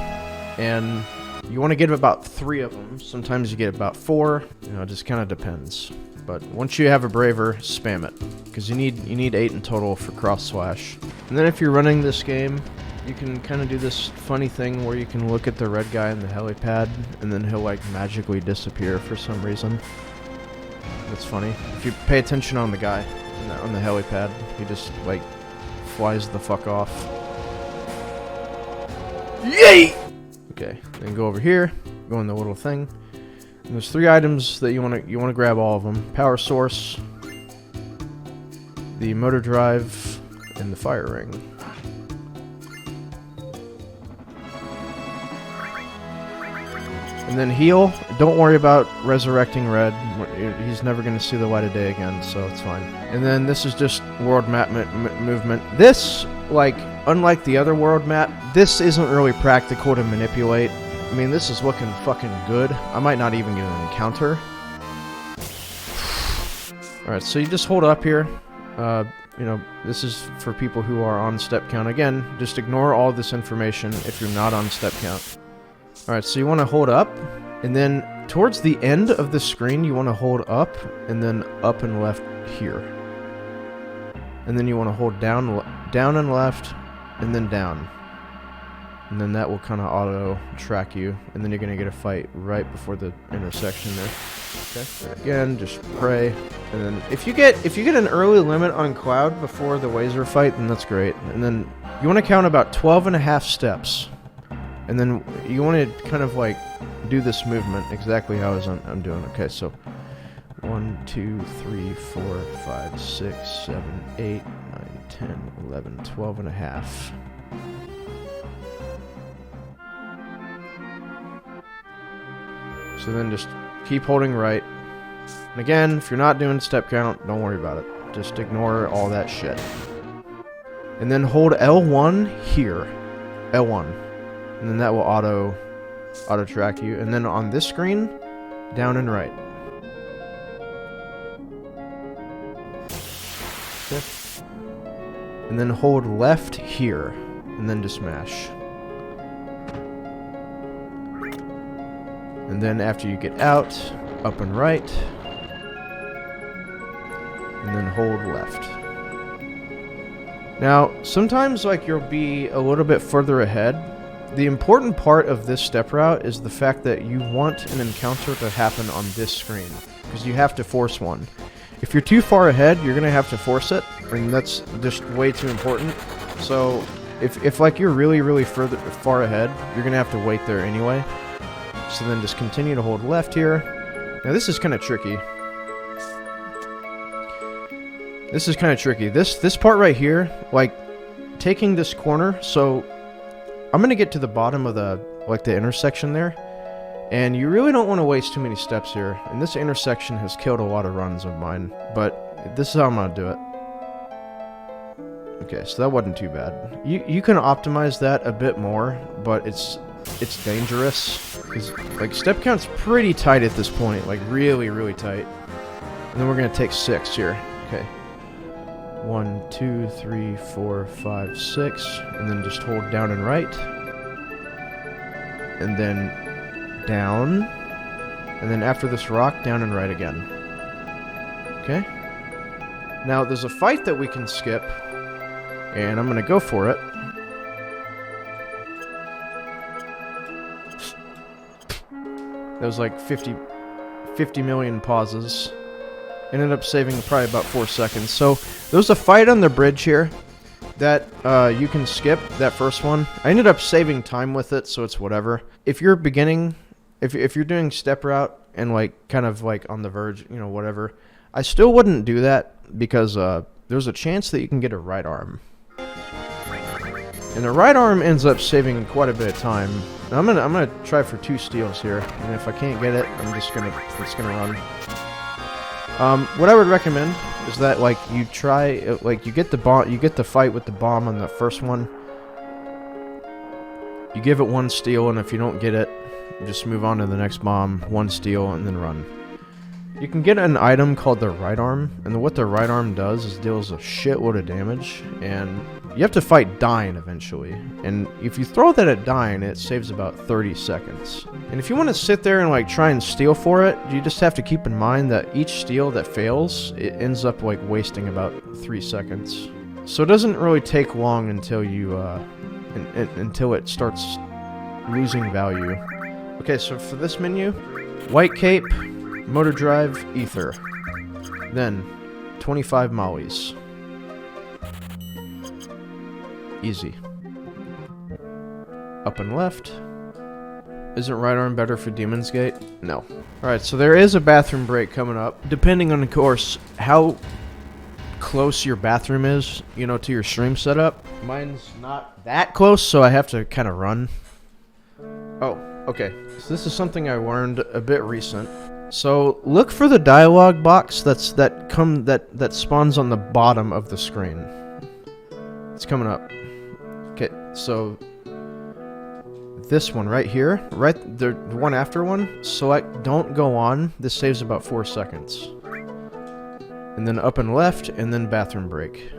and you want to get about 3 of them. Sometimes you get about 4. You know, it just kind of depends. But once you have a Braver, spam it, because you need 8 in total for cross slash. And then if you're running this game, you can kind of do this funny thing where you can look at the red guy in the helipad, and then he'll like magically disappear for some reason. That's funny. If you pay attention on the guy on the helipad, he just like flies the fuck off. Yay! Okay, then go over here, go in the little thing. And there's 3 items that you want to grab all of them: power source, the motor drive, and the fire ring. And then heal. Don't worry about resurrecting Red. He's never going to see the light of day again, so it's fine. And then this is just world map movement. This, like, unlike the other world map, this isn't really practical to manipulate. I mean, this is looking fucking good. I might not even get an encounter. Alright, so you just hold up here. You know, this is for people who are on step count. Again, just ignore all this information if you're not on step count. Alright, so you want to hold up, and then towards the end of the screen, you want to hold up, and then up and left here. And then you want to hold down and left, and then down. And then that will kind of auto-track you, and then you're going to get a fight right before the intersection there. Okay, and again, just pray. And then if you get an early limit on Cloud before the laser fight, then that's great. And then you want to count about 12.5 steps. And then you want to kind of like do this movement exactly how I'm doing. Okay, so 1, 2, 3, 4, 5, 6, 7, 8, 9, 10, 11, 12.5. So then just keep holding right. And again, if you're not doing step count, don't worry about it. Just ignore all that shit. And then hold L1 here. L1. And then that will auto track you. And then on this screen, down and right. Okay. And then hold left here. And then just smash. And then after you get out, up and right. And then hold left. Now, sometimes like you'll be a little bit further ahead. The important part of this step route is the fact that you want an encounter to happen on this screen, because you have to force one. If you're too far ahead, you're gonna have to force it, and that's just way too important. So, if like you're really far ahead, you're gonna have to wait there anyway. So then just continue to hold left here. Now this is kind of tricky. This part right here, like taking this corner, so I'm gonna get to the bottom of the intersection there, and you really don't want to waste too many steps here. And this intersection has killed a lot of runs of mine, but this is how I'm gonna do it. Okay, so that wasn't too bad. You can optimize that a bit more, but it's dangerous, because like step count's pretty tight at this point, like really tight. And then we're gonna take 6 here. Okay. 1, 2, 3, 4, 5, 6, and then just hold down and right, and then down, and then after this rock, down and right again. Okay. Now there's a fight that we can skip, and I'm gonna go for it. That was like 50 million pauses. Ended up saving probably about 4 seconds. So there's a fight on the bridge here that you can skip, that first one. I ended up saving time with it, so it's whatever. If you're beginning, if you're doing step route and like kind of like on the verge, you know, whatever, I still wouldn't do that, because there's a chance that you can get a right arm. And the right arm ends up saving quite a bit of time. Now I'm gonna try for 2 steals here, and if I can't get it, I'm just gonna run. What I would recommend is that like you try, like you get the fight with the bomb on the first one. You give it 1 steal, and if you don't get it, you just move on to the next bomb, 1 steal, and then run. You can get an item called the right arm, and what the right arm does is deals a shitload of damage, and you have to fight Dyne eventually. And if you throw that at Dyne, it saves about 30 seconds. And if you want to sit there and like try and steal for it, you just have to keep in mind that each steal that fails, it ends up like wasting about 3 seconds. So it doesn't really take long until you until it starts losing value. Okay, so for this menu, white cape, motor drive, ether. Then 25 mollies. Easy. Up and left. Isn't right arm better for Demon's Gate? No. Alright, so there is a bathroom break coming up. Depending on, of course, how close your bathroom is, you know, to your stream setup. Mine's not that close, so I have to kind of run. Oh, okay. So this is something I learned a bit recent. So look for the dialogue box that spawns on the bottom of the screen. It's coming up. Okay, so this one right here, the one after one, select don't go on. This saves about 4 seconds. And then up and left, and then bathroom break.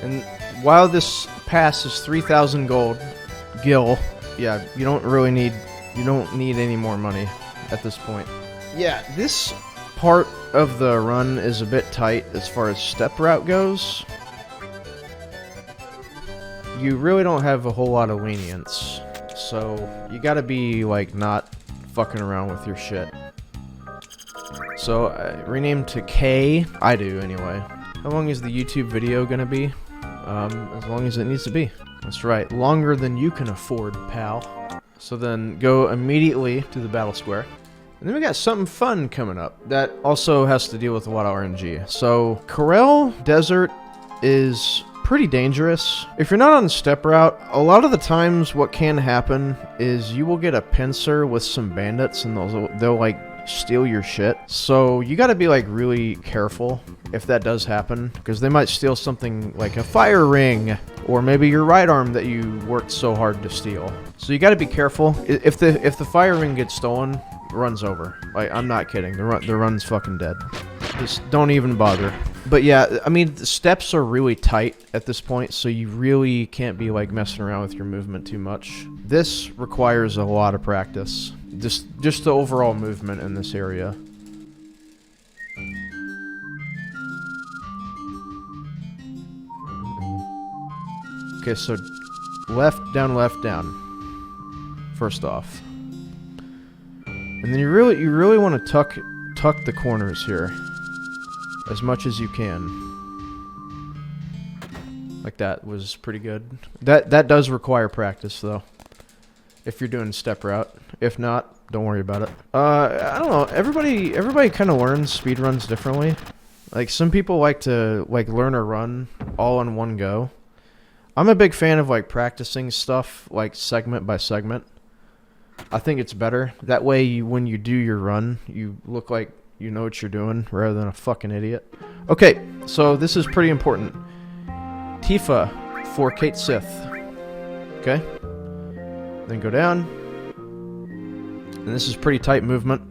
And while this pass is 3,000 gold, gil, yeah, you don't need any more money at this point. Yeah, this part of the run is a bit tight as far as step route goes. You really don't have a whole lot of lenience, so you gotta be like not fucking around with your shit. So rename to K. I do anyway. How long is the YouTube video gonna be? As long as it needs to be. That's right, longer than you can afford, pal. So then go immediately to the battle square. And then we got something fun coming up that also has to deal with a lot of RNG. So Corel Desert is pretty dangerous. If you're not on step route, a lot of the times what can happen is you will get a pincer with some bandits, and they'll like steal your shit. So you gotta be like really careful if that does happen, because they might steal something like a fire ring, or maybe your right arm that you worked so hard to steal. So you gotta be careful. If the fire ring gets stolen, run's over. Like, I'm not kidding. The run's fucking dead. Just don't even bother. But yeah, I mean, the steps are really tight at this point, so you really can't be like messing around with your movement too much. This requires a lot of practice. Just the overall movement in this area. Okay, so left, down, first off. And then you really want to tuck the corners here as much as you can. Like that was pretty good. That does require practice though, if you're doing step route. If not, don't worry about it. I don't know. Everybody kind of learns speedruns differently. Like some people like to learn a run all in one go. I'm a big fan of like practicing stuff like segment by segment. I think it's better. That way when you do your run, you look like you know what you're doing rather than a fucking idiot. Okay, so this is pretty important. Tifa for Kate Sith. Okay. Then go down. And this is pretty tight movement.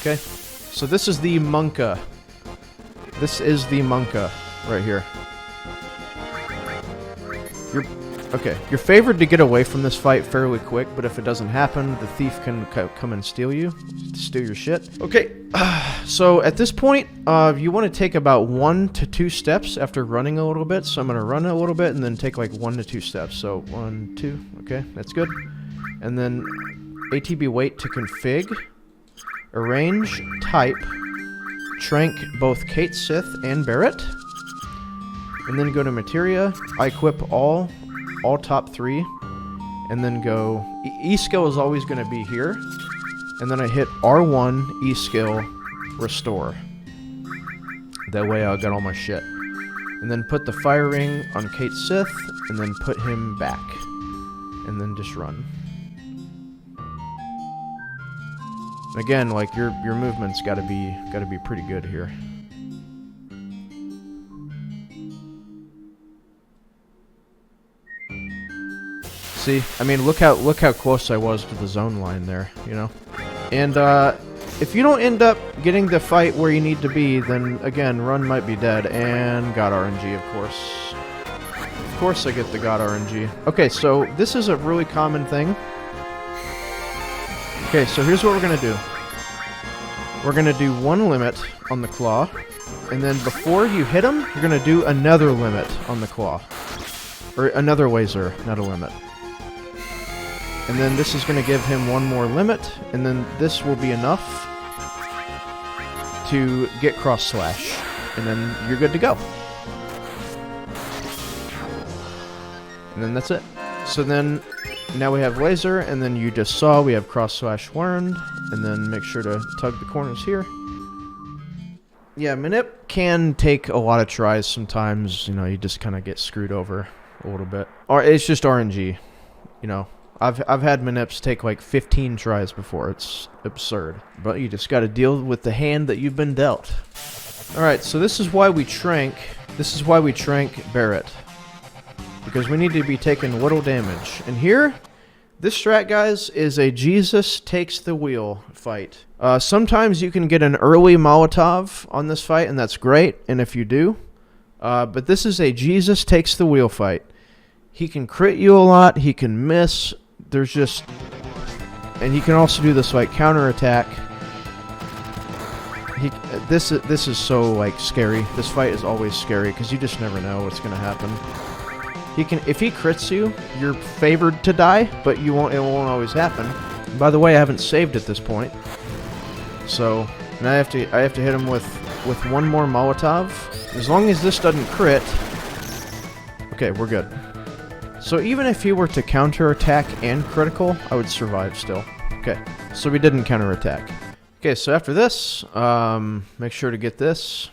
Okay. So this is the Monka. This is the Monka right here. You're favored to get away from this fight fairly quick, but if it doesn't happen, the thief can come and steal your shit. Okay, so at this point, you want to take about 1 to 2 steps after running a little bit. So I'm going to run a little bit and then take like 1 to 2 steps. So 1, 2, okay, that's good. And then ATB Wait to config, arrange, type, trank both Kate Sith and Barret. And then go to Materia, I equip all top 3, and then go, E skill is always going to be here, and then I hit R1, E skill, restore. That way I'll get all my shit. And then put the fire ring on Kate Sith, and then put him back. And then just run. Again, like your movement's gotta be pretty good here. See, I mean, look how close I was to the zone line there, you know? And, if you don't end up getting the fight where you need to be, then, again, run might be dead, and God RNG, of course. Of course I get the God RNG. Okay, so this is a really common thing. Okay, so here's what we're gonna do. We're gonna do 1 limit on the claw, and then before you hit him, you're gonna do another limit on the claw. Or another laser, not a limit. And then this is going to give him 1 more limit, and then this will be enough to get cross slash, and then you're good to go. And then that's it. So then, now we have laser, and then you just saw we have cross slash learned, and then make sure to tug the corners here. Yeah, manip can take a lot of tries sometimes, you know, you just kind of get screwed over a little bit. Or it's just RNG, you know. I've had manips take like 15 tries before. It's absurd. But you just got to deal with the hand that you've been dealt. Alright, so this is why we trank. This is why we trank Barret. Because we need to be taking little damage. And here, this strat, guys, is a Jesus takes the wheel fight. Sometimes you can get an early Molotov on this fight, and that's great. And if you do. But this is a Jesus takes the wheel fight. He can crit you a lot. He can miss. There's just... And he can also do this, like, counterattack. This is so, like, scary. This fight is always scary, because you just never know what's going to happen. If he crits you, you're favored to die, but it won't always happen. By the way, I haven't saved at this point. So, now I have to hit him with 1 more Molotov. As long as this doesn't crit... Okay, we're good. So even if he were to counterattack and critical, I would survive still. Okay, so we didn't counterattack. Okay, so after this, make sure to get this.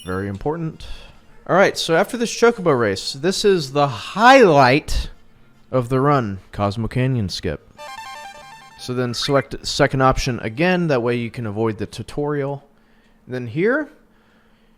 Very important. Alright, so after this Chocobo race, this is the highlight of the run. Cosmo Canyon Skip. So then select second option again, that way you can avoid the tutorial. And then here,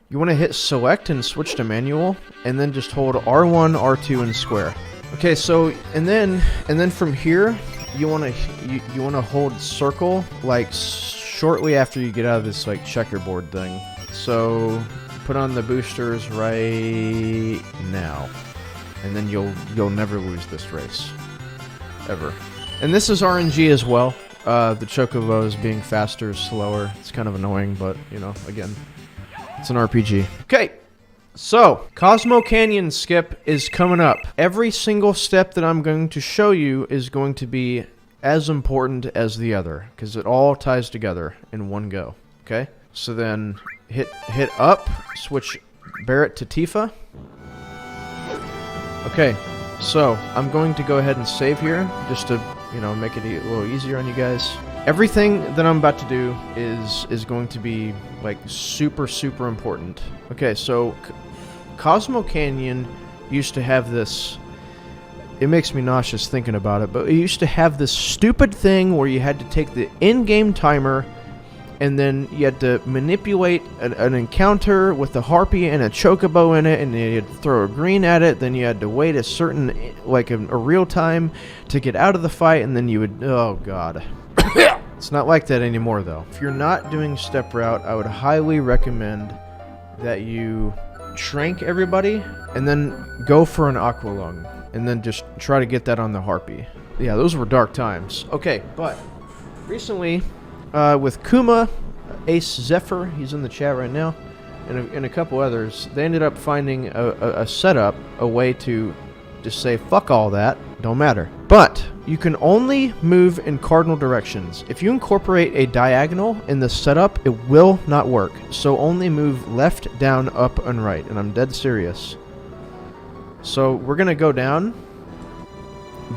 you want to hit select and switch to manual, and then just hold R1, R2, and square. Okay, so and then from here, you want to hold circle like shortly after you get out of this like checkerboard thing. So put on the boosters right now, and then you'll never lose this race, ever. And this is RNG as well. The Chocobos being faster, slower. It's kind of annoying, but you know, again, it's an RPG. Okay, So, Cosmo Canyon skip is coming up. Every single step that I'm going to show you is going to be as important as the other, because it all ties together in one go, okay? So then, hit up, switch Barret to Tifa. Okay, so I'm going to go ahead and save here, just to, you know, make it a little easier on you guys. Everything that I'm about to do is going to be, like, super important. Okay, so Cosmo Canyon used to have this... It makes me nauseous thinking about it, but it used to have this stupid thing where you had to take the in-game timer and then you had to manipulate an encounter with a harpy and a chocobo in it, and you had to throw a green at it, then you had to wait a certain, like a real time to get out of the fight, and then you would... Oh, God. It's not like that anymore, though. If you're not doing step route, I would highly recommend that you trank everybody and then go for an aqua lung. And then just try to get that on the harpy. Yeah, those were dark times. Okay, but recently, with Kuma, Ace Zephyr, he's in the chat right now, and a couple others, they ended up finding a setup, a way to just say, fuck all that, don't matter. But you can only move in cardinal directions. If you incorporate a diagonal in the setup, it will not work. So only move left, down, up, and right, and I'm dead serious. So we're going to go down.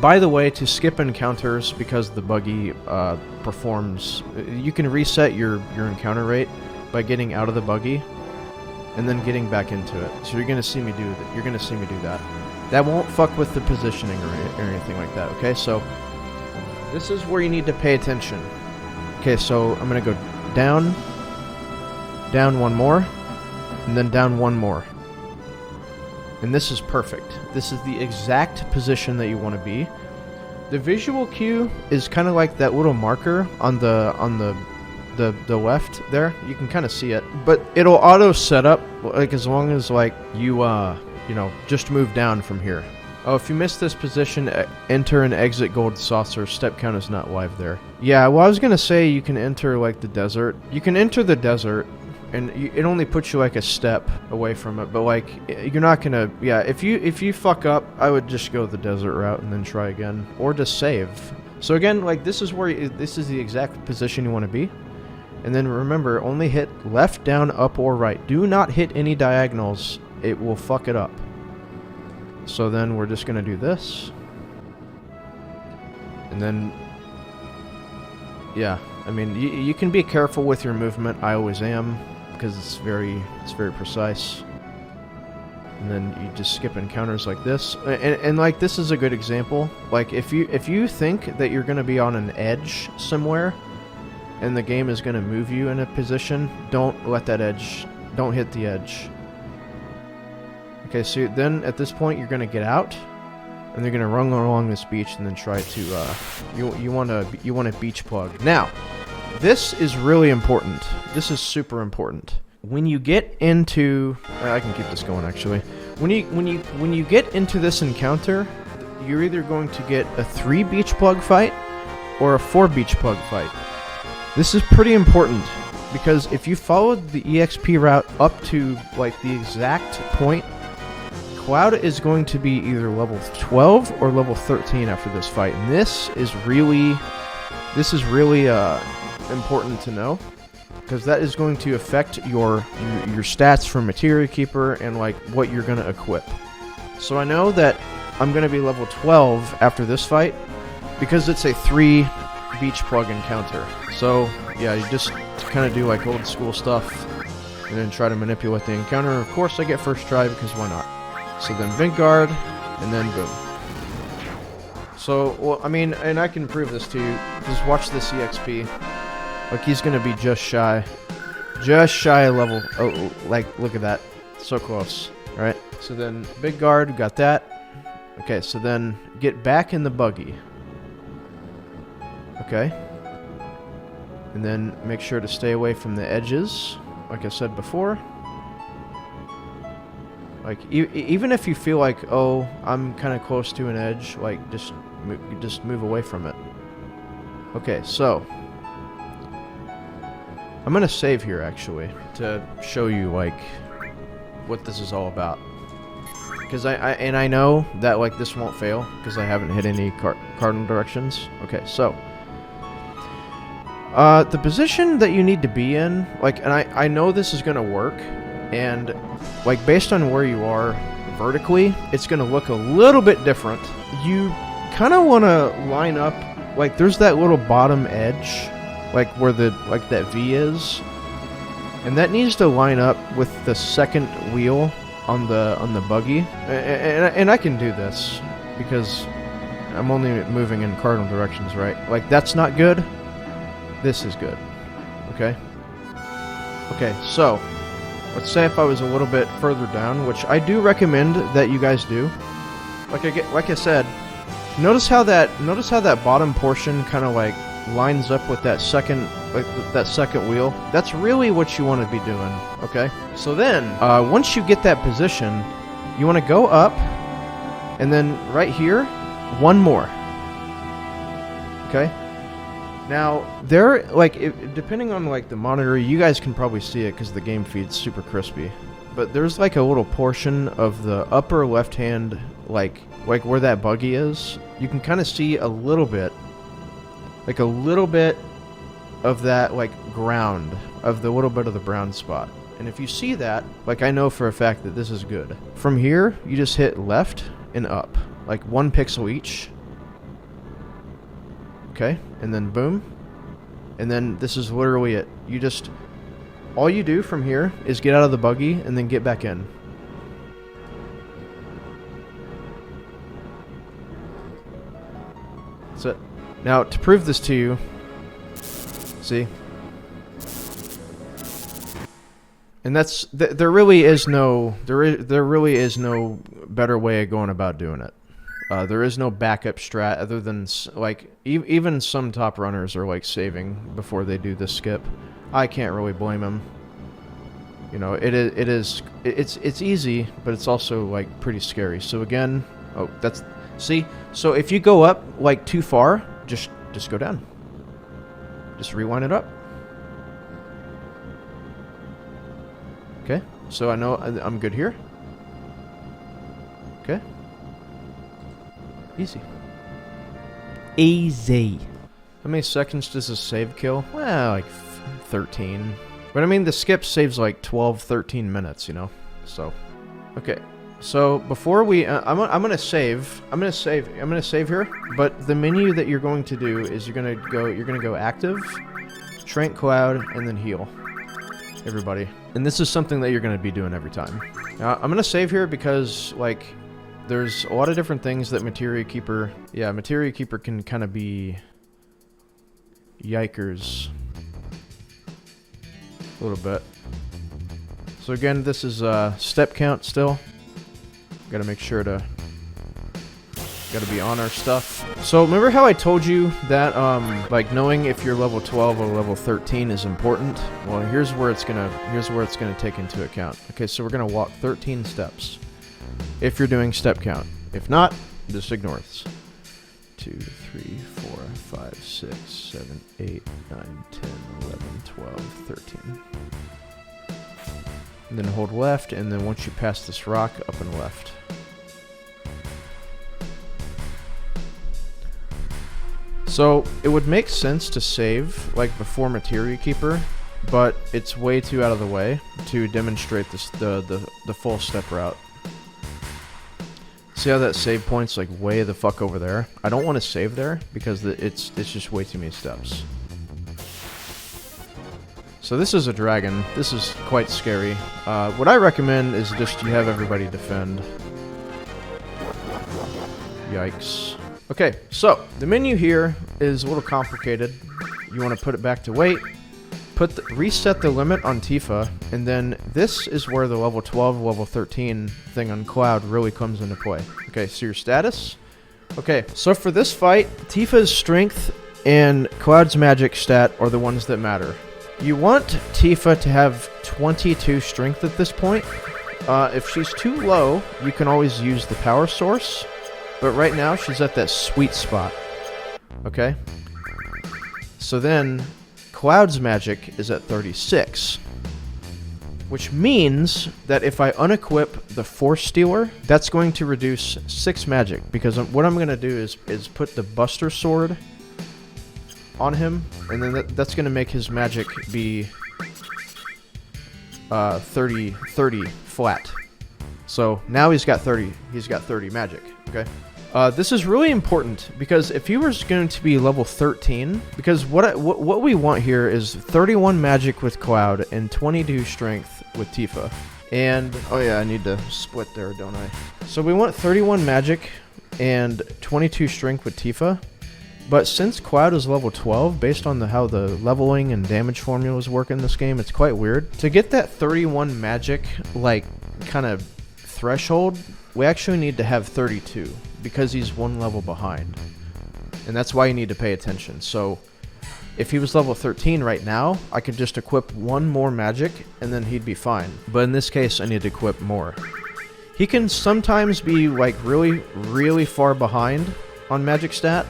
By the way, to skip encounters, because the buggy performs... You can reset your encounter rate by getting out of the buggy and then getting back into it. So you're going to see me do that. You're going to see me do that. That won't fuck with the positioning or anything like that, okay? So this is where you need to pay attention. Okay, so I'm going to go down, down one more, and then down one more. And this is perfect. This is the exact position that you want to be. The visual cue is kind of like that little marker on the left there. You can kind of see it, but it'll auto set up like as long as like you know, just move down from here. Oh, if you miss this position, enter and exit gold saucer. Step count is not live there. Yeah, well, I was gonna say you can enter like the desert. You can enter the desert. And it only puts you like a step away from it, but like you're not gonna. Yeah, if you fuck up, I would just go the desert route and then try again, or just save. So again, like this is where this is the exact position you want to be, and then remember, only hit left, down, up, or right. Do not hit any diagonals; it will fuck it up. So then we're just gonna do this, and then yeah, I mean you can be careful with your movement. I always am. Because it's very precise, and then you just skip encounters like this, and like this is a good example. Like if you think that you're gonna be on an edge somewhere, and the game is gonna move you in a position, don't let that edge, don't hit the edge. Okay, so then at this point you're gonna get out, and they're gonna run along this beach, and then try to you want a beach plug now. This is really important. This is super important. When you get into... I can keep this going, actually. When you get into this encounter, you're either going to get a 3 beach plug fight or a 4 beach plug fight. This is pretty important, because if you followed the EXP route up to, like, the exact point, Cloud is going to be either level 12 or level 13 after this fight. And this is really important to know, because that is going to affect your stats for Materia Keeper and like what you're going to equip. So I know that I'm going to be level 12 after this fight because it's a 3 beach plug encounter. So yeah, you just kind of do like old school stuff and then try to manipulate the encounter. Of course I get first try because why not? So then Midgar, and then boom. So, well, I mean, and I can prove this to you. Just watch this EXP. Like, he's gonna be just shy of level. Oh, like, look at that. So close. Alright, so then Midgar, got that. Okay, so then get back in the buggy. Okay. And then make sure to stay away from the edges, like I said before. Like, even if you feel like, oh, I'm kind of close to an edge, like, just move away from it. Okay, so I'm gonna save here, actually, to show you, like, what this is all about. Because I know that like this won't fail because I haven't hit any cardinal directions. Okay, so the position that you need to be in, like, and I know this is gonna work, and like based on where you are vertically, it's gonna look a little bit different. You kind of want to line up, like there's that little bottom edge, like where the that V is, and that needs to line up with the second wheel on the buggy, and I can do this because I'm only moving in cardinal directions, right? Like that's not good. This is good. Okay. Okay. So let's say if I was a little bit further down, which I do recommend that you guys do. Like I said, notice how that bottom portion kind of like lines up with that second wheel. That's really what you want to be doing, okay? So then, once you get that position, you want to go up, and then right here, one more. Okay? Now, depending on like the monitor, you guys can probably see it because the game feed's super crispy. But there's like a little portion of the upper left-hand, like where that buggy is. You can kind of see a little bit of that like ground, of the little bit of the brown spot. And if you see that, like I know for a fact that this is good. From here, you just hit left and up, like 1 pixel each. Okay, and then boom. And then this is literally it. All you do from here is get out of the buggy and then get back in. That's it. Now, to prove this to you, see? And that's there really is no better way of going about doing it. There is no backup strat other than like even some top runners are like saving before they do this skip. I can't really blame them. You know, it's easy, but it's also like pretty scary. So again, see. So if you go up like too far, just go down. Just rewind it up. Okay. So I know I'm good here. Okay. Easy. Easy. How many seconds does a save kill? Well, like 13. But I mean, the skip saves like 12, 13 minutes, you know? So, okay. So before we, I'm gonna save here. But the menu that you're going to do is you're gonna go active, shrink cloud, and then heal. Everybody. And this is something that you're gonna be doing every time. Now, I'm gonna save here because like there's a lot of different things that Materia Keeper can kind of be yikers. A little bit. So again, this is step count still. Gotta make sure to be on our stuff. So remember how I told you that like knowing if you're level 12 or level 13 is important? Well, here's where it's gonna take into account. Okay, so we're gonna walk 13 steps if you're doing step count. If not, just ignore this. 2, 3, 4, 5, 6, 7, 8, 9, 10, 11, 12, 13. And then hold left, and then once you pass this rock, up and left. So it would make sense to save like before Materia Keeper, but it's way too out of the way to demonstrate this, the full step route. See how that save point's like way the fuck over there? I don't want to save there because it's just way too many steps. So this is a dragon. This is quite scary. What I recommend is just you have everybody defend. Yikes. Okay, so the menu here is a little complicated. You want to put it back to wait. Reset the limit on Tifa, and then this is where the level 12, level 13 thing on Cloud really comes into play. Okay, so your status. Okay, so for this fight, Tifa's strength and Cloud's magic stat are the ones that matter. You want Tifa to have 22 strength at this point. If she's too low, you can always use the power source, but right now she's at that sweet spot. Okay? So then Cloud's magic is at 36. which means that if I unequip the Force Stealer, that's going to reduce 6 magic, because what I'm going to do is put the Buster Sword on him, and then that's going to make his magic be 30 flat. So now he's got 30 magic, okay? This is really important, because if he was going to be level 13, because what we want here is 31 magic with Cloud and 22 strength with Tifa. And, oh yeah, I need to split there, don't I? So we want 31 magic and 22 strength with Tifa, but since Cloud is level 12, based on how the leveling and damage formulas work in this game, it's quite weird. To get that 31 magic, like, kind of threshold, we actually need to have 32. Because he's 1 level behind. And that's why you need to pay attention. So, if he was level 13 right now, I could just equip 1 more magic, and then he'd be fine. But in this case, I need to equip more. He can sometimes be, like, really, really far behind on magic stat.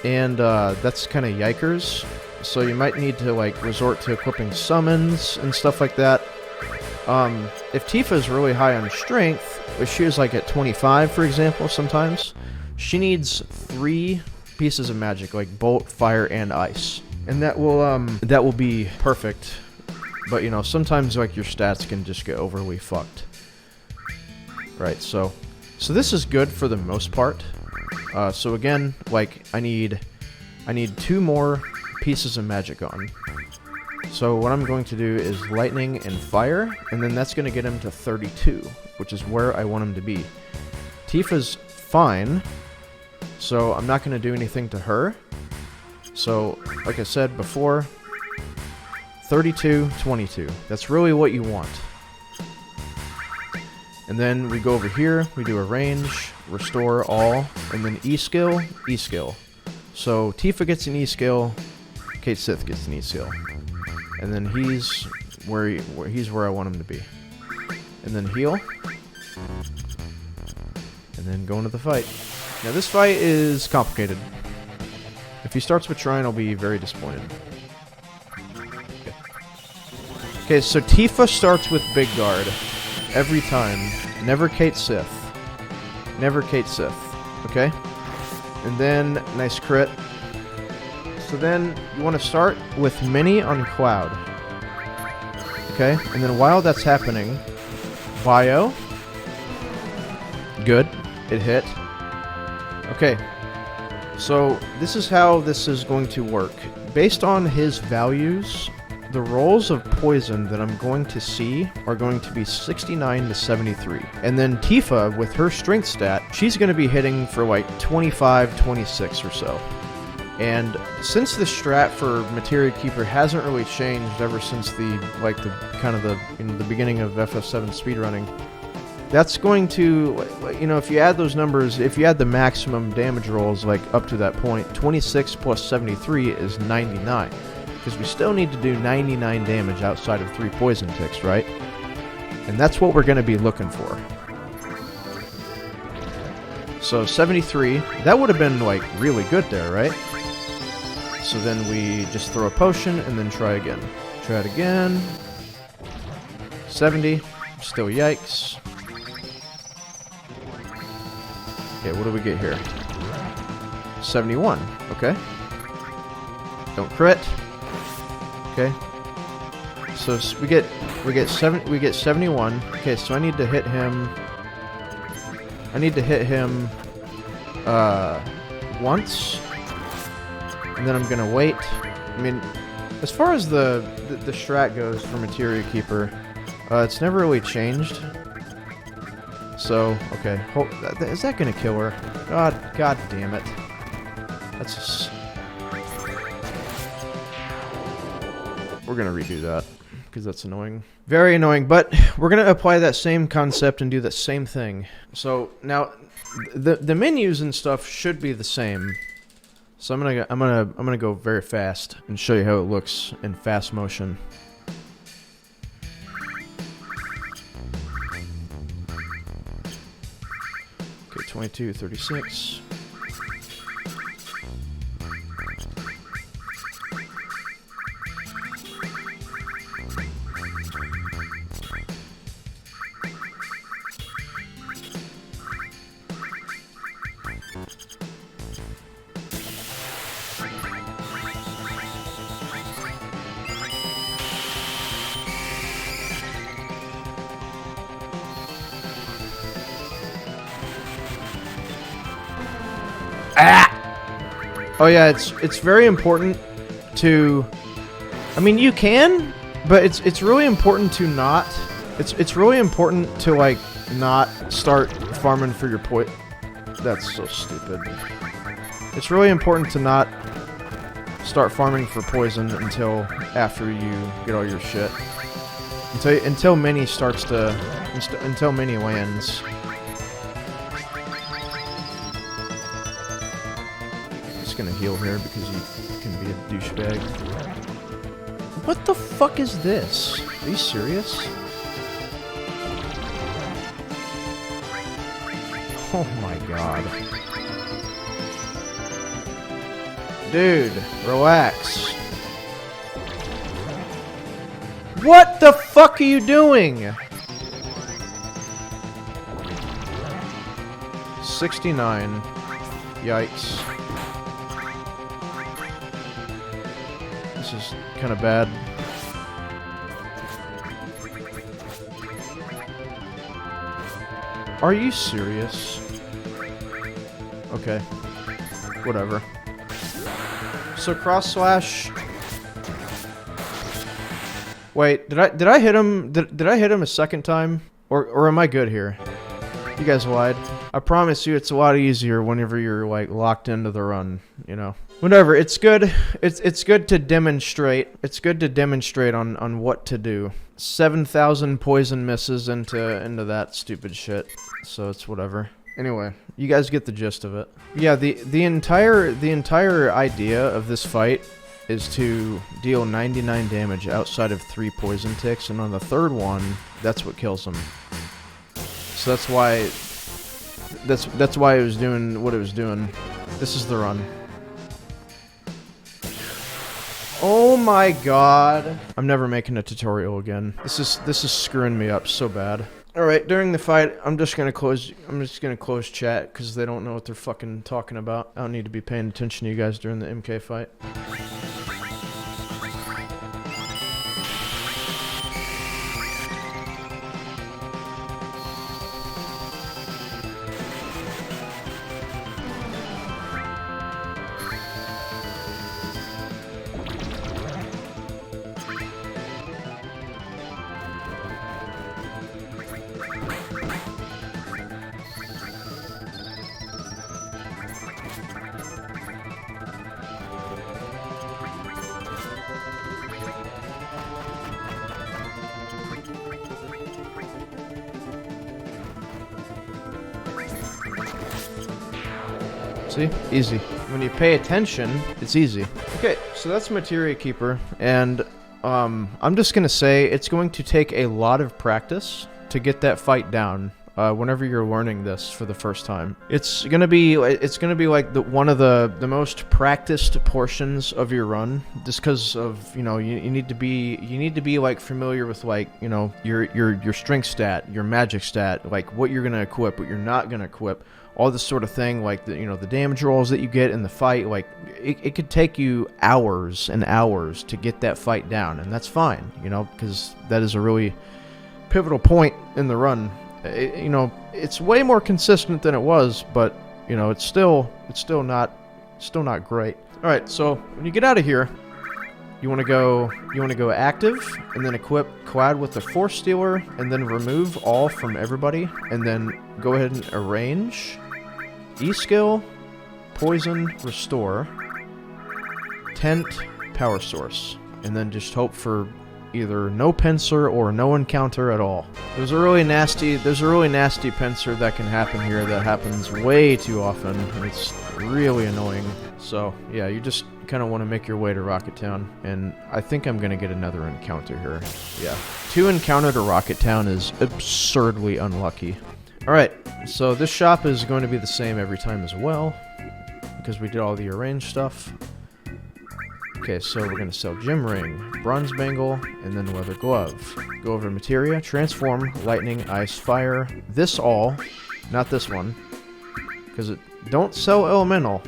And, that's kind of yikers. So you might need to, like, resort to equipping summons and stuff like that. If Tifa's really high on strength, if she was like at 25, for example, sometimes, she needs 3 pieces of magic, like Bolt, Fire, and Ice. And that will be perfect. But, you know, sometimes, like, your stats can just get overly fucked. Right, so this is good for the most part. So again, like, I need 2 more pieces of magic on. So what I'm going to do is Lightning and Fire, and then that's going to get him to 32, which is where I want him to be. Tifa's fine, so I'm not going to do anything to her. So, like I said before, 32, 22. That's really what you want. And then we go over here, we do a range, restore all, and then E-skill, E-skill. So Tifa gets an E-skill, Kate Sith gets an E-skill. And then he's where I want him to be. And then heal. And then go into the fight. Now this fight is complicated. If he starts with Shrine, I'll be very disappointed. Okay, so Tifa starts with Big Guard. Every time. Never Kate Sith. Never Kate Sith. Okay? And then, nice crit. So then, you want to start with Mini on Cloud. Okay? And then while that's happening, Bio. Good. It hit. Okay. So, this is how this is going to work. Based on his values, the rolls of poison that I'm going to see are going to be 69 to 73. And then Tifa, with her strength stat, she's going to be hitting for like 25, 26 or so. And since the strat for Materia Keeper hasn't really changed ever since the beginning of FF7 speedrunning, that's going to, you know, if you add those numbers, if you add the maximum damage rolls, like up to that point, 26 plus 73 is 99. Because we still need to do 99 damage outside of 3 poison ticks, right? And that's what we're going to be looking for. So 73, that would have been like really good there, right? So then we just throw a potion and then try again. Try it again. 70, still yikes. Okay, what do we get here? 71, okay. Don't crit. Okay. So we get 71. Okay, so I need to hit him. Once. And then I'm gonna wait. I mean, as far as the strat goes for Materia Keeper, it's never really changed. So, okay. Is that gonna kill her? God damn it. That's just... We're gonna redo that, because that's annoying. Very annoying, but we're gonna apply that same concept and do the same thing. So, now, the menus and stuff should be the same. So I'm gonna go very fast and show you how it looks in fast motion. Okay, 22, 36. Oh yeah, it's very important to. I mean, you can, but it's really important to not. It's really important to like not start farming for your point. That's so stupid. It's really important to not start farming for poison until after you get all your shit. Until mini starts to until mini lands. I'm just gonna heal here because you can be a douchebag. What the fuck is this? Are you serious? Oh my god. Dude, relax. What the fuck are you doing? 69. Yikes. This is kind of bad. Are you serious? Okay. Whatever. So cross slash. Wait, did I hit him? Did I hit him a second time? Or am I good here? You guys lied. I promise you it's a lot easier whenever you're like locked into the run, you know. Whatever, it's good. It's good to demonstrate. It's good to demonstrate on what to do. 7,000 poison misses into that stupid shit. So it's whatever. Anyway, you guys get the gist of it. Yeah, the entire idea of this fight is to deal 99 damage outside of 3 poison ticks, and on the third one, that's what kills him. So that's why it was doing what it was doing. This is the run. Oh my god. I'm never making a tutorial again. This is screwing me up so bad. Alright, during the fight, I'm just gonna close chat because they don't know what they're fucking talking about. I don't need to be paying attention to you guys during the MK fight. See? Easy. When you pay attention, it's easy. Okay, so that's Materia Keeper, and I'm just gonna say it's going to take a lot of practice to get that fight down. Whenever you're learning this for the first time, it's gonna be like one of the most practiced portions of your run, just because of you need to be like familiar with like your strength stat, your magic stat, like what you're gonna equip, what you're not gonna equip, all this sort of thing, like the damage rolls that you get in the fight. Like it could take you hours and hours to get that fight down, and that's fine, because that is a really pivotal point in the run. It's way more consistent than it was, but it's still not great. All right, so when you get out of here, you want to go active, and then equip Quad with the Force Stealer, and then remove all from everybody, and then go ahead and arrange E-Skill, Poison, Restore, Tent, Power Source, and then just hope for either no pincer or no encounter at all. There's a really nasty pincer that can happen here that happens way too often. It's really annoying. So yeah, you just kind of want to make your way to Rocket Town, and I think I'm gonna get another encounter here. Yeah, 2 encounter to Rocket Town is absurdly unlucky. Alright, so this shop is going to be the same every time as well, because we did all the arranged stuff. Okay, so we're going to sell Gem Ring, Bronze Bangle, and then Leather Glove. Go over Materia, Transform, Lightning, Ice, Fire. This all, not this one, because it don't sell Elemental.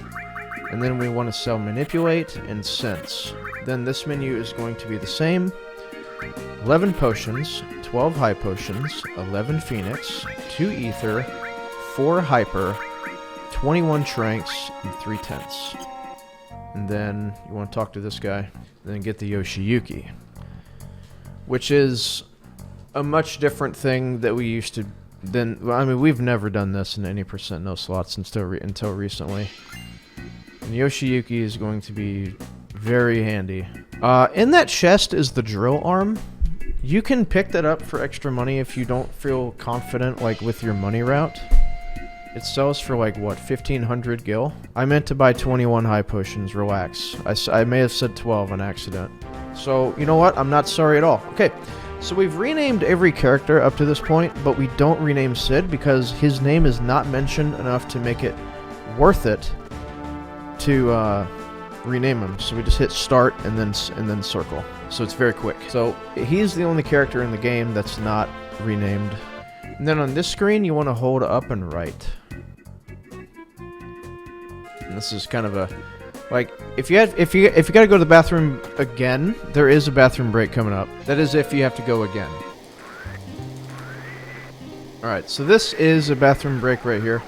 And then we want to sell Manipulate and Sense. Then this menu is going to be the same. 11 Potions, 12 High Potions, 11 Phoenix, 2 Ether, 4 Hyper, 21 Tranks, and 3 Tents. And then you want to talk to this guy, and then get the Yoshiyuki, which is a much different thing that we used to. Well, I mean, we've never done this in any percent no slots until recently. And Yoshiyuki is going to be very handy. In that chest is the drill arm. You can pick that up for extra money if you don't feel confident, like, with your money route. It sells for, like, what, 1,500 gil? I meant to buy 21 high potions, relax. I may have said 12 on accident. So, you know what? I'm not sorry at all. Okay, so we've renamed every character up to this point, but we don't rename Sid because his name is not mentioned enough to make it worth it to rename him. So we just hit start and then circle. So it's very quick. So he's the only character in the game that's not renamed. And then on this screen, you want to hold up and right. And this is kind of a, like, if you got to go to the bathroom again, there is a bathroom break coming up. That is if you have to go again. All right, so this is a bathroom break right here.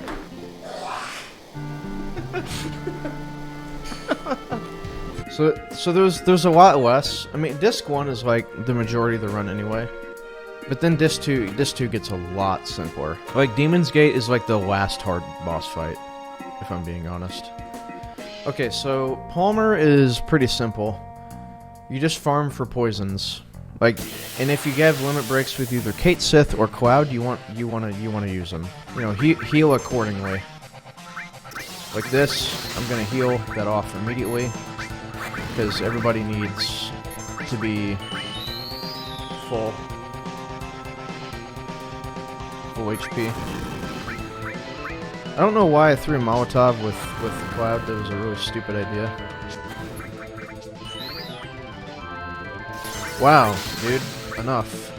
So there's a lot less. I mean, disc 1 is like the majority of the run anyway. But then disc 2 gets a lot simpler. Like, Demon's Gate is like the last hard boss fight, if I'm being honest. Okay, so Palmer is pretty simple. You just farm for poisons. Like, and if you have limit breaks with either Kate Sith or Cloud, you want to use them. You know, heal accordingly. Like this, I'm gonna heal that off immediately because everybody needs to be full HP. I don't know why I threw a Molotov with Cloud. That was a really stupid idea. Wow, dude, enough.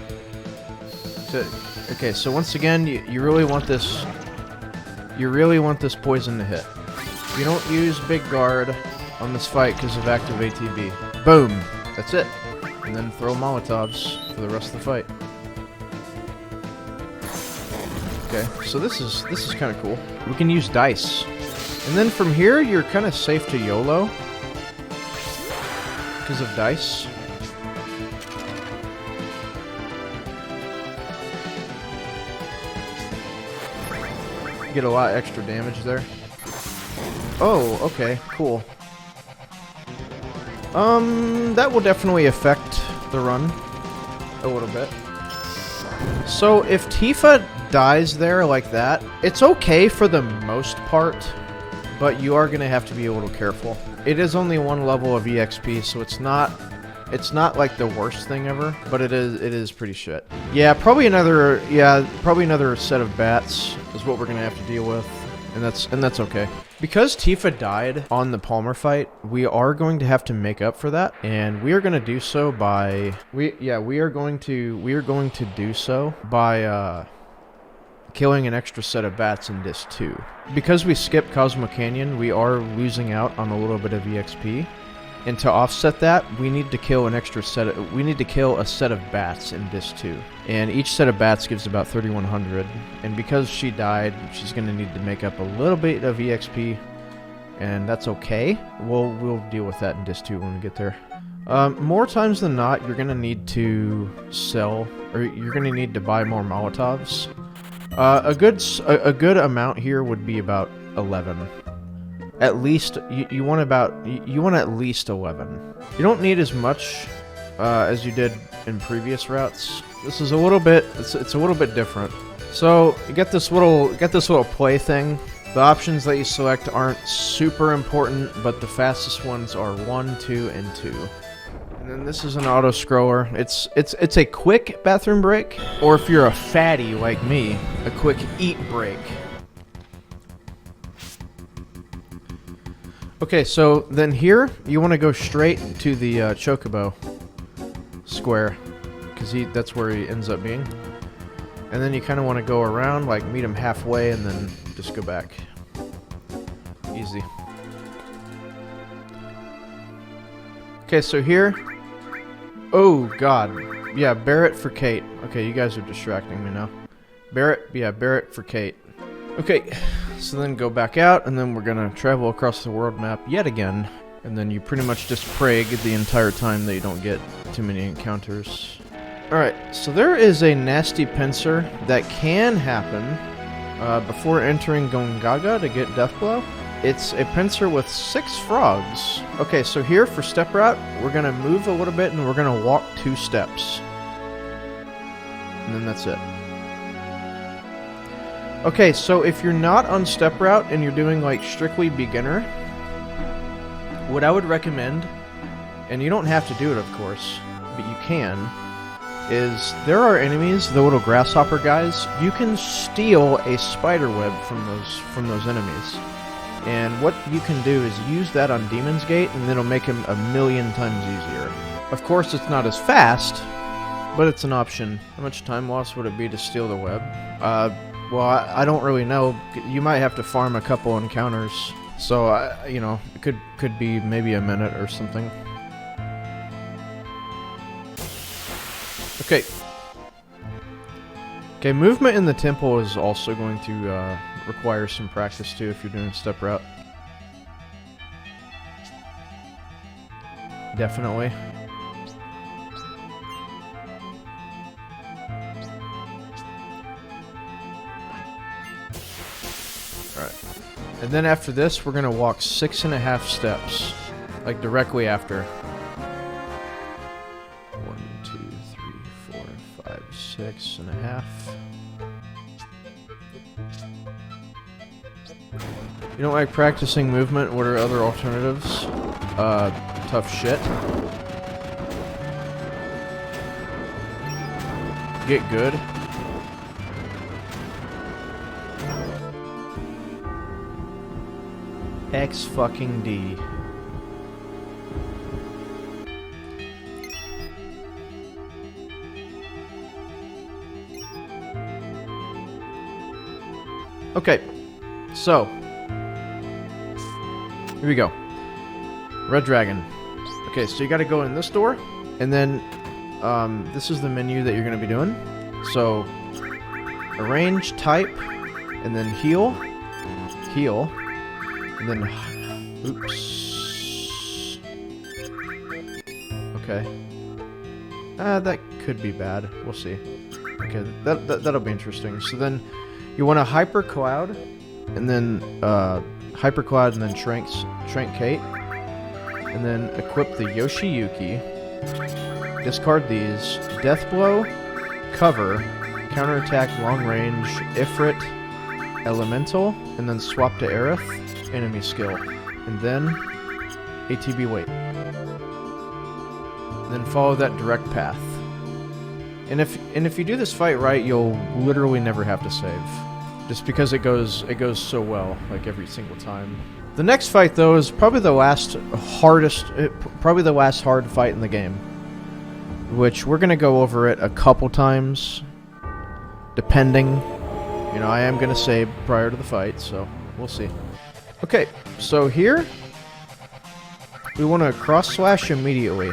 Okay, so once again, you really want this. You really want this poison to hit. You don't use Big Guard on this fight because of active ATB. Boom, that's it. And then throw Molotovs for the rest of the fight. Okay, so this is kind of cool. We can use dice. And then from here, you're kind of safe to YOLO because of dice. You get a lot of extra damage there. Oh, okay, cool. That will definitely affect the run a little bit. So if Tifa dies there like that, it's okay for the most part, but you are gonna have to be a little careful. It is only one level of EXP, so it's not like the worst thing ever, but it is pretty shit. Yeah, probably another set of bats is what we're gonna have to deal with, and that's okay. Because Tifa died on the Palmer fight, we are going to have to make up for that, and we are going to do so by killing an extra set of bats in Disc 2. Because we skipped Cosmo Canyon, we are losing out on a little bit of EXP. And to offset that, we need to kill a set of bats in Disc 2. And each set of bats gives about 3,100. And because she died, she's going to need to make up a little bit of EXP. And that's okay. We'll deal with that in Disc 2 when we get there. More times than not, you're going to need to sell, or you're going to need to buy more Molotovs. A good amount here would be about 11. At least you want at least 11. You don't need as much as you did in previous routes. This is a little bit it's a little bit different. So you get this little play thing. The options that you select aren't super important, but the fastest ones are 1, 2, and 2. And then this is an auto scroller. It's a quick bathroom break, or if you're a fatty like me, a quick eat break. Okay, so then here, you want to go straight to the Chocobo square, because that's where he ends up being. And then you kind of want to go around, like meet him halfway, and then just go back. Easy. Okay, so here... Oh, God. Yeah, Barret for Kate. Okay, you guys are distracting me now. Barret for Kate. Okay, So then go back out, and then we're gonna travel across the world map yet again. And then you pretty much just pray the entire time that you don't get too many encounters. Alright, so there is a nasty pincer that can happen before entering Gongaga to get Death Blow. It's a pincer with 6 frogs. Okay, so here for step route, we're gonna move a little bit and we're gonna walk 2 steps. And then that's it. Okay, so if you're not on step route and you're doing like strictly beginner, what I would recommend, and you don't have to do it of course, but you can, is there are enemies, the little grasshopper guys. You can steal a spider web from those enemies. And what you can do is use that on Demon's Gate, and it'll make him a million times easier. Of course, it's not as fast, but it's an option. How much time loss would it be to steal the web? Well, I don't really know. You might have to farm a couple encounters. So, you know, it could be maybe a minute or something. Okay. Okay, movement in the temple is also going to require some practice too if you're doing step route. Definitely. Alright. And then after this, we're gonna walk 6.5 steps. Like directly after. 1, 2, 3, 4, 5, 6.5. You don't like practicing movement? What are other alternatives? Tough shit. Get good. X fucking D. Okay, so here we go. Red Dragon. Okay, so you gotta go in this door, and then this is the menu that you're gonna be doing. So arrange, type, and then heal, and then oops. Okay. That could be bad. We'll see. Okay, that'll be interesting. So then you want to hyper cloud, and then hyper cloud, and then shrink Kate, and then equip the Yoshiyuki. Discard these. Death Blow, Cover, Counterattack, Long Range, Ifrit, Elemental, and then swap to Aerith, Enemy Skill, and then ATB Wait. And then follow that direct path. And if you do this fight right, you'll literally never have to save, just because it goes so well, like every single time. The next fight though is probably the last hard fight in the game, which we're gonna go over it a couple times, depending. You know, I am gonna save prior to the fight, so we'll see. Okay, so here we want to cross slash immediately,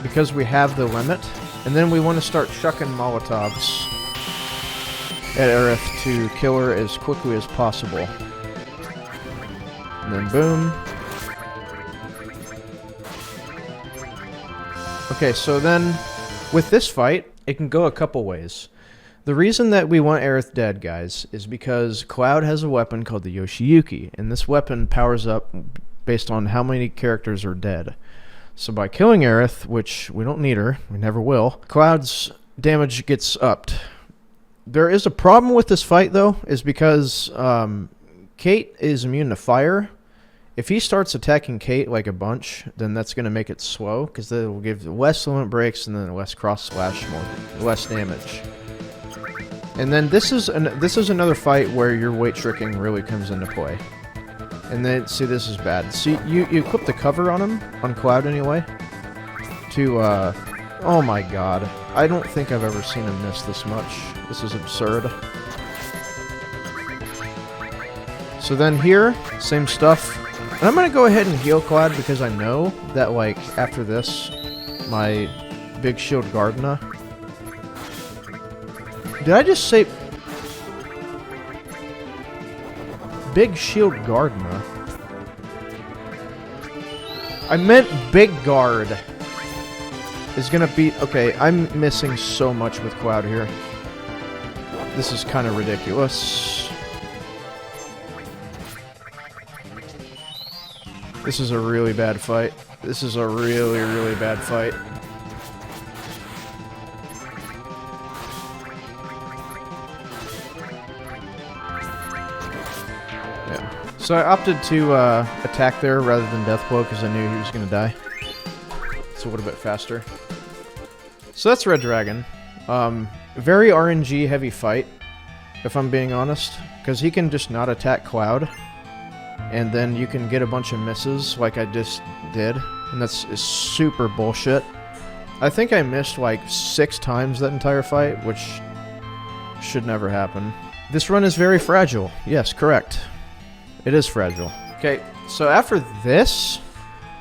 because we have the limit, and then we want to start chucking Molotovs at Aerith to kill her as quickly as possible. And then boom. Okay, so then with this fight, it can go a couple ways. The reason that we want Aerith dead, guys, is because Cloud has a weapon called the Yoshiyuki, and this weapon powers up based on how many characters are dead. So by killing Aerith, which we don't need her, we never will, Cloud's damage gets upped. There is a problem with this fight, though, is because Kate is immune to fire. If he starts attacking Kate like a bunch, then that's going to make it slow, because that will give less limit breaks and then less cross slash, less damage. And then this is another fight where your weight tricking really comes into play. And then, see, this is bad. See, you equip the cover on him, on Cloud anyway, to, oh my god. I don't think I've ever seen him miss this much. This is absurd. So then here, same stuff. And I'm gonna go ahead and heal Cloud because I know that, like, after this, my Big Shield Gardena... Did I just say... Big Shield Gardner. I meant Big Guard is gonna beat... Okay, I'm missing so much with Cloud here. This is kind of ridiculous. This is a really bad fight. This is a really, really bad fight. Yeah. So I opted to attack there rather than Death Blow because I knew he was going to die. It's a little bit faster. So that's Red Dragon. Very RNG heavy fight, if I'm being honest. Because he can just not attack Cloud. And then you can get a bunch of misses like I just did. And that's super bullshit. I think I missed like 6 times that entire fight, which should never happen. This run is very fragile. Yes, correct. It is fragile. Okay, so after this,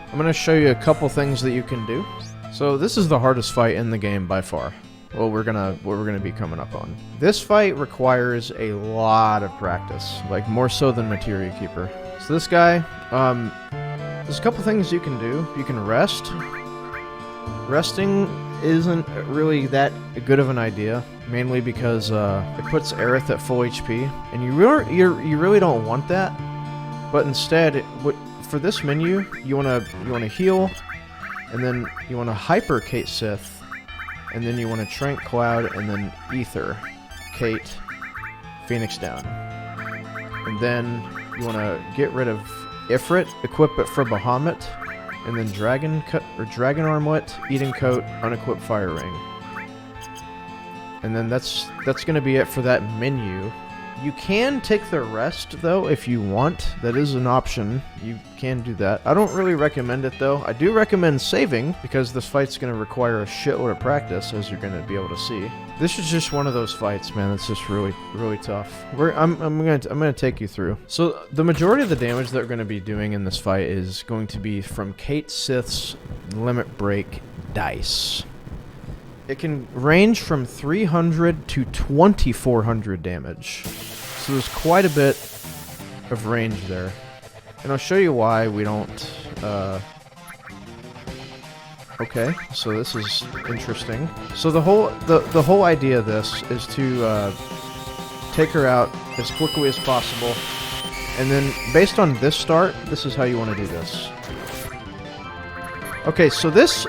I'm going to show you a couple things that you can do. So this is the hardest fight in the game by far. Well, we're gonna be coming up on. This fight requires a lot of practice, like more so than Materia Keeper. So this guy, there's a couple things you can do. You can rest. Resting isn't really that good of an idea, mainly because it puts Aerith at full HP, and you really don't want that. But instead, for this menu, you wanna heal, and then you wanna hyper Kate Sith. And then you want to Trank Cloud, and then Ether, Kate, Phoenix down. And then you want to get rid of Ifrit, equip it for Bahamut, and then Dragon Armlet, Eden Coat, unequip Fire Ring. And then that's going to be it for that menu. You can take the rest, though, if you want. That is an option. You can do that. I don't really recommend it, though. I do recommend saving, because this fight's going to require a shitload of practice, as you're going to be able to see. This is just one of those fights, man. It's just really, really tough. I'm gonna take you through. So the majority of the damage that we're going to be doing in this fight is going to be from Kate Sith's Limit Break dice. It can range from 300 to 2400 damage. So there's quite a bit of range there. And I'll show you why we don't... Okay, so this is interesting. So the whole idea of this is to take her out as quickly as possible. And then, based on this start, this is how you want to do this. Okay, so this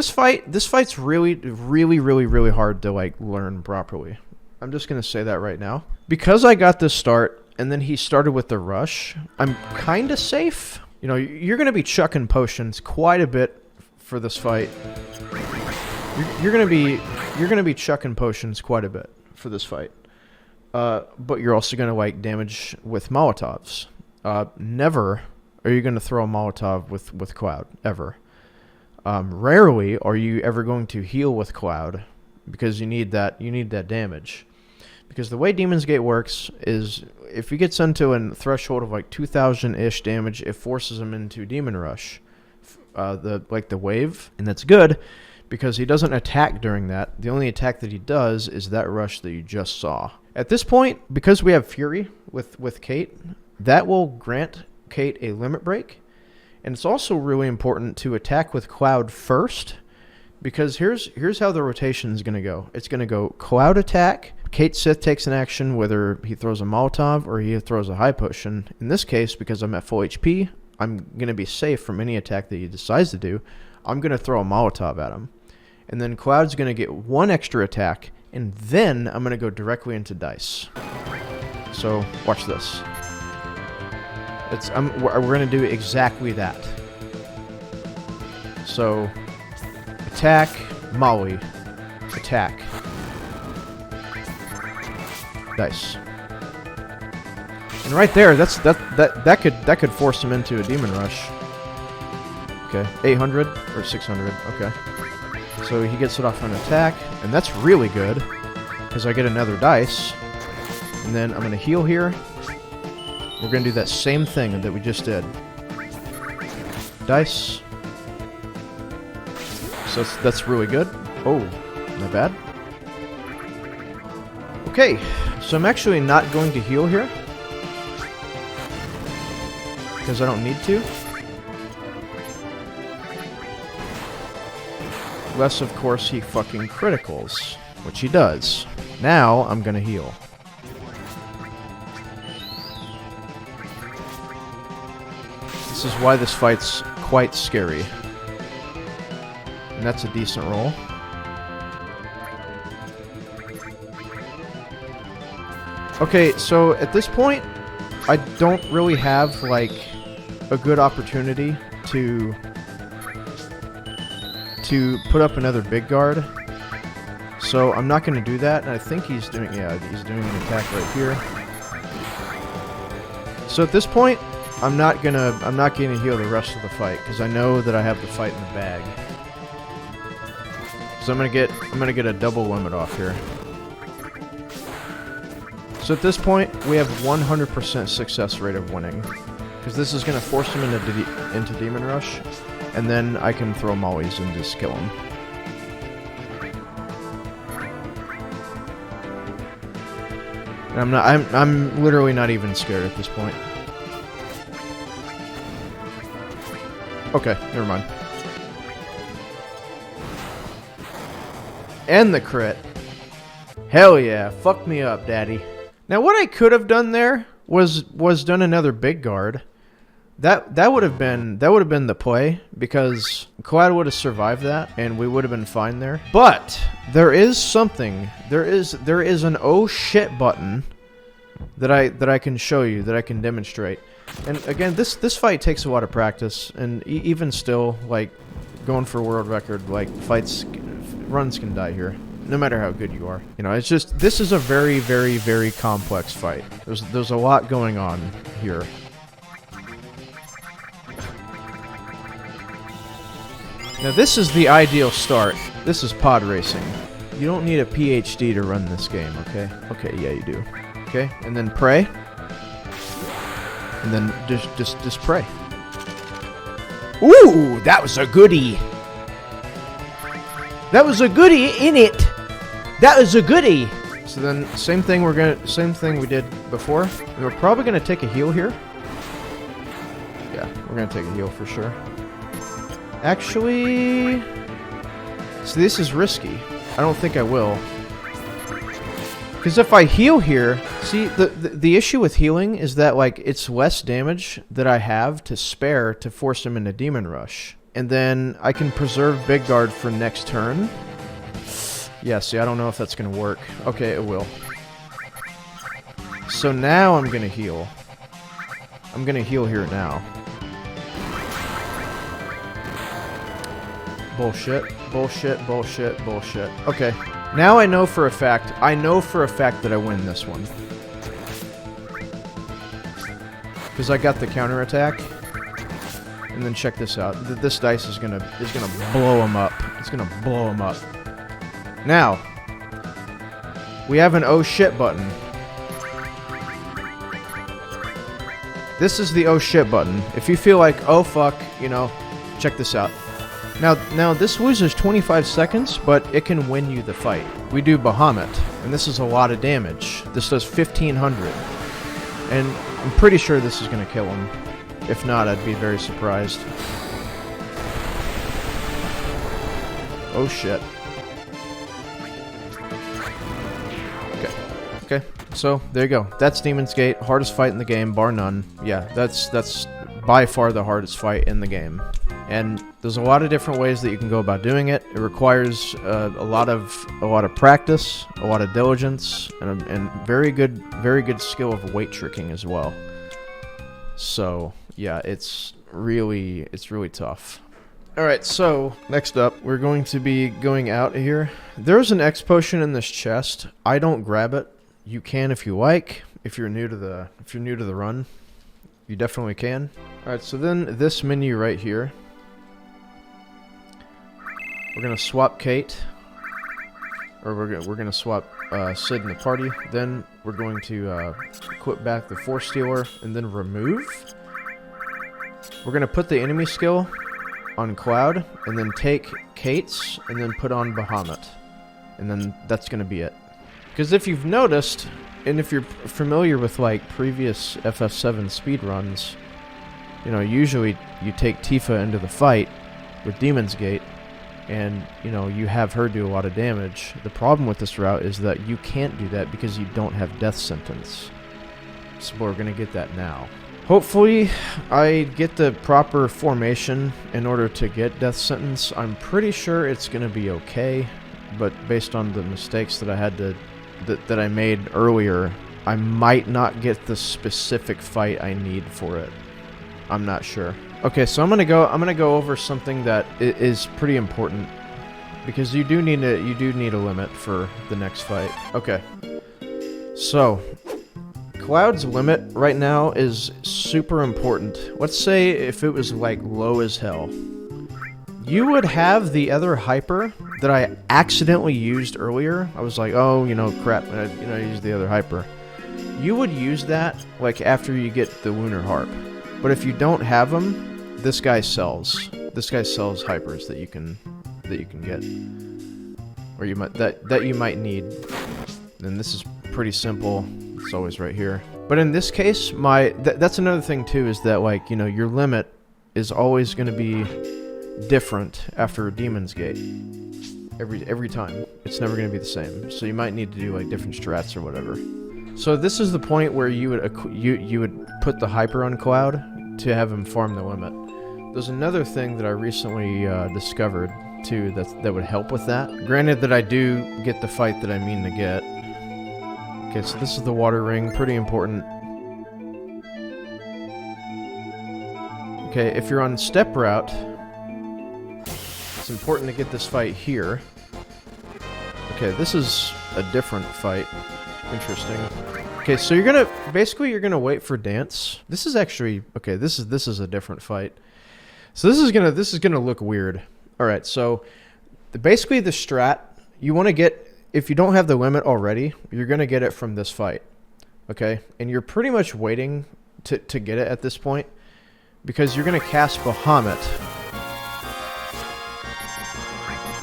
fight's really hard to like learn properly. I'm just gonna say that right now. Because I got this start, and then he started with the rush, I'm kinda safe. You know, you're gonna be chucking potions quite a bit for this fight. You're gonna be chucking potions quite a bit for this fight. But you're also gonna like damage with Molotovs. Never are you going to throw a Molotov with Cloud, ever. Rarely are you ever going to heal with Cloud, because you need that damage. Because the way Demon's Gate works is, if he gets into a threshold of like 2,000-ish damage, it forces him into Demon Rush, the wave, and that's good, because he doesn't attack during that. The only attack that he does is that rush that you just saw. At this point, because we have Fury with Kate, that will grant Kate a limit break, and it's also really important to attack with Cloud first, because here's how the rotation is going to go. It's going to go Cloud attack, Kate Sith takes an action, whether he throws a Molotov or he throws a high potion. In this case, because I'm at full HP, I'm going to be safe from any attack that he decides to do. I'm going to throw a Molotov at him, and then Cloud's going to get one extra attack, and then I'm going to go directly into dice. So watch this. We're going to do exactly that. So, attack, Molly, attack, dice, and right there, that could force him into a Demon Rush. Okay, 800 or 600. Okay, so he gets it off on attack, and that's really good because I get another dice, and then I'm going to heal here. We're going to do that same thing that we just did. Dice. So that's really good. Oh, not bad. Okay, so I'm actually not going to heal here. because I don't need to. Unless, of course, he fucking criticals, which he does. Now, I'm gonna heal. This is why this fight's quite scary. And that's a decent roll. Okay, so at this point, I don't really have, like, a good opportunity to put up another big guard. So I'm not going to do that, and I think he's doing, yeah, he's doing an attack right here. So at this point, I'm not gonna heal the rest of the fight, because I know that I have the fight in the bag. So I'm gonna get a double limit off here. So at this point, we have 100% success rate of winning, because this is gonna force him into Demon Rush, and then I can throw mollies and just kill him. And I'm literally not even scared at this point. Okay, never mind. And the crit. Hell yeah, fuck me up, daddy. Now what I could have done there was done another big guard. That would have been the play, because Cloud would have survived that and we would have been fine there. But there is something. There is an oh shit button that I can show you, that I can demonstrate. And again, this fight takes a lot of practice, and even still, like, going for world record, like, runs can die here, no matter how good you are. You know, it's just, this is a very, very, very complex fight. There's a lot going on here. Now this is the ideal start. This is pod racing. You don't need a PhD to run this game, okay? Okay, yeah you do. Okay, and then pray. And then just pray. Ooh, that was a goodie. That was a goodie, innit? That was a goodie. So then, same thing we did before. And we're probably gonna take a heal here. Yeah, we're gonna take a heal for sure. Actually, so this is risky. I don't think I will. Because if I heal here, see, the issue with healing is that, like, it's less damage that I have to spare to force him into Demon Rush. And then I can preserve Big Guard for next turn. Yeah, see, I don't know if that's going to work. Okay, it will. So now I'm going to heal. I'm going to heal here now. Bullshit, bullshit, bullshit, bullshit. Okay. Now I know for a fact that I win this one. Because I got the counterattack. And then check this out. This dice is gonna blow him up. It's gonna blow him up. Now, we have an oh shit button. This is the oh shit button. If you feel like, oh fuck, you know, check this out. Now this loses 25 seconds, but it can win you the fight. We do Bahamut, and this is a lot of damage. This does 1,500. And I'm pretty sure this is going to kill him. If not, I'd be very surprised. Oh shit. Okay, so there you go. That's Demon's Gate, hardest fight in the game, bar none. Yeah, that's by far the hardest fight in the game. And there's a lot of different ways that you can go about doing it. It requires a lot of practice, a lot of diligence, and very good skill of weight tricking as well. So yeah, it's really tough. All right, so next up, we're going to be going out here. There's an X potion in this chest. I don't grab it. You can if you like. If you're new to the run, you definitely can. All right, so then this menu right here. We're gonna swap Kate, or we're gonna swap Sid in the party. Then we're going to equip back the Force Stealer, and then remove. We're gonna put the enemy skill on Cloud, and then take Kate's, and then put on Bahamut, and then that's gonna be it. Because if you've noticed, and if you're familiar with like previous FF7 speedruns, you know, usually you take Tifa into the fight with Demon's Gate, and, you know, you have her do a lot of damage. The problem with this route is that you can't do that because you don't have Death Sentence. So we're going to get that now. Hopefully, I get the proper formation in order to get Death Sentence. I'm pretty sure it's going to be okay, but based on the mistakes that I had to, that I made earlier, I might not get the specific fight I need for it. I'm not sure. Okay, so I'm gonna go over something that is pretty important, because you do need a limit for the next fight. Okay, so Cloud's limit right now is super important. Let's say if it was like low as hell, you would have the other hyper that I accidentally used earlier. I was like, oh, you know, crap, I used the other hyper. You would use that like after you get the Lunar Harp. But if you don't have them, this guy sells. This guy sells hypers that you can get, or you might need. And this is pretty simple. It's always right here. But in this case, that's another thing too, is that, like, you know, your limit is always going to be different after Demon's Gate. Every time. It's never going to be the same. So you might need to do like different strats or whatever. So this is the point where you would put the hyper on Cloud to have him farm the limit. There's another thing that I recently discovered too that would help with that. Granted that I do get the fight that I mean to get. Okay, so this is the water ring, pretty important. Okay, if you're on step route, it's important to get this fight here. Okay, this is a different fight. Interesting. Okay, so you're gonna wait for dance. This is actually okay. This is a different fight. So this is gonna look weird. All right, so basically the strat you want to get, if you don't have the limit already, you're gonna get it from this fight. Okay, and you're pretty much waiting to get it at this point, because you're gonna cast Bahamut.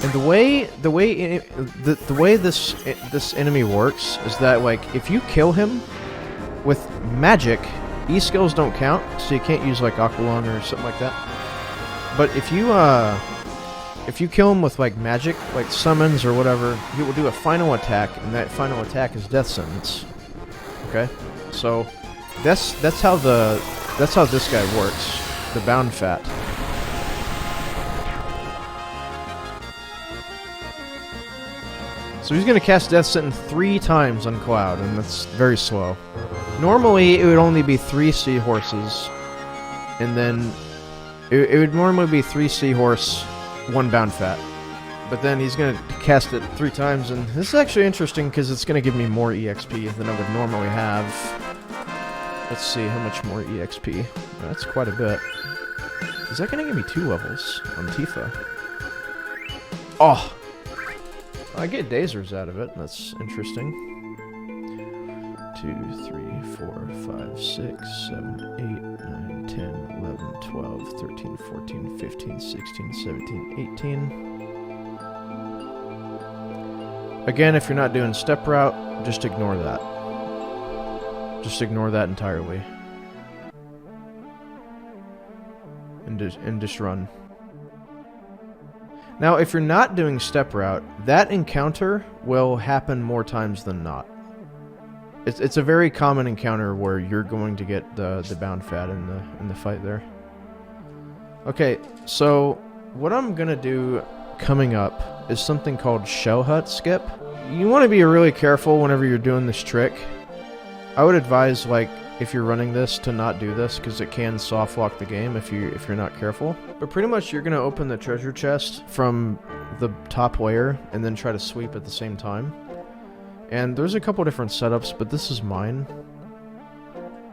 And the way this enemy works is that, like, if you kill him with magic, E skills don't count, so you can't use like Aqualung or something like that. But if you kill him with like magic, like summons or whatever, he will do a final attack, and that final attack is Death Sentence. Okay, so that's how this guy works. The Bound Fat. So he's going to cast Death Sentence 3 times on Cloud, and that's very slow. Normally, it would only be 3 seahorses, and then it would normally be 3 seahorse, 1 Bound Fat. But then he's going to cast it 3 times, and this is actually interesting because it's going to give me more EXP than I would normally have. Let's see how much more EXP. That's quite a bit. Is that going to give me 2 levels on Tifa? Oh! I get Dazers out of it. That's interesting. 2, 3, 4, 5, 6, 7, 8, 9, 10, 11, 12, 13, 14, 15, 16, 17, 18. Again, if you're not doing step route, just ignore that. Just ignore that entirely. And just run. Now, if you're not doing step route, that encounter will happen more times than not. It's a very common encounter where you're going to get the Bound Fat in the fight there. Okay, so what I'm gonna do coming up is something called Shell Hut Skip. You want to be really careful whenever you're doing this trick. I would advise, like, if you're running this, to not do this, because it can soft lock the game if you're not careful. But pretty much you're gonna open the treasure chest from the top layer and then try to sweep at the same time. And there's a couple different setups, but this is mine.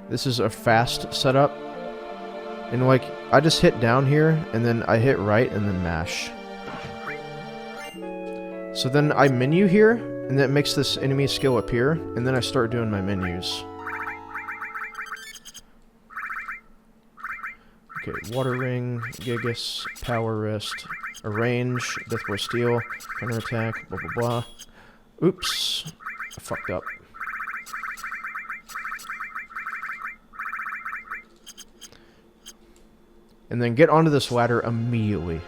This is a fast setup. And, like, I just hit down here and then I hit right and then mash. So then I menu here, and that makes this enemy skill appear, and then I start doing my menus. Okay, Water Ring, Gigas, Power Wrist, Arrange, Deathware Steel, Counter Attack, blah blah blah. Oops, I fucked up. And then get onto this ladder immediately.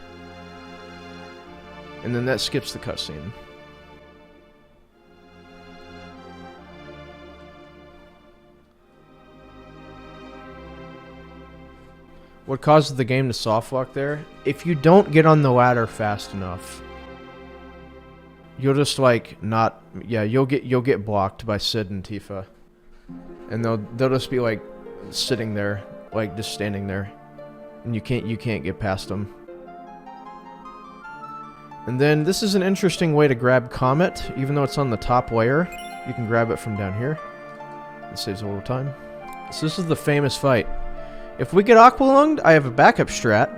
And then that skips the cutscene. What causes the game to soft lock there? If you don't get on the ladder fast enough, you'll just like not, yeah, you'll get blocked by Sid and Tifa, and they'll just be like sitting there, like just standing there, and you can't get past them. And then this is an interesting way to grab Comet, even though it's on the top layer. You can grab it from down here. It saves a little time. So this is the famous fight. If we get Aqualunged, I have a backup strat.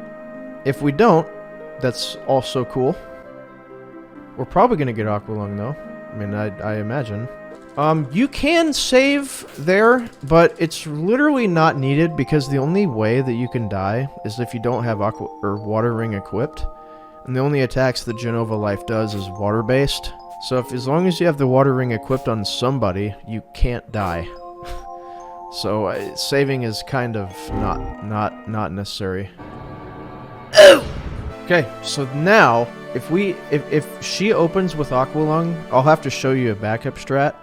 If we don't, that's also cool. We're probably going to get Aqualung, though. I mean, I imagine. You can save there, but it's literally not needed because the only way that you can die is if you don't have Water Ring equipped. And the only attacks that Jenova Life does is water-based. So as long as you have the Water Ring equipped on somebody, you can't die. So saving is kind of not necessary. Okay, so now if she opens with Aqualung, I'll have to show you a backup strat.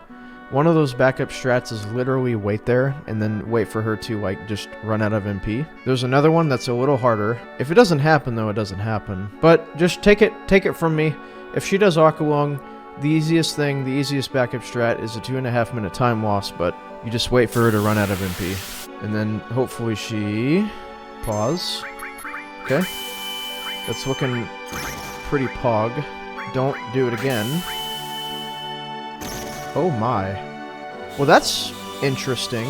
One of those backup strats is literally wait there and then wait for her to like just run out of MP. There's another one that's a little harder. If it doesn't happen though, it doesn't happen. But just take it from me. If she does Aqualung, the easiest backup strat is a 2.5 minute time loss, but you just wait for her to run out of MP. And then hopefully she... Pause. Okay. That's looking pretty pog. Don't do it again. Oh my. Well, that's interesting.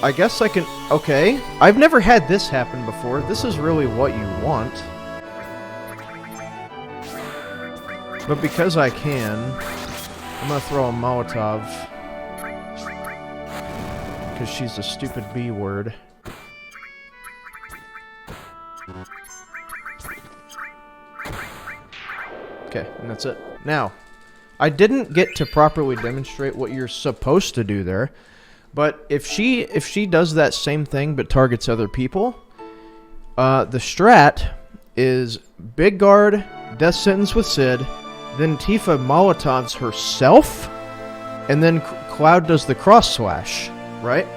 I guess I can... Okay. I've never had this happen before. This is really what you want. But because I can, I'm gonna throw a Molotov. Because she's a stupid B word. Okay, and that's it. Now, I didn't get to properly demonstrate what you're supposed to do there, but if she does that same thing but targets other people, the strat is Big Guard, Death Sentence with Sid, then Tifa Molotovs herself, and then Cloud does the cross slash, right?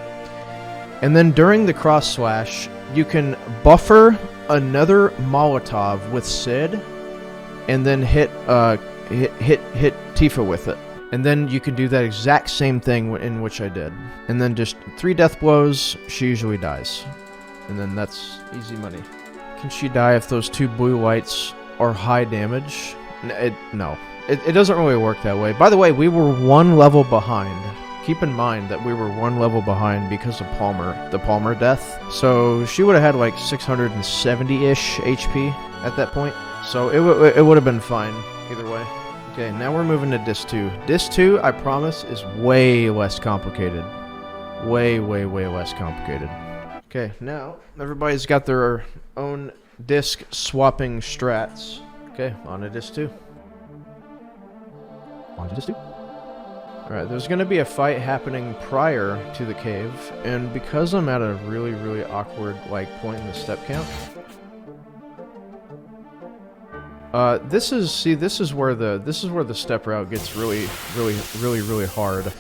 And then during the cross slash, you can buffer another Molotov with Sid, and then hit Tifa with it. And then you can do that exact same thing in which I did. And then just 3 death blows, she usually dies. And then that's easy money. Can she die if those 2 blue lights are high damage? No. It doesn't really work that way. By the way, we were 1 level behind. Keep in mind that we were 1 level behind because of the Palmer death. So she would have had like 670-ish HP at that point. So it would have been fine either way. Okay, now we're moving to Disc 2. Disc 2, I promise, is way less complicated. Way less complicated. Okay, now everybody's got their own disc swapping strats. Okay, on to Disc 2. On to Disc 2. Alright, there's going to be a fight happening prior to the cave, and because I'm at a really awkward point in the step count, this is where the step route gets really hard.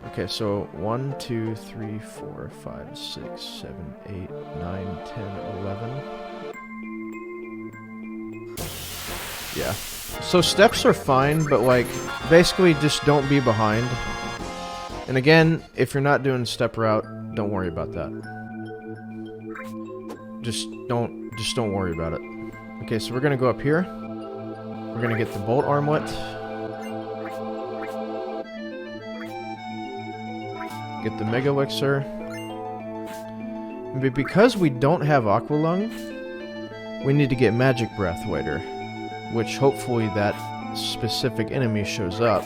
Okay, so 1, 2, 3, 4, 5, 6, 7, 8, 9, 10, 11. Yeah. So steps are fine, but basically just don't be behind. And again, if you're not doing step route, don't worry about that. Just don't worry about it. Okay, so we're gonna go up here. We're gonna get the bolt armlet. Get the Mega Elixir. But because we don't have Aqualung, we need to get Magic Breath later, which hopefully that specific enemy shows up.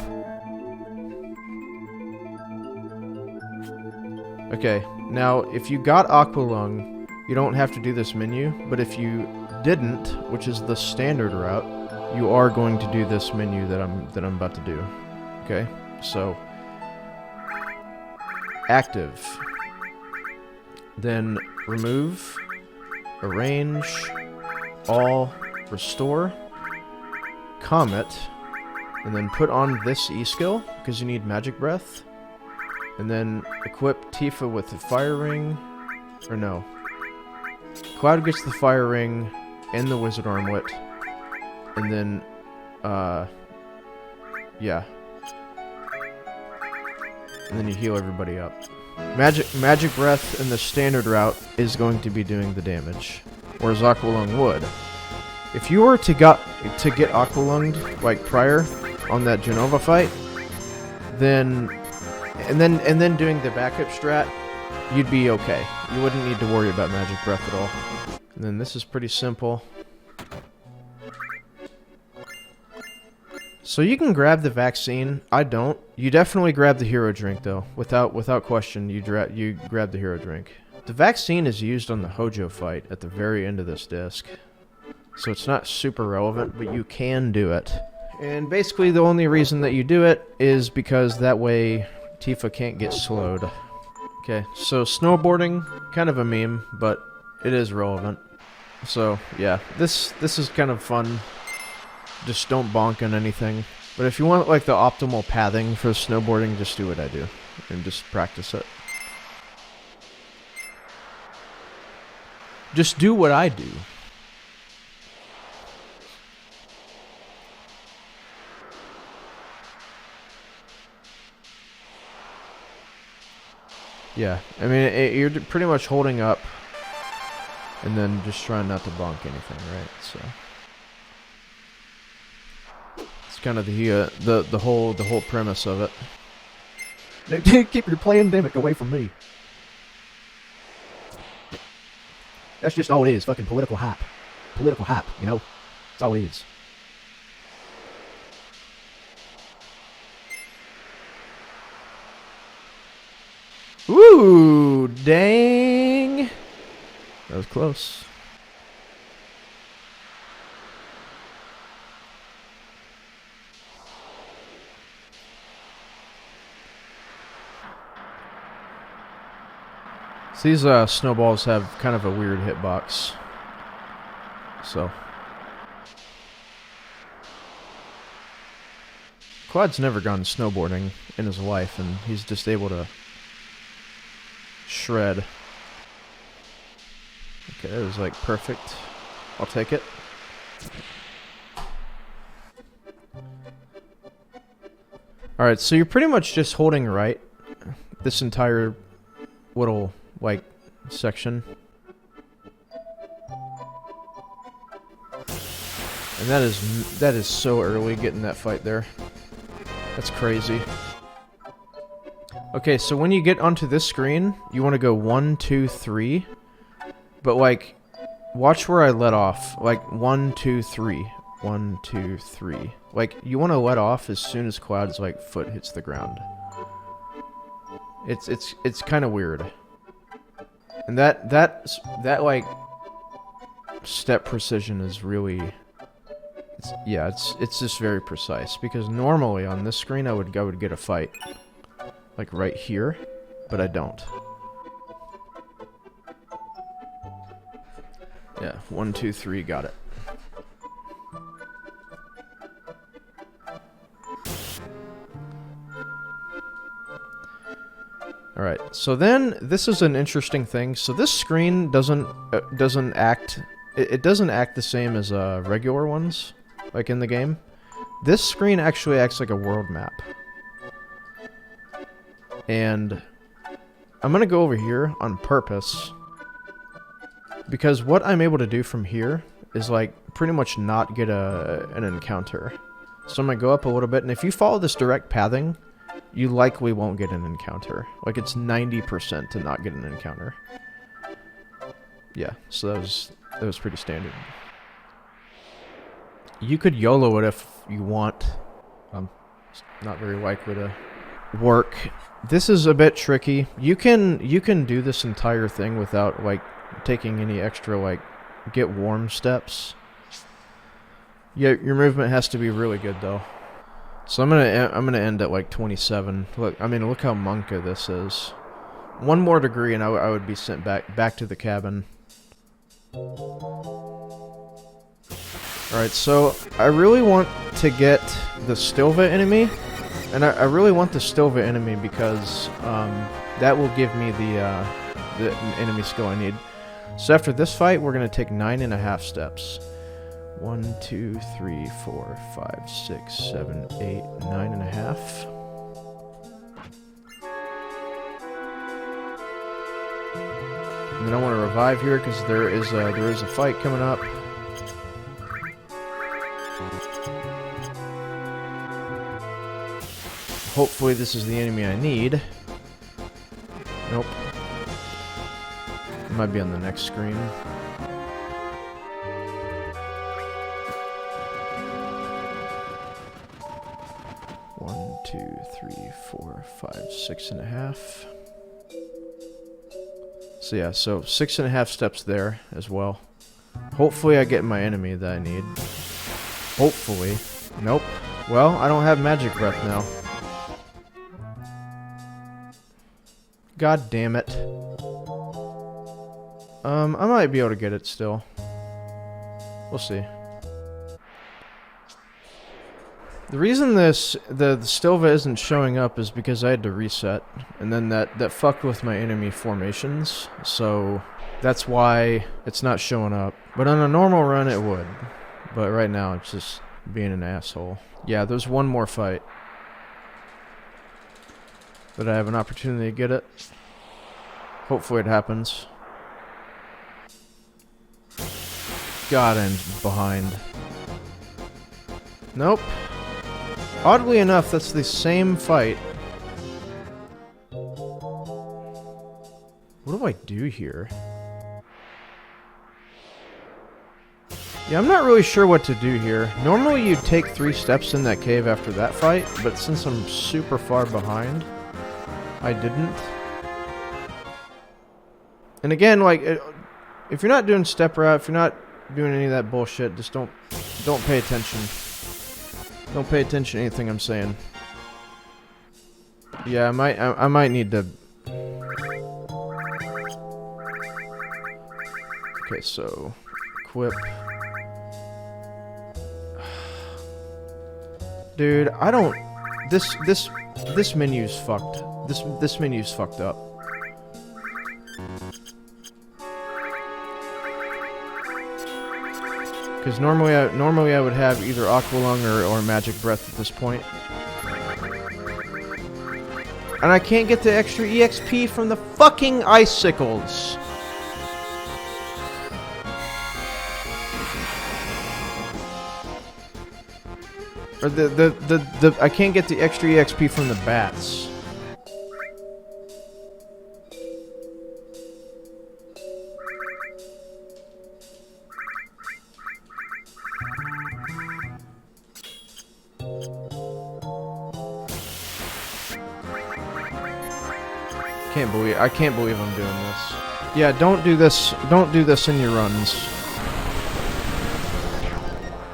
Okay, now if you got Aqualung, you don't have to do this menu, but if you didn't, which is the standard route, you are going to do this menu that I'm about to do. Okay, so active. then remove, arrange, all, restore, comet, and then put on this E-skill, because you need Magic Breath, and then equip Tifa with the Fire Ring, or no. Cloud gets the Fire Ring and the Wizard Armlet, and then, yeah. And then you heal everybody up. Magic Breath in the standard route is going to be doing the damage, whereas Aqualung would. If you were to get Aqualunged like prior on that Jenova fight, then and then doing the backup strat, you'd be okay. You wouldn't need to worry about Magic Breath at all. And then this is pretty simple. So you can grab the vaccine. I don't. You definitely grab the hero drink though. Without question, you grab the hero drink. The vaccine is used on the Hojo fight at the very end of this disc. So it's not super relevant, but you can do it. And basically the only reason that you do it is because that way Tifa can't get slowed. Okay, so snowboarding, kind of a meme, but it is relevant. So yeah, this is kind of fun. Just don't bonk on anything. But if you want like the optimal pathing for snowboarding, just do what I do. And just practice it. Just do what I do. Yeah, I mean, you're pretty much holding up and then just trying not to bonk anything, right? So it's kind of the whole premise of it. Keep your pandemic away from me. That's just all it is, fucking political hype. Political hype, you know? That's all it is. Ooh, dang. That was close. So these snowballs have kind of a weird hitbox. So Quad's never gone snowboarding in his life, and he's just able to shred. Okay, it was like perfect. I'll take it. Alright, so you're pretty much just holding right this entire little, like, section. And that is so early getting that fight there. That's crazy. Okay, so when you get onto this screen, you want to go 1, 2, 3. But, like, watch where I let off. Like, 1, 2, 3. 1, 2, 3. Like, you want to let off as soon as Cloud's, like, foot hits the ground. It's kind of weird. And that like, step precision is really... It's just very precise. Because normally on this screen I would get a fight. Like right here, but I don't. Yeah, 1, 2, 3, got it. Alright, so then this is an interesting thing. So this screen doesn't act the same as regular ones, like in the game. This screen actually acts like a world map. And I'm going to go over here on purpose, because what I'm able to do from here is like pretty much not get an encounter. So I'm going to go up a little bit, and if you follow this direct pathing, you likely won't get an encounter. Like, it's 90% to not get an encounter. Yeah, so that was pretty standard. You could YOLO it if you want. It's not very likely to work. This is a bit tricky. You can do this entire thing without, like, taking any extra, like, get warm steps. Yeah, your movement has to be really good, though. So I'm gonna end at like 27. Look, I mean, look how monka this is. One more degree and I would be sent back to the cabin. Alright, so I really want to get the Stilva enemy. And I really want the Stilva enemy because that will give me the enemy skill I need. So after this fight, we're going to take 9.5 steps. 1, 2, 3, 4, 5, 6, 7, 8, 9.5. And then I want to revive here because there is a fight coming up. Hopefully this is the enemy I need. Nope. It might be on the next screen. One, 2, 3, 4, 5, 6.5. So yeah, so 6.5 steps there as well. Hopefully I get my enemy that I need. Hopefully. Nope. Well, I don't have magic breath now. God damn it. I might be able to get it still. We'll see. The reason the Stilva isn't showing up is because I had to reset, and then that fucked with my enemy formations, so that's why it's not showing up. But on a normal run it would. But right now it's just being an asshole. Yeah, there's one more fight that I have an opportunity to get it. Hopefully it happens. God, I'm behind. Nope. Oddly enough, that's the same fight. What do I do here? Yeah, I'm not really sure what to do here. Normally you'd take 3 steps in that cave after that fight, but since I'm super far behind, I didn't. And again, like, if you're not doing step route, if you're not doing any of that bullshit, just don't pay attention. Don't pay attention to anything I'm saying. Yeah, I might need to. Okay, so equip. Dude, I don't. This menu's fucked. This menu's fucked up. Because normally I would have either Aqualung or Magic Breath at this point. And I can't get the extra EXP from the fucking icicles. Or I can't get the extra EXP from the bats. I can't believe I'm doing this. Yeah, don't do this in your runs.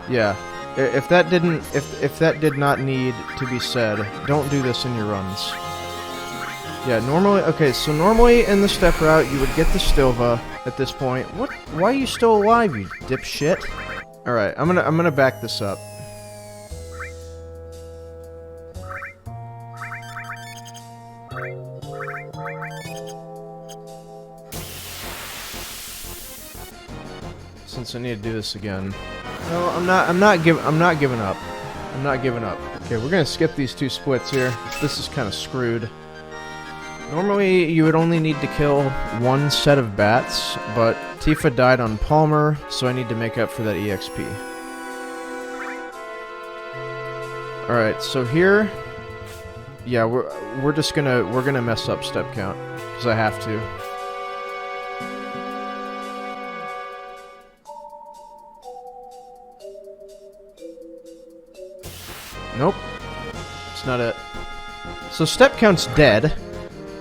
Yeah. If that did not need to be said, don't do this in your runs. Yeah, normally, okay, so normally in the step route you would get the Stilva at this point. What? Why are you still alive, you dipshit? Alright, I'm gonna back this up. Since I need to do this again. No, I'm not giving up. I'm not giving up. Okay, we're gonna skip these 2 splits here. This is kind of screwed. Normally, you would only need to kill 1 set of bats, but Tifa died on Palmer, so I need to make up for that EXP. All right, so here, yeah, we're gonna mess up step count because I have to. Nope. It's not it. So step count's dead.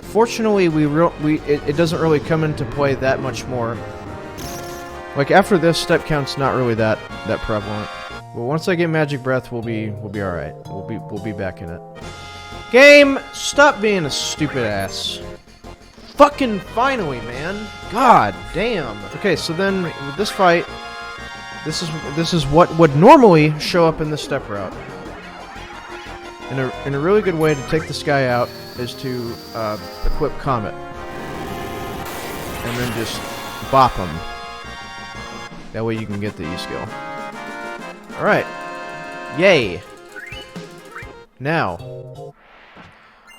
Fortunately, it doesn't really come into play that much more. Like after this, step count's not really that prevalent. Well, once I get Magic Breath, we'll be all right. We'll be back in it. Game, stop being a stupid ass. Fucking finally, man. God damn. Okay, so then with this fight, this is what would normally show up in the step route. And a really good way to take this guy out is to equip Comet. And then just bop him. That way you can get the E-skill. Alright. Yay. Now,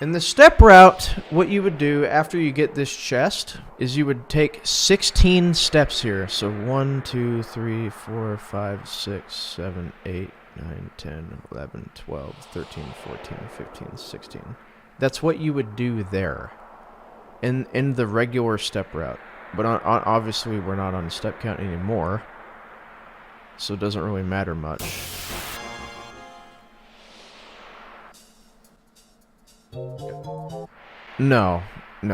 in the step route, what you would do after you get this chest is you would take 16 steps here. So 1, 2, 3, 4, 5, 6, 7, 8, 9, 10, 11, 12, 13, 14, 15, 16. That's what you would do there in the regular step route. But obviously we're not on step count anymore, so it doesn't really matter much. No,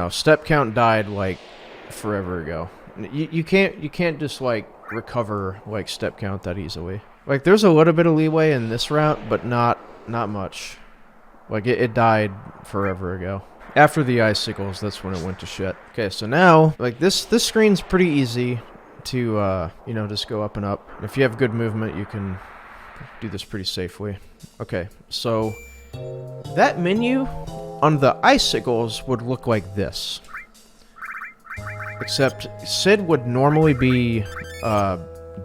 step count died like forever ago. You can't just like recover like step count that easily. Like there's a little bit of leeway in this route, but not much. Like it died forever ago. After the icicles, that's when it went to shit. Okay, so now like this screen's pretty easy to you know, just go up and up. If you have good movement, you can do this pretty safely. Okay, so that menu on the icicles would look like this. Except Sid would normally be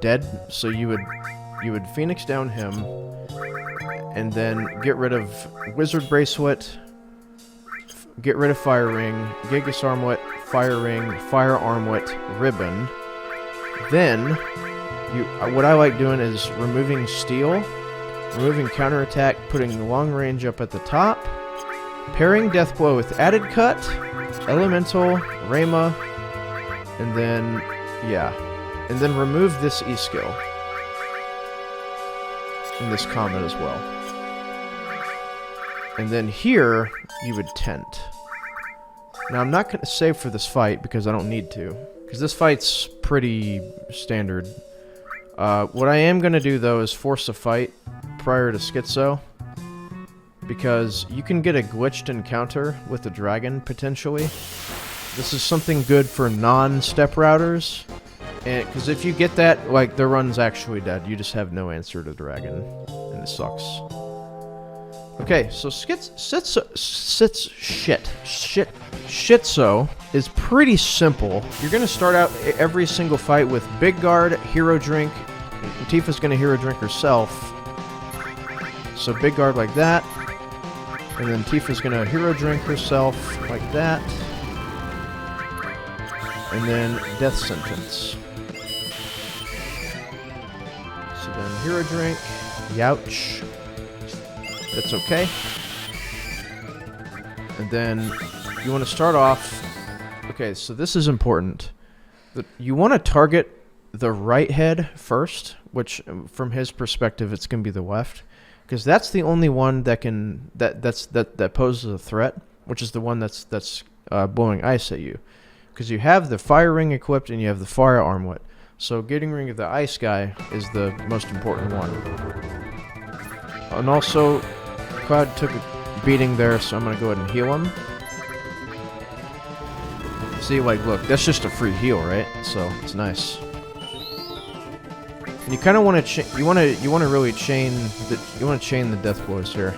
dead, so you would Phoenix down him, and then get rid of Wizard Bracelet, get rid of Fire Ring, Gigas Armlet, Fire Ring, Fire Armlet, Ribbon. Then, what I like doing is removing Steel, removing Counterattack, putting Long Range up at the top, pairing Death Blow with Added Cut, Elemental, Rhema, and then, yeah. And then remove this E-skill. And this Comet as well. And then here, you would tent. Now, I'm not going to save for this fight, because I don't need to. Because this fight's pretty standard. What I am going to do, though, is force a fight prior to Schizo. Because you can get a glitched encounter with the dragon, potentially. This is something good for non-step routers. Because if you get that, like, the run's actually dead. You just have no answer to the dragon. And it sucks. Okay, so Schizo is pretty simple. You're going to start out every single fight with Big Guard, Hero Drink. Tifa's going to Hero Drink herself. So Big Guard like that. And then Tifa's going to Hero Drink herself like that. And then Death Sentence. So then Hero Drink. Youch. That's okay. And then you want to start off... Okay, so this is important. You want to target the right head first, which from his perspective it's going to be the left, because that's the only one that can that poses a threat, which is the one that's blowing ice at you, because you have the Fire Ring equipped and you have the Fire Armlet. So getting rid of the ice guy is the most important one. And also, Cloud took a beating there, so I'm going to go ahead and heal him. See, like, look, that's just a free heal, right? So, it's nice. And you kind of want to you want to really chain the death blows here.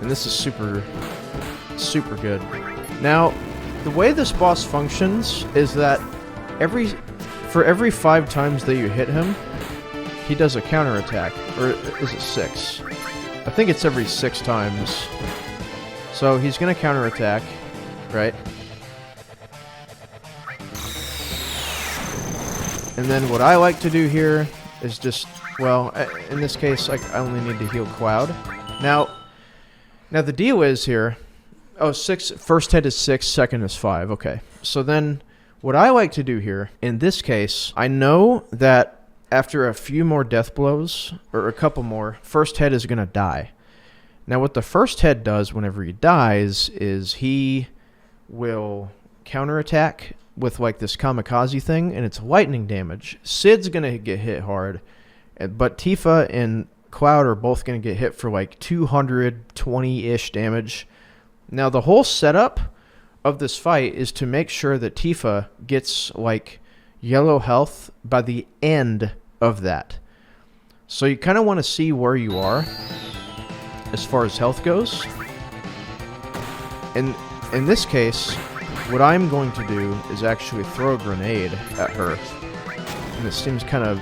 And this is super good. Now, the way this boss functions is that for every 5 times that you hit him, he does a counterattack. Or is it 6? I think it's every 6 times. So he's going to counterattack, right? And then what I like to do here is just, well, in this case, I only need to heal Cloud. Now the deal is here, oh, 6, first hit is 6, second is 5, okay. So then, what I like to do here, in this case, I know that after a few more death blows, or a couple more, first head is going to die. Now what the first head does whenever he dies is he will counterattack with like this kamikaze thing, and it's lightning damage. Sid's going to get hit hard, but Tifa and Cloud are both going to get hit for like 220-ish damage. Now the whole setup of this fight is to make sure that Tifa gets, like, yellow health by the end of that. So you kind of want to see where you are as far as health goes. And in this case, what I'm going to do is actually throw a grenade at her. And this seems kind of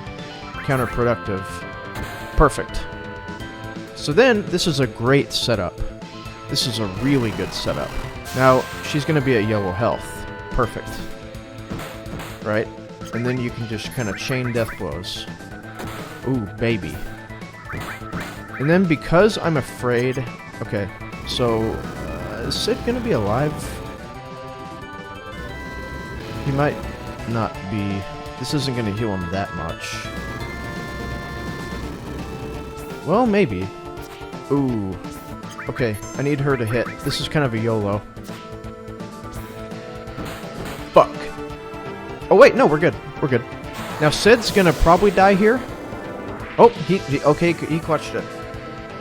counterproductive. Perfect. So then, this is a great setup. This is a really good setup. Now, she's going to be at yellow health. Perfect. Right? And then you can just kind of chain death blows. Ooh, baby. And then because I'm afraid... Okay, so... is Sid going to be alive? He might not be... This isn't going to heal him that much. Well, maybe. Ooh. Okay, I need her to hit. This is kind of a YOLO. Fuck. Oh, wait, no, we're good. We're good. Now, Sid's gonna probably die here. Oh, okay, he clutched it.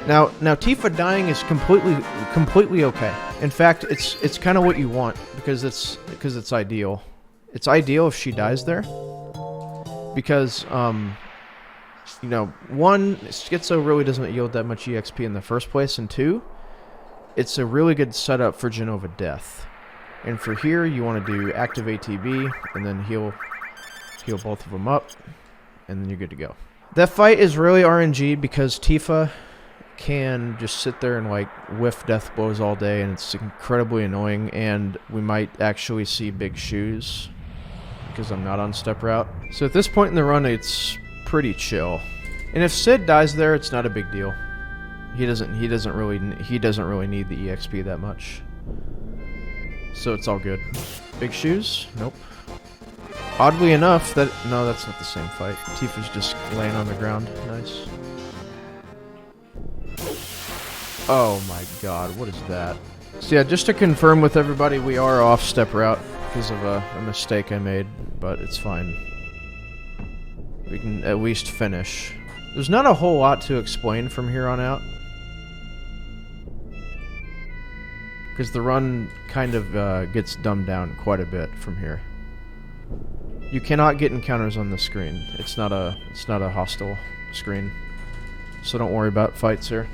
Now, Tifa dying is completely okay. In fact, it's kind of what you want because it's ideal. It's ideal if she dies there. Because, you know, one, Schizo really doesn't yield that much EXP in the first place, and two, it's a really good setup for Jenova Death. And for here, you want to do active ATB, and then heal both of them up, and then you're good to go. That fight is really RNG because Tifa can just sit there and, like, whiff death blows all day, and it's incredibly annoying, and we might actually see big shoes because I'm not on step route. So at this point in the run, it's pretty chill. And if Sid dies there, it's not a big deal. He doesn't really need the EXP that much. So it's all good. Big shoes? Nope. Oddly enough, that's not the same fight. Tifa's just laying on the ground. Nice. Oh my god, what is that? So yeah, just to confirm with everybody, we are off step route because of a mistake I made, but it's fine. We can at least finish. There's not a whole lot to explain from here on out. Because the run kind of gets dumbed down quite a bit from here. You cannot get encounters on the screen. It's not a hostile screen. So don't worry about fights here.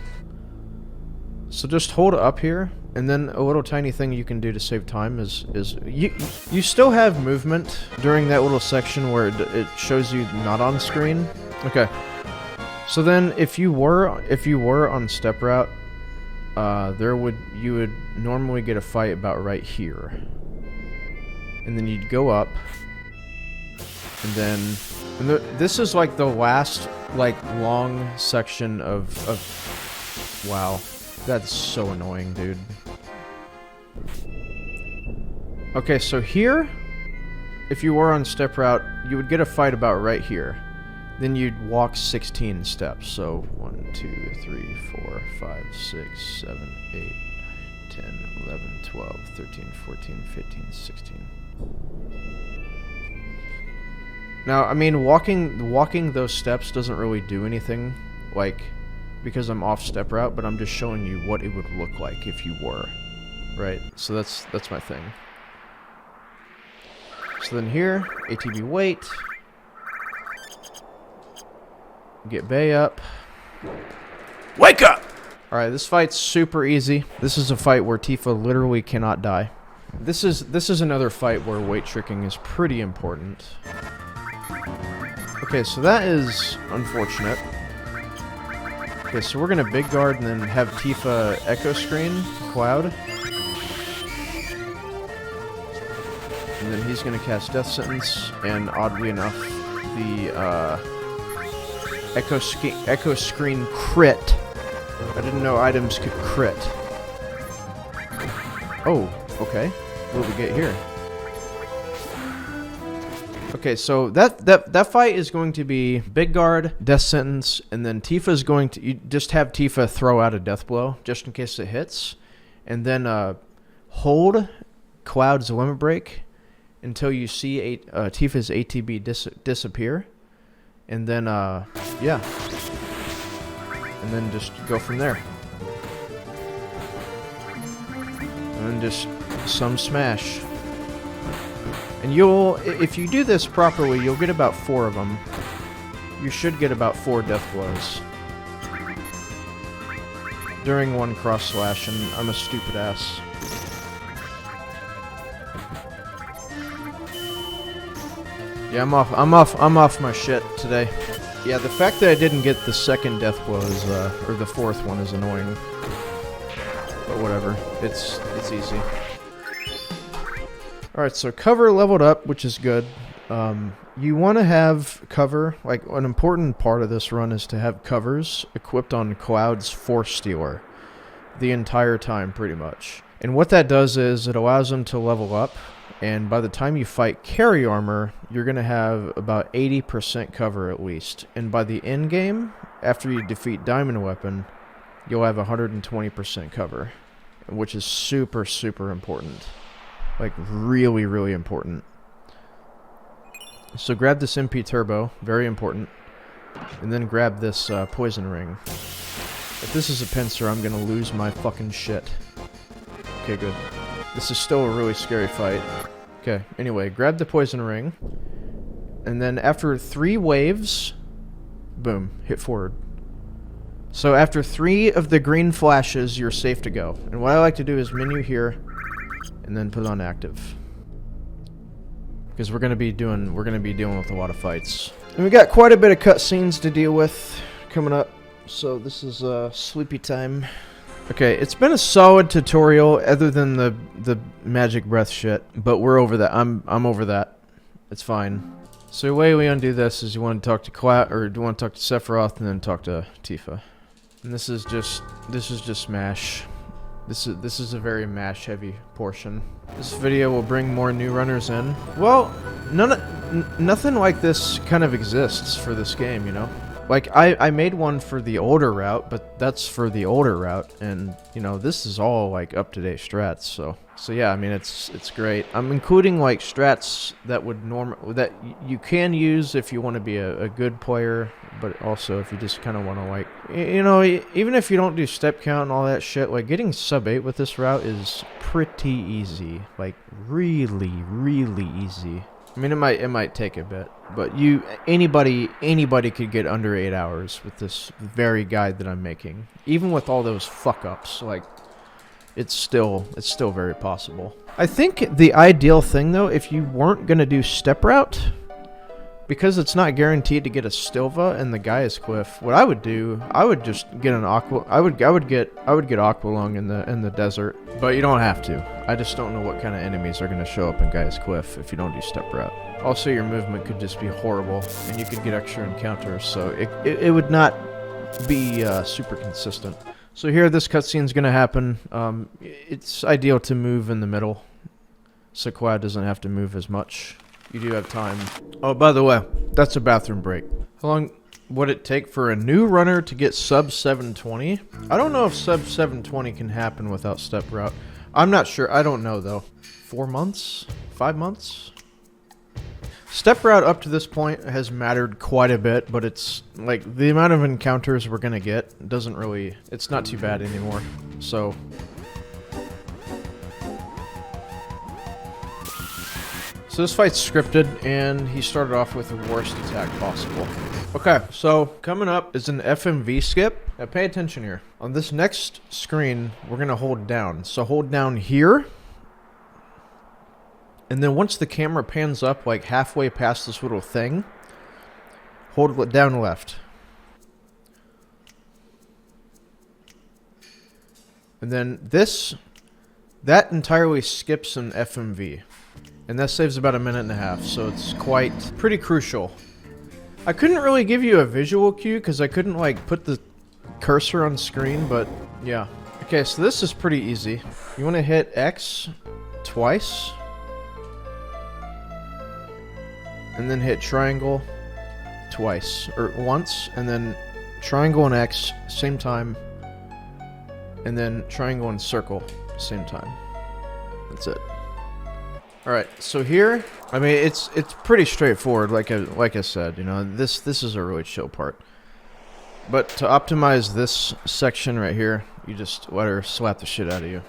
So just hold up here, and then a little tiny thing you can do to save time is you still have movement during that little section where it shows you not on screen. Okay. So then if you were on step route, you would normally get a fight about right here. And then you'd go up, and then this is like the last long section of wow. That's so annoying, dude. Okay, so here, if you were on step route, you would get a fight about right here. Then you'd walk 16 steps. So 1, 2, 3, 4, 5, 6, 7, 8, 10, 11, 12, 13, 14, 15, 16. Now, I mean, walking those steps doesn't really do anything, because I'm off step route, but I'm just showing you what it would look like if you were, right? So that's my thing. So then here, ATB Wait. Get Bay up. Wake up! Alright, this fight's super easy. This is a fight where Tifa literally cannot die. This is another fight where weight tricking is pretty important. Okay, so that is unfortunate. Okay, so we're gonna big guard and then have Tifa echo screen Cloud. And then he's gonna cast Death Sentence, and oddly enough, the echo screen crit. I didn't know items could crit. Oh, okay. What do we get here? Okay, so that fight is going to be big guard, death sentence, and then Tifa's going to... You just have Tifa throw out a death blow, just in case it hits. And then hold Cloud's limit break until you see Tifa's ATB disappear. And then, yeah. And then just go from there. And then just some smash. And you'll, if you do this properly, you'll get about 4 of them. You should get about 4 death blows during one cross slash, and I'm a stupid ass. Yeah, I'm off my shit today. Yeah, the fact that I didn't get the second death blow is, or the 4th one is annoying. But whatever, it's easy. Alright, so cover leveled up, which is good. You want to have cover, like an important part of this run is to have covers equipped on Cloud's Force Stealer the entire time, pretty much. And what that does is it allows them to level up, and by the time you fight carry armor, you're going to have about 80% cover at least. And by the end game, after you defeat Diamond Weapon, you'll have 120% cover, which is super, super important. Like, really, really important. So grab this MP Turbo, very important. And then grab this Poison Ring. If this is a pincer, I'm gonna lose my fucking shit. Okay, good. This is still a really scary fight. Okay, anyway, grab the Poison Ring. And then after 3 waves, boom, hit forward. So after 3 of the green flashes, you're safe to go. And what I like to do is menu here, and then put on active. Because we're gonna be dealing with a lot of fights. And we got quite a bit of cutscenes to deal with coming up. So this is sleepy time. Okay, it's been a solid tutorial other than the magic breath shit, but we're over that. I'm over that. It's fine. So the way we undo this is you want to talk to you want to talk to Sephiroth and then talk to Tifa. And this is just Smash. This is a very mash heavy portion. This video will bring more new runners in. Well, nothing like this kind of exists for this game, you know? Like, I made one for the older route, but that's for the older route, and, you know, this is all, like, up-to-date strats, so yeah, I mean, it's great. I'm including, like, strats that that you can use if you want to be a good player, but also if you just kind of want to, like, you know, even if you don't do step count and all that shit, like, getting sub 8 with this route is pretty easy. Like, really, really easy. I mean, it might take a bit, but anybody could get under 8 hours with this very guide that I'm making. Even with all those fuck-ups, like, it's still very possible. I think the ideal thing, though, if you weren't gonna do step route, because it's not guaranteed to get a Stilva and the Gaia's Cliff, what I would do, I would just get an Aqua. I would get Aqualung in the desert, but you don't have to. I just don't know what kind of enemies are gonna show up in Gaia's Cliff if you don't do step route. Also, your movement could just be horrible, and you could get extra encounters, so it would not be super consistent. So here, this cutscene's gonna happen. It's ideal to move in the middle, so Cloud doesn't have to move as much. You do have time. Oh, by the way, that's a bathroom break. How long would it take for a new runner to get sub 720? I don't know if sub 720 can happen without step route. I'm not sure. I don't know, though. 4 months? 5 months? Step route up to this point has mattered quite a bit, but it's like the amount of encounters we're gonna get doesn't really, it's not too bad anymore. So this fight's scripted, and he started off with the worst attack possible. Okay, so coming up is an FMV skip. Now pay attention here. On this next screen, we're gonna hold down. So hold down here. And then once the camera pans up like halfway past this little thing, hold it down left. And then that entirely skips an FMV. And that saves about 1.5 minutes, so it's pretty crucial. I couldn't really give you a visual cue because I couldn't like put the cursor on screen, but yeah. Okay, so this is pretty easy. You want to hit X twice. And then hit triangle twice, or once, and then triangle and X, same time, and then triangle and circle, same time. That's it. Alright, so here, I mean, it's pretty straightforward, like I said, you know, this is a really chill part. But to optimize this section right here, you just let her slap the shit out of you.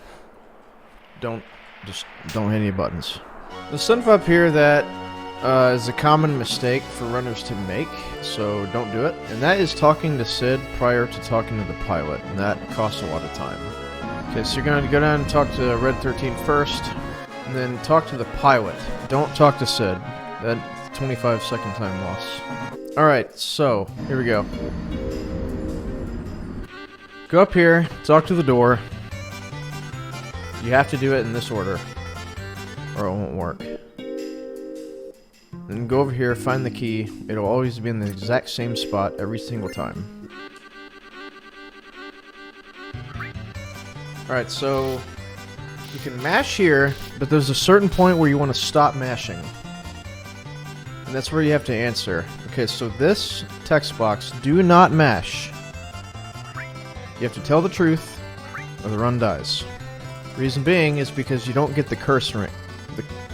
just don't hit any buttons. There's stuff up here that is a common mistake for runners to make, so don't do it. And that is talking to Sid prior to talking to the pilot, and that costs a lot of time. Okay, so you're going to go down and talk to Red 13 first, and then talk to the pilot. Don't talk to Sid. That's 25-second time loss. Alright, so, here we go. Go up here, talk to the door. You have to do it in this order, or it won't work. Then go over here, find the key. It'll always be in the exact same spot every single time. Alright, so you can mash here, but there's a certain point where you want to stop mashing. And that's where you have to answer. Okay, so this text box, do not mash. You have to tell the truth, or the run dies. Reason being is because you don't get the curse ring.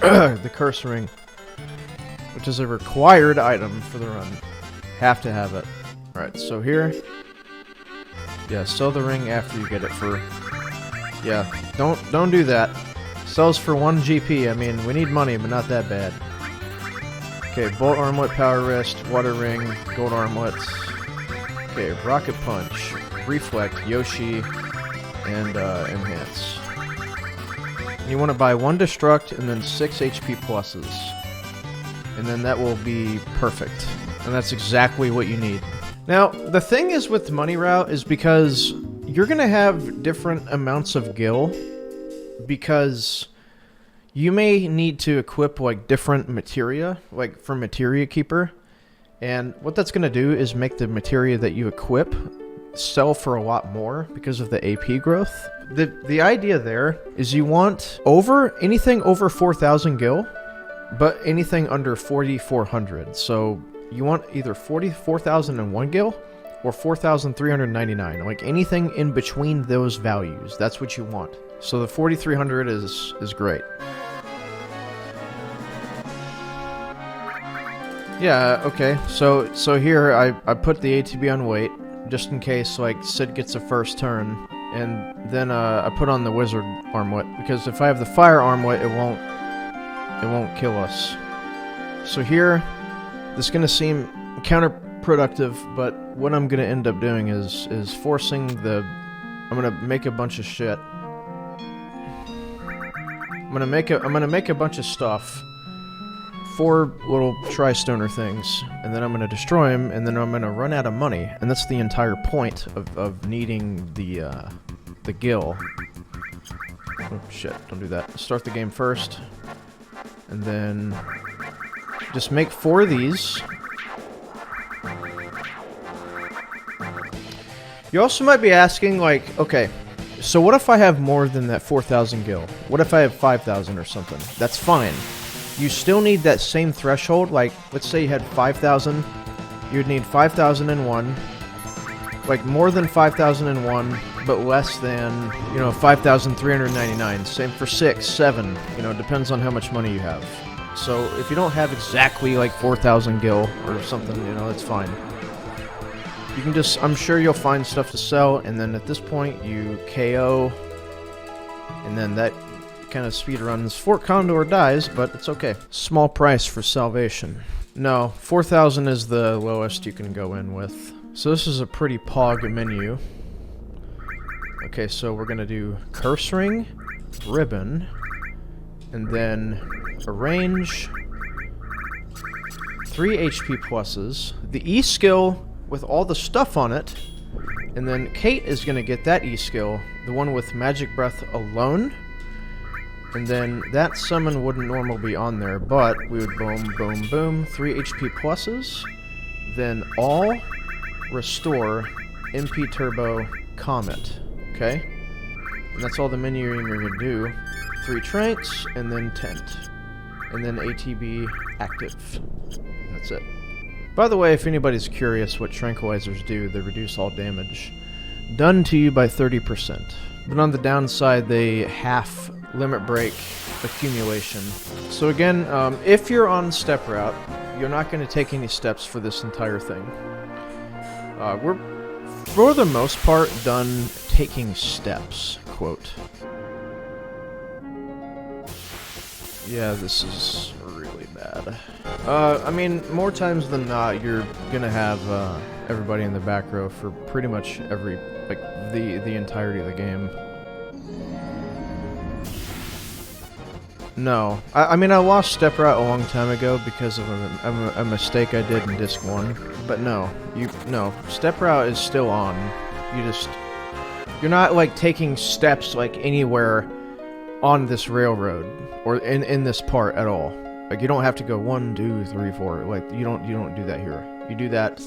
The curse ring, which is a required item for the run. Have to have it. Alright, so here. Yeah, sell the ring after you get it for... Yeah, don't do that. Sells for 1 GP. I mean, we need money, but not that bad. Okay, bolt armlet, power wrist, water ring, gold armlets. Okay, rocket punch, reflect, Yoshi, and enhance. And you want to buy 1 destruct and then 6 HP pluses. And then that will be perfect. And that's exactly what you need. Now, the thing is with the money route is because you're going to have different amounts of gil, because you may need to equip like different materia, like for materia keeper. And what that's going to do is make the materia that you equip sell for a lot more because of the AP growth. The idea there is you want anything over 4,000 gil, but anything under 4,400. So you want either 44,001 gil or 4,399. Like anything in between those values. That's what you want. So the 4,300 is great. Yeah, okay. So here I put the ATB on wait just in case like Sid gets a first turn, and then I put on the wizard armlet because if I have the fire armlet, it won't kill us. So here, this is gonna seem counterproductive, but what I'm gonna end up doing is forcing I'm gonna make a bunch of shit. I'm gonna make a bunch of stuff. 4 little tri-stoner things, and then I'm gonna destroy them, and then I'm gonna run out of money, and that's the entire point of needing the gil. Oh shit! Don't do that. Start the game first, and then just make 4 of these. You also might be asking, like, okay, so what if I have more than that 4,000 gil? What if I have 5,000 or something? That's fine. You still need that same threshold. Like, let's say you had 5,000. You'd need 5,001. Like, more than 5,001, but less than, 5,399. Same for 6, 7. Depends on how much money you have. So, if you don't have exactly, like, 4,000 gil or something, that's fine. You can just, I'm sure you'll find stuff to sell, and then at this point, you KO, and then that kind of speedruns. Fort Condor dies, but it's okay. Small price for salvation. No, 4,000 is the lowest you can go in with. So this is a pretty pog menu. Okay, so we're gonna do curse ring, ribbon, and then arrange 3 HP pluses, the E skill with all the stuff on it, and then Kate is gonna get that E skill, the one with magic breath alone. And then that summon wouldn't normally be on there, but we would boom, boom, boom, 3 HP pluses, then all restore MP Turbo Comet, okay? And that's all the menuing you're gonna do. 3 tranks, and then tent. And then ATB active. That's it. By the way, if anybody's curious what tranquilizers do, they reduce all damage done to you by 30%. But on the downside, they half limit break accumulation. So again, if you're on step route, you're not going to take any steps for this entire thing. We're, for the most part, done taking steps, quote. Yeah, this is really bad. I mean, more times than not, you're gonna have everybody in the back row for pretty much every, like, the entirety of the game. No. I mean, I lost Step Route a long time ago because of a mistake I did in Disc 1. But no. No. Step Route is still on. You're not, like, taking steps, like, anywhere on this railroad. Or in this part at all. Like, you don't have to go 1, 2, 3, 4. Like, you don't do that here. You do that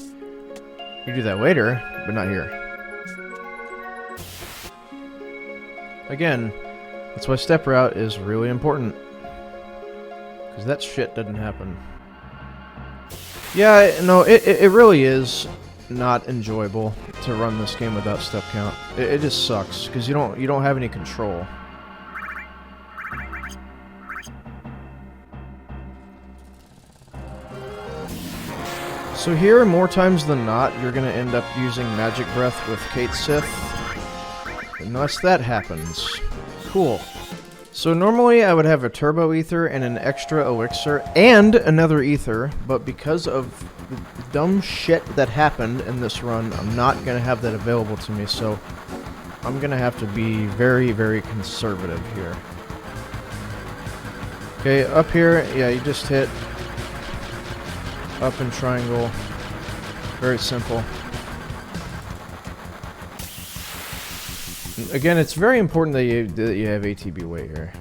later, but not here. Again, that's why Step Route is really important. Because that shit doesn't happen. Yeah, no, it really is not enjoyable to run this game without step count. It just sucks, because you don't have any control. So here, more times than not, you're gonna end up using Magic Breath with Kate Sith. Unless that happens. Cool. So normally I would have a Turbo Ether and an extra Elixir and another Ether, but because of dumb shit that happened in this run, I'm not gonna have that available to me, so I'm gonna have to be very, very conservative here. Okay, up here, yeah, you just hit up and triangle. Very simple. Again, it's very important that you have ATB Wait here.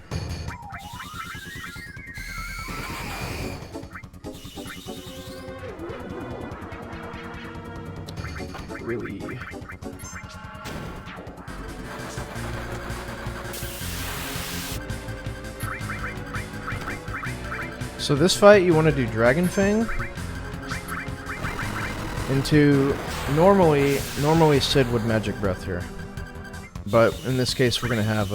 Really. So this fight, you want to do Dragon Fang into normally Sid would Magic Breath here. But in this case, we're gonna have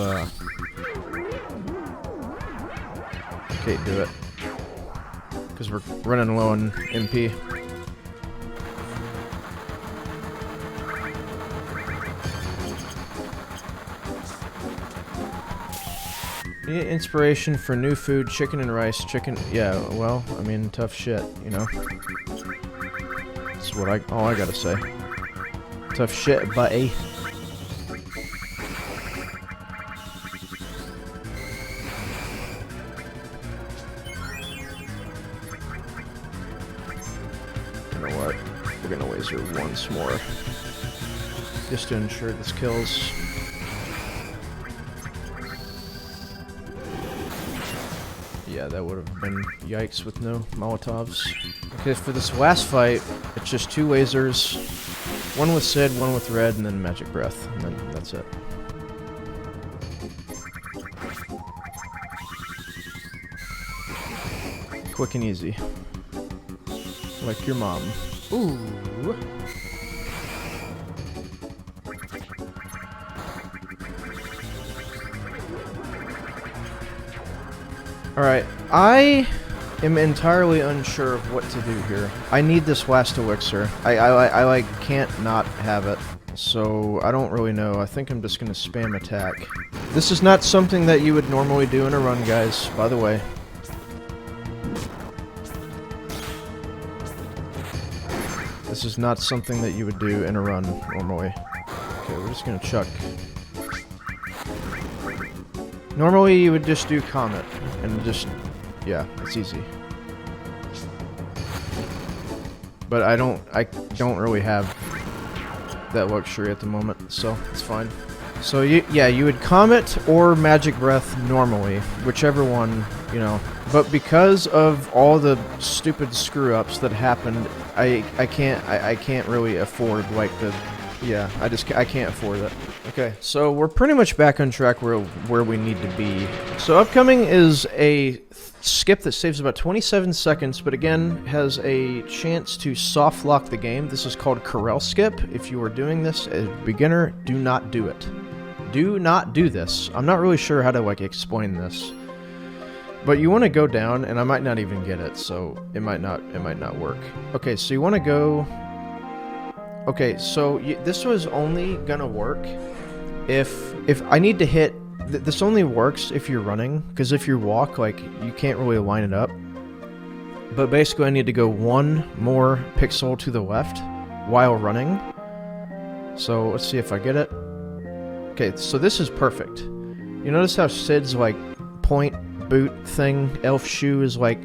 Kate do it because we're running low on MP. Inspiration for new food: chicken and rice. Chicken, yeah. Well, I mean, tough shit, you know. That's what all I gotta say. Tough shit, buddy. We're gonna laser once more, just to ensure this kills. Yeah, that would have been yikes with no Molotovs. Okay, for this last fight, it's just 2 lasers, one with Sid, one with Red, and then Magic Breath, and then that's it. Quick and easy. Like your mom. Ooh. Alright, I am entirely unsure of what to do here. I need this last elixir. I like can't not have it. So I don't really know. I think I'm just gonna spam attack. This is not something that you would normally do in a run, guys, by the way. This is not something that you would do in a run, normally. Okay, we're just gonna chuck. Normally you would just do Comet, and just, yeah, it's easy. But I don't really have that luxury at the moment, so it's fine. So you would Comet or Magic Breath normally, whichever one, you know. But because of all the stupid screw-ups that happened, I can't really afford, like, I can't afford it. Okay, so we're pretty much back on track where we need to be. So upcoming is a skip that saves about 27 seconds, but again, has a chance to soft lock the game. This is called Corel Skip. If you are doing this as a beginner, do not do it. Do not do this. I'm not really sure how to, like, explain this. But you want to go down, and I might not even get it, so it might not work. Okay, so you want to go... Okay, so this was only gonna work if I need to hit This only works if you're running, because if you walk, like, you can't really line it up. But basically I need to go one more pixel to the left while running. So let's see if I get it. Okay, so this is perfect. You notice how Sid's like point boot thing, elf shoe is like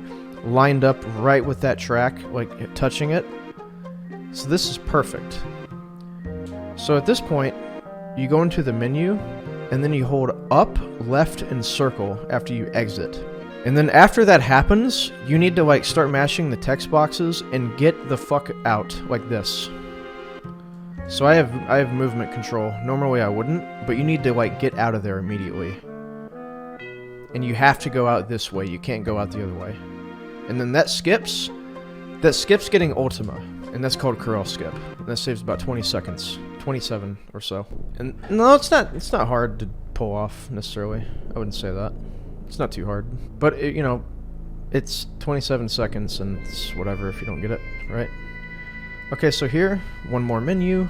lined up right with that track, like touching it. So this is perfect. So at this point, you go into the menu, and then you hold up, left, and circle after you exit. And then after that happens, you need to like start mashing the text boxes and get the fuck out, like this. So I have movement control. Normally I wouldn't, but you need to like get out of there immediately. And you have to go out this way, you can't go out the other way. And then that skips getting Ultima, and that's called Corel Skip. And that saves about 20 seconds. 27 or so. And no, it's not hard to pull off necessarily. I wouldn't say that. It's not too hard. But you know, it's 27 seconds and it's whatever if you don't get it, right? Okay, so here, one more menu.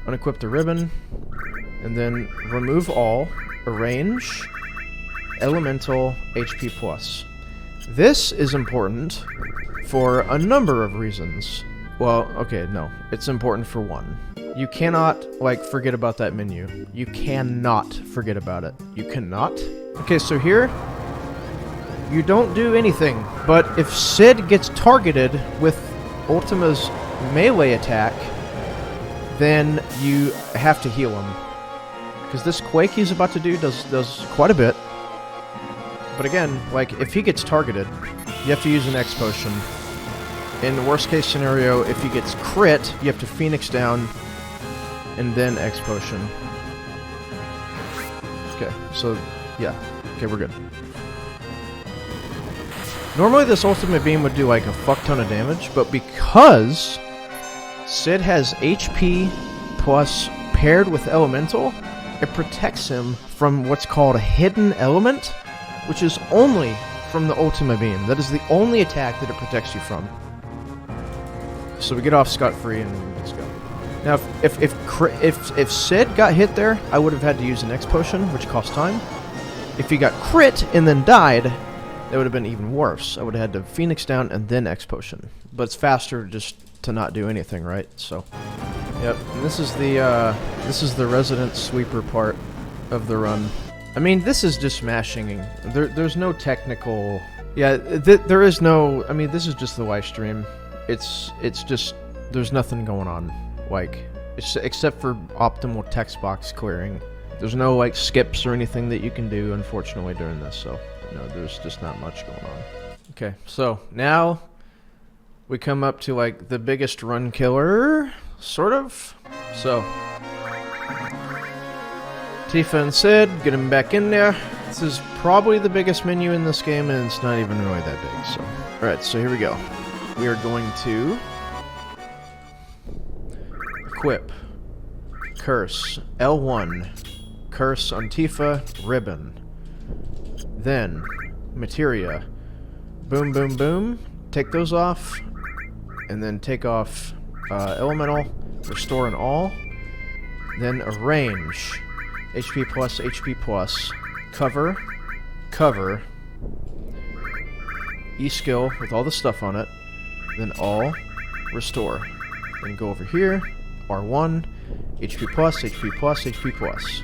Unequip the ribbon, and then remove all, arrange, elemental, HP plus. This is important for a number of reasons. Well, okay, no. It's important for one. You cannot, like, forget about that menu. You cannot forget about it. You cannot. Okay, so here, you don't do anything. But if Sid gets targeted with Ultima's melee attack, then you have to heal him. Because this Quake he's about to do does quite a bit. But again, like, if he gets targeted, you have to use an X potion. In the worst case scenario, if he gets crit, you have to Phoenix down, and then X potion. Okay, so, yeah. Okay, we're good. Normally this ultimate beam would do like a fuck ton of damage, but because Sid has HP plus paired with Elemental, it protects him from what's called a hidden element, which is only from the ultimate beam. That is the only attack that it protects you from. So we get off scot-free and let's go. Now, if Sid got hit there, I would have had to use an X potion, which costs time. If he got crit and then died, that would have been even worse. I would have had to Phoenix down and then X potion. But it's faster just to not do anything, right? So, yep. And this is the resident sweeper part of the run. I mean, this is just smashing. There's no technical. Yeah, there is no. I mean, this is just the live stream. It's just there's nothing going on, like except for optimal text box clearing. There's no like skips or anything that you can do, unfortunately, during this. So no, there's just not much going on. Okay, so now we come up to like the biggest run killer, sort of. So Tifa and Sid, get him back in there. This is probably the biggest menu in this game, and it's not even really that big. So, all right, so here we go. We are going to equip, curse, L1, curse on Tifa, ribbon. Then, materia, boom, boom, boom, take those off, and then take off elemental, restore and all, then arrange, HP plus, cover, cover, E-skill with all the stuff on it, then all, restore. Then go over here, R1, HP plus.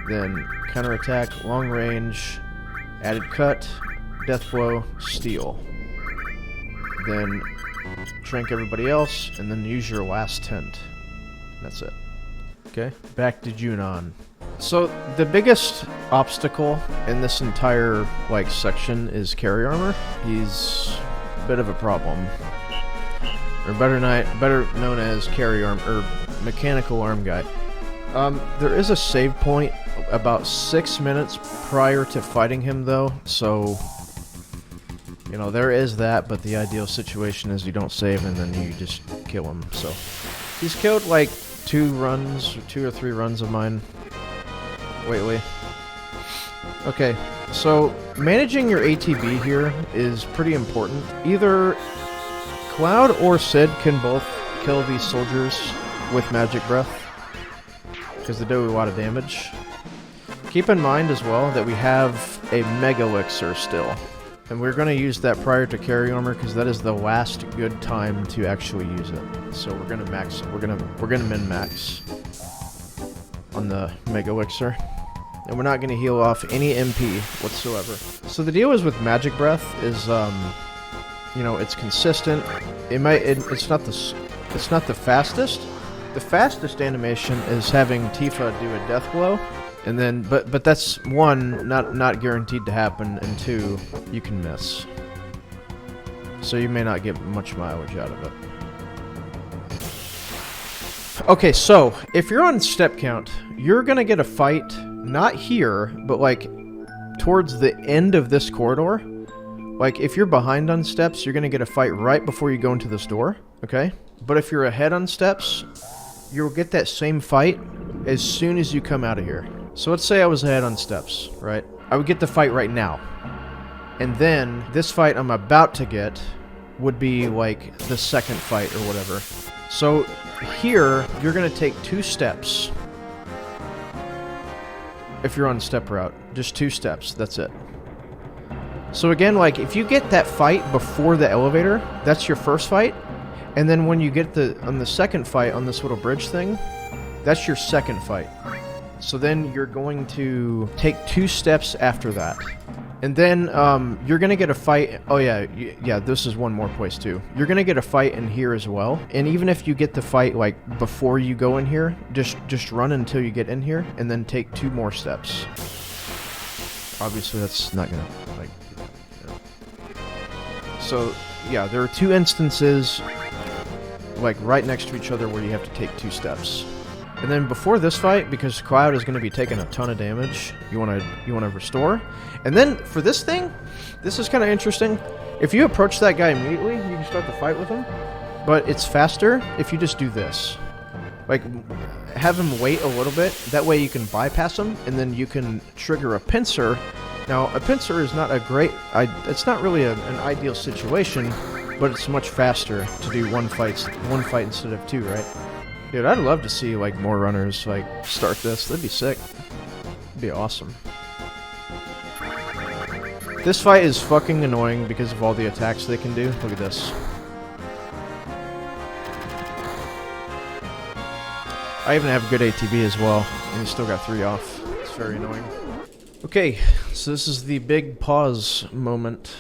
Then counterattack, long range, added cut, death blow, steal. Then shrink everybody else, and then use your last tent. That's it. Okay, back to Junon. So the biggest obstacle in this entire like section is carry armor. He's a bit of a problem, or better known as carry arm or mechanical arm guy. There is a save point about 6 minutes prior to fighting him, though. So you know there is that, but the ideal situation is you don't save and then you just kill him. So he's killed like 2 or 3 runs of mine. Wait. Okay, so managing your ATB here is pretty important. Either Cloud or Sid can both kill these soldiers with magic breath, because they do a lot of damage. Keep in mind as well that we have a Mega Elixir still. And we're going to use that prior to carry armor because that is the last good time to actually use it. So we're going to max, we're going to min max on the Mega Elixir. And we're not going to heal off any MP whatsoever. So the deal is with Magic Breath is, you know, it's consistent. It's not the fastest. The fastest animation is having Tifa do a death blow. And then, but that's one, not guaranteed to happen, and two, you can miss. So you may not get much mileage out of it. Okay, so if you're on step count, you're gonna get a fight, not here, but like towards the end of this corridor. Like if you're behind on steps, you're gonna get a fight right before you go into this door, okay? But if you're ahead on steps, you'll get that same fight as soon as you come out of here. So let's say I was ahead on steps, right? I would get the fight right now. And then this fight I'm about to get would be like the second fight or whatever. So here, you're going to take 2 steps. If you're on step route, just 2 steps, that's it. So again, like if you get that fight before the elevator, that's your first fight. And then when you get on the second fight on this little bridge thing, that's your second fight. So then you're going to take 2 steps after that. And then you're going to get a fight. Oh yeah, yeah, this is one more place too. You're going to get a fight in here as well. And even if you get the fight like before you go in here, just run until you get in here and then take 2 more steps. Obviously that's not going to like, you know. So yeah, there are 2 instances like right next to each other where you have to take 2 steps. And then before this fight, because Cloud is going to be taking a ton of damage, you want to restore. And then for this thing, this is kind of interesting. If you approach that guy immediately, you can start the fight with him. But it's faster if you just do this. Like, have him wait a little bit. That way you can bypass him, and then you can trigger a pincer. Now, a pincer is not a great... it's not really an ideal situation, but it's much faster to do one fight instead of 2, right? Dude, I'd love to see, like, more runners, like, start this. That'd be sick. That'd be awesome. This fight is fucking annoying because of all the attacks they can do. Look at this. I even have good ATB as well, and he still got 3 off. It's very annoying. Okay, so this is the big pause moment.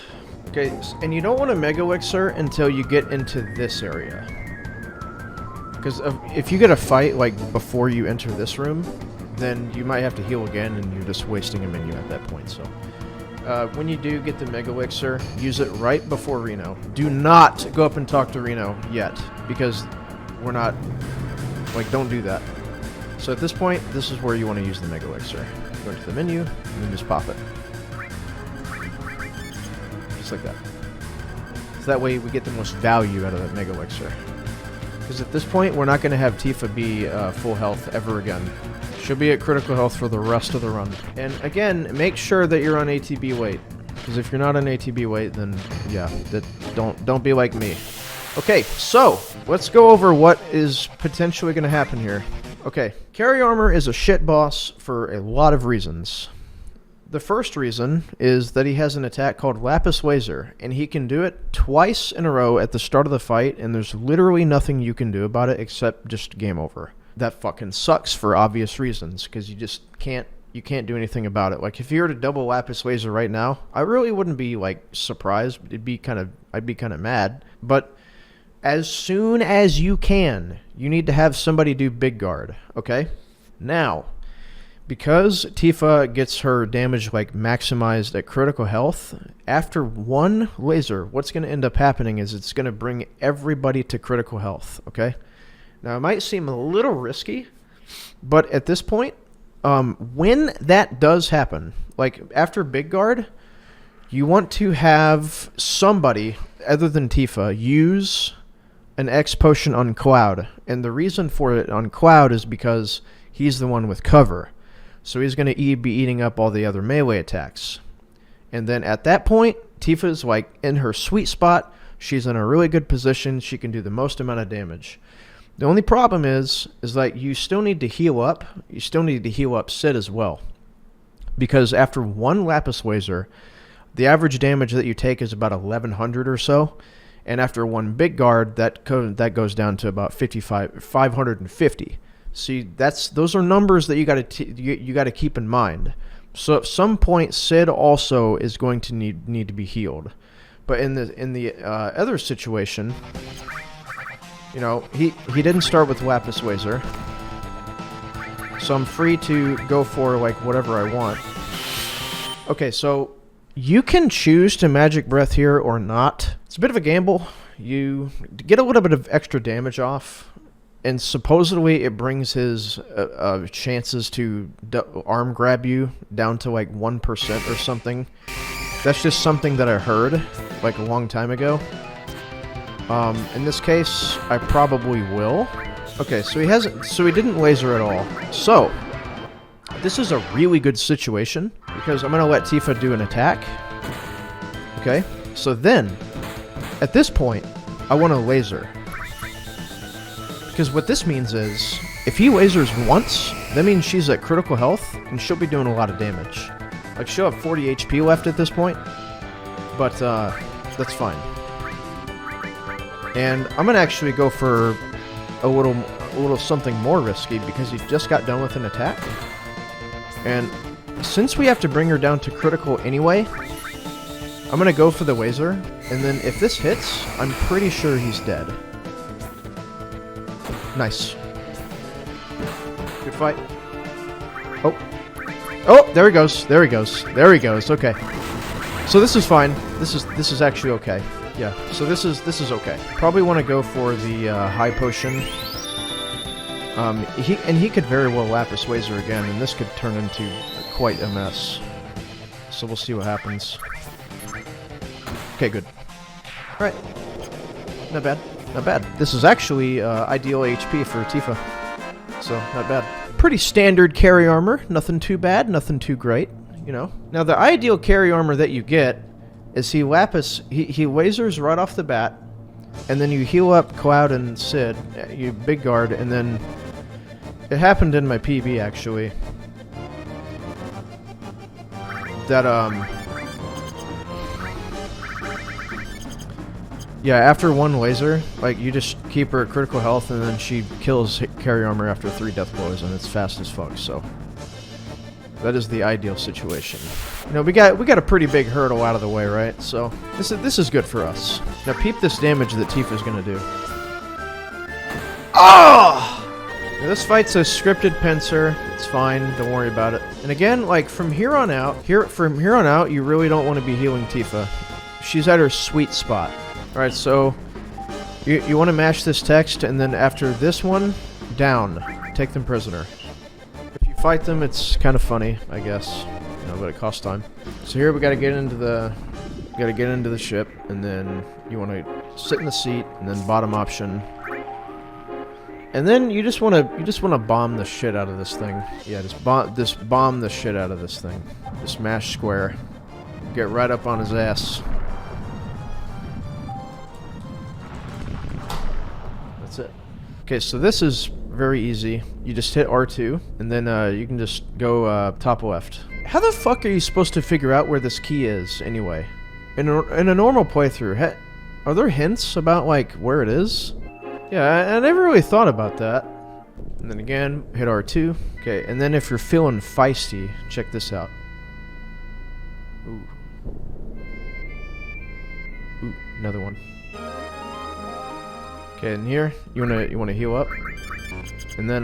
Okay, and you don't want to Mega Elixir until you get into this area. Because if you get a fight, like, before you enter this room, then you might have to heal again, and you're just wasting a menu at that point, so... when you do get the Mega Elixir, use it right before Reno. Do not go up and talk to Reno yet, because we're not... Like, don't do that. So at this point, this is where you want to use the Mega Elixir. Go into the menu, and then just pop it. Just like that. So that way we get the most value out of that Mega Elixir. Because at this point, we're not going to have Tifa be full health ever again. She'll be at critical health for the rest of the run. And again, make sure that you're on ATB Wait. Because if you're not on ATB Wait, then yeah, don't be like me. Okay, so let's go over what is potentially going to happen here. Okay, Carry Armor is a shit boss for a lot of reasons. The first reason is that he has an attack called Lapis Laser, and he can do it twice in a row at the start of the fight, and there's literally nothing you can do about it except just game over. That fucking sucks for obvious reasons, because you just can't do anything about it. Like, if you were to double Lapis Laser right now, I really wouldn't be, like, surprised. I'd be kind of mad. But as soon as you can, you need to have somebody do Big Guard, okay? Now, because Tifa gets her damage, like, maximized at critical health, after one laser, what's going to end up happening is it's going to bring everybody to critical health, okay? Now, it might seem a little risky, but at this point, when that does happen, like after Big Guard, you want to have somebody other than Tifa use an X potion on Cloud. And the reason for it on Cloud is because he's the one with cover. So he's going to be eating up all the other melee attacks. And then at that point, Tifa's like in her sweet spot. She's in a really good position. She can do the most amount of damage. The only problem is that you still need to heal up. You still need to heal up Sid as well. because after one Lapis Laser, the average damage that you take is about 1100 or so, and after one Big Guard, that goes down to about 550. See, those are numbers that you got to keep in mind. So at some point, Sid also is going to need to be healed, but in the other situation, you know, he didn't start with Lapis Laser, so I'm free to go for like whatever I want. Okay, so you can choose to Magic Breath here or not. It's a bit of a gamble. You get a little bit of extra damage off. And supposedly it brings his chances to arm grab you down to like 1% or something. That's just something that I heard like a long time ago. In this case, I probably will. Okay, so he didn't laser at all. So this is a really good situation because I'm gonna let Tifa do an attack. Okay, so then at this point, I want to laser. Because what this means is, if he lasers once, that means she's at critical health, and she'll be doing a lot of damage. Like, she'll have 40 HP left at this point, but that's fine. And I'm going to actually go for a little something more risky, because he just got done with an attack. And since we have to bring her down to critical anyway, I'm going to go for the laser, and then if this hits, I'm pretty sure he's dead. Nice. Good fight. Oh. Oh, there he goes. There he goes. There he goes. Okay. So this is fine. This is actually okay. Yeah. So this is okay. Probably want to go for the high potion. He could very well Lapis Laser again, and this could turn into quite a mess. So we'll see what happens. Okay, good. All right. Not bad. Not bad. This is actually ideal HP for Tifa, so not bad. Pretty standard carry armor. Nothing too bad, nothing too great, you know. Now the ideal carry armor that you get is he lasers right off the bat, and then you heal up Cloud and Sid, you Big Guard, and then it happened in my PB actually. That yeah, after one laser, like, you just keep her at critical health, and then she kills carry armor after 3 death blows, and it's fast as fuck, so that is the ideal situation. You know, we got a pretty big hurdle out of the way, right? So this is good for us. Now peep this damage that Tifa's gonna do. Oh! Now, this fight's a scripted pincer. It's fine, don't worry about it. And again, like, from here on out, you really don't want to be healing Tifa. She's at her sweet spot. Alright, so you want to mash this text, and then after this one, down. Take them prisoner. If you fight them, it's kind of funny, I guess. You know, but it costs time. So here we gotta get into the ship, and then you want to sit in the seat, and then bottom option. And then you just want to bomb the shit out of this thing. Yeah, just bomb the shit out of this thing. Just mash square. Get right up on his ass. That's it. Okay, so this is very easy. You just hit R2, and then you can just go top left. How the fuck are you supposed to figure out where this key is, anyway? In a normal playthrough, are there hints about, like, where it is? Yeah, I never really thought about that. And then again, hit R2. Okay, and then if you're feeling feisty, check this out. Ooh. Ooh, another one. Okay, and here you wanna heal up, and then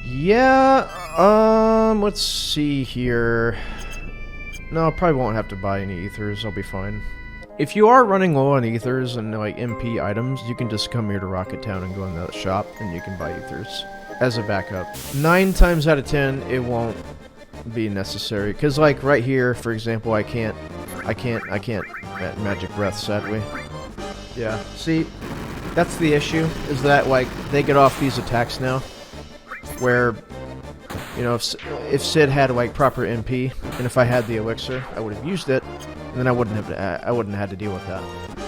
yeah, let's see here. No, I probably won't have to buy any ethers. I'll be fine. If you are running low on ethers and like MP items, you can just come here to Rocket Town and go in that shop, and you can buy ethers as a backup. 9 times out of 10, it won't be necessary, because like right here, for example, I can't Magic Breath, sadly. Yeah, see, that's the issue, is that, like, they get off these attacks now, where, you know, if Sid had, like, proper MP, and if I had the elixir, I would have used it, and then I wouldn't have had to deal with that.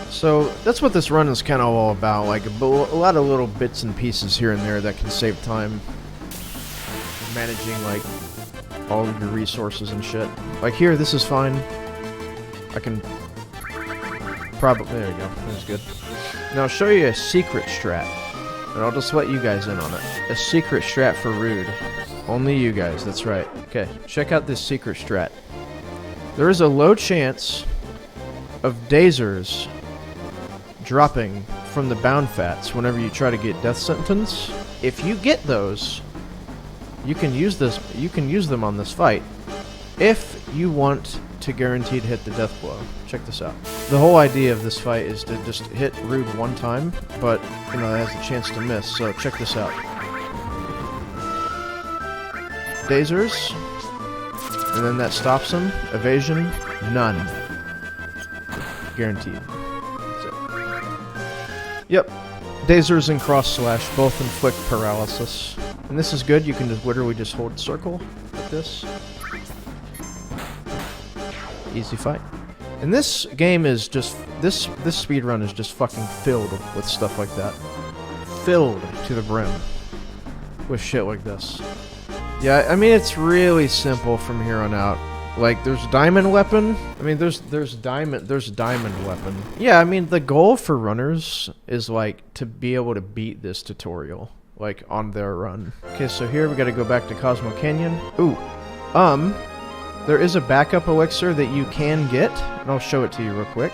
So, that's what this run is kind of all about, like, a lot of little bits and pieces here and there that can save time. managing like all of your resources and shit. Like here, this is fine. I can probably, there you go, that's good. Now I'll show you a secret strat, and I'll just let you guys in on it. A secret strat for Rude. Only you guys, that's right. Okay, check out this secret strat. There is a low chance of dazers dropping from the bound fats whenever you try to get death sentence. If you get those, you can use them on this fight if you want to guarantee to hit the death blow. Check this out. The whole idea of this fight is to just hit Rude one time, but you know, it has a chance to miss, so check this out. Dazers, and then that stops him. Evasion, none. Guaranteed. That's it. Yep. Dazers and cross slash both inflict paralysis. And this is good, you can just literally just hold circle like this. Easy fight. And this game is just, this speedrun is just fucking filled with stuff like that. Filled to the brim with shit like this. Yeah, I mean, it's really simple from here on out. Like, there's diamond weapon. I mean, there's diamond weapon. Yeah, I mean, the goal for runners is, like, to be able to beat this tutorial, like, on their run. Okay, so here we gotta go back to Cosmo Canyon. Ooh, there is a backup elixir that you can get, and I'll show it to you real quick.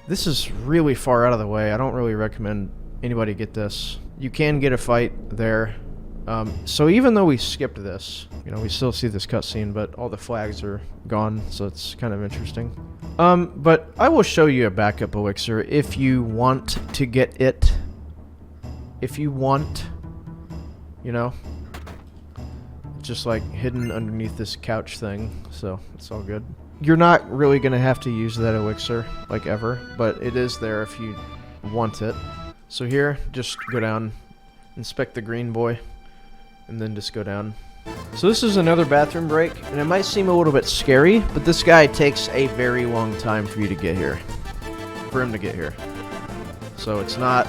This is really far out of the way. I don't really recommend anybody get this. You can get a fight there. So even though we skipped this, you know, we still see this cutscene, but all the flags are gone, so it's kind of interesting. But I will show you a backup elixir if you want to get it. If you want, you know. It's just like hidden underneath this couch thing, so it's all good. You're not really going to have to use that elixir, like ever, but it is there if you want it. So here, just go down, inspect the green boy, and then just go down. So this is another bathroom break, and it might seem a little bit scary, but this guy takes a very long time for you to get here. For him to get here. So it's not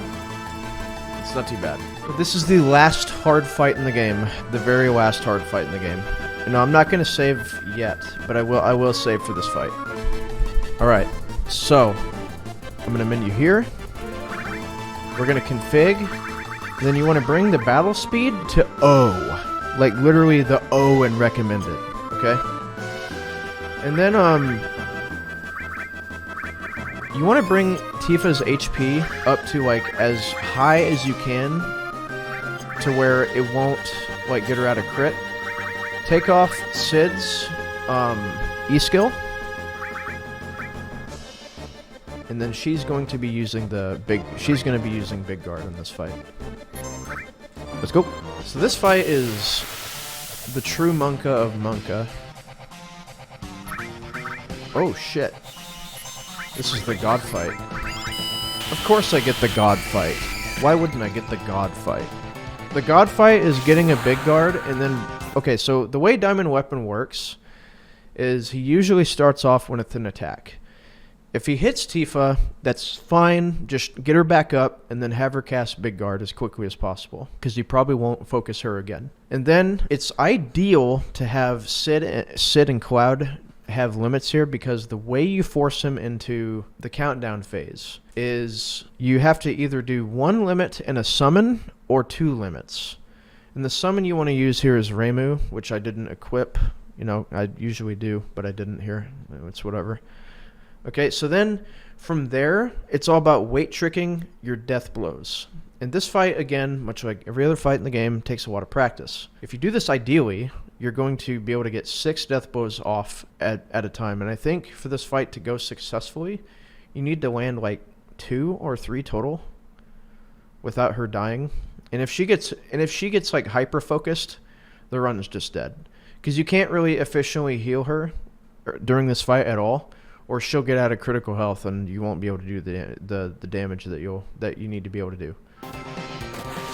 too bad. But this is the last hard fight in the game. The very last hard fight in the game. You know, I'm not going to save yet, but I will save for this fight. Alright, so I'm going to menu here. We're going to config. Then you want to bring the battle speed to O. Like literally the O and recommended. Okay? And then you want to bring Tifa's HP up to like as high as you can to where it won't like get her out of crit. Take off Sid's E-skill. And then she's going to be using Big Guard in this fight. Let's go. So this fight is the true Monka of Monka. Oh shit. This is the God fight. Of course I get the God fight. Why wouldn't I get the God fight? The God fight is getting a Big Guard and then... Okay, so the way Diamond Weapon works is he usually starts off with an attack. If he hits Tifa, that's fine. Just get her back up and then have her cast Big Guard as quickly as possible, because you probably won't focus her again. And then it's ideal to have Sid and Cloud have limits here, because the way you force him into the countdown phase is you have to either do one limit in a summon or two limits. And the summon you want to use here is Remu, which I didn't equip. You know, I usually do, but I didn't here. It's whatever. Okay, so then from there, it's all about weight tricking your death blows. And this fight, again, much like every other fight in the game, takes a lot of practice. If you do this ideally, you're going to be able to get 6 death blows off at a time. And I think for this fight to go successfully, you need to land like 2 or 3 total without her dying. And if she gets like hyper focused, the run is just dead, because you can't really efficiently heal her during this fight at all, or she'll get out of critical health and you won't be able to do the damage that you need to be able to do.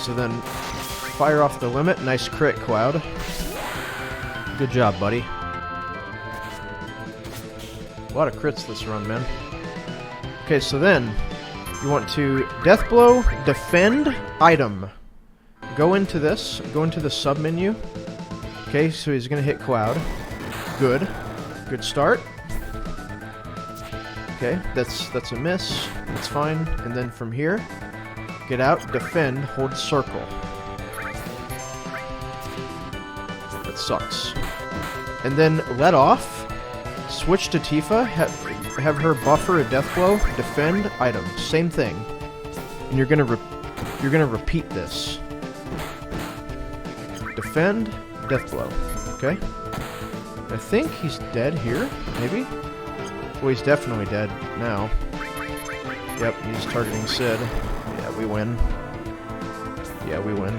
So then fire off the limit. Nice crit, Cloud. Good job, buddy. A lot of crits this run, man. Okay, so then you want to death blow, defend, item. Go into the sub menu, Okay, so he's gonna hit Cloud. Good. Good start. Okay, that's a miss. That's fine. And then from here, get out, defend, hold circle. That sucks. And then let off. Switch to Tifa. Have her buffer a death blow. Defend item. Same thing. And you're gonna repeat this. Defend, death blow. Okay. I think he's dead here. Maybe. Well, he's definitely dead now. Yep, he's targeting Sid. Yeah, we win. Yeah, we win.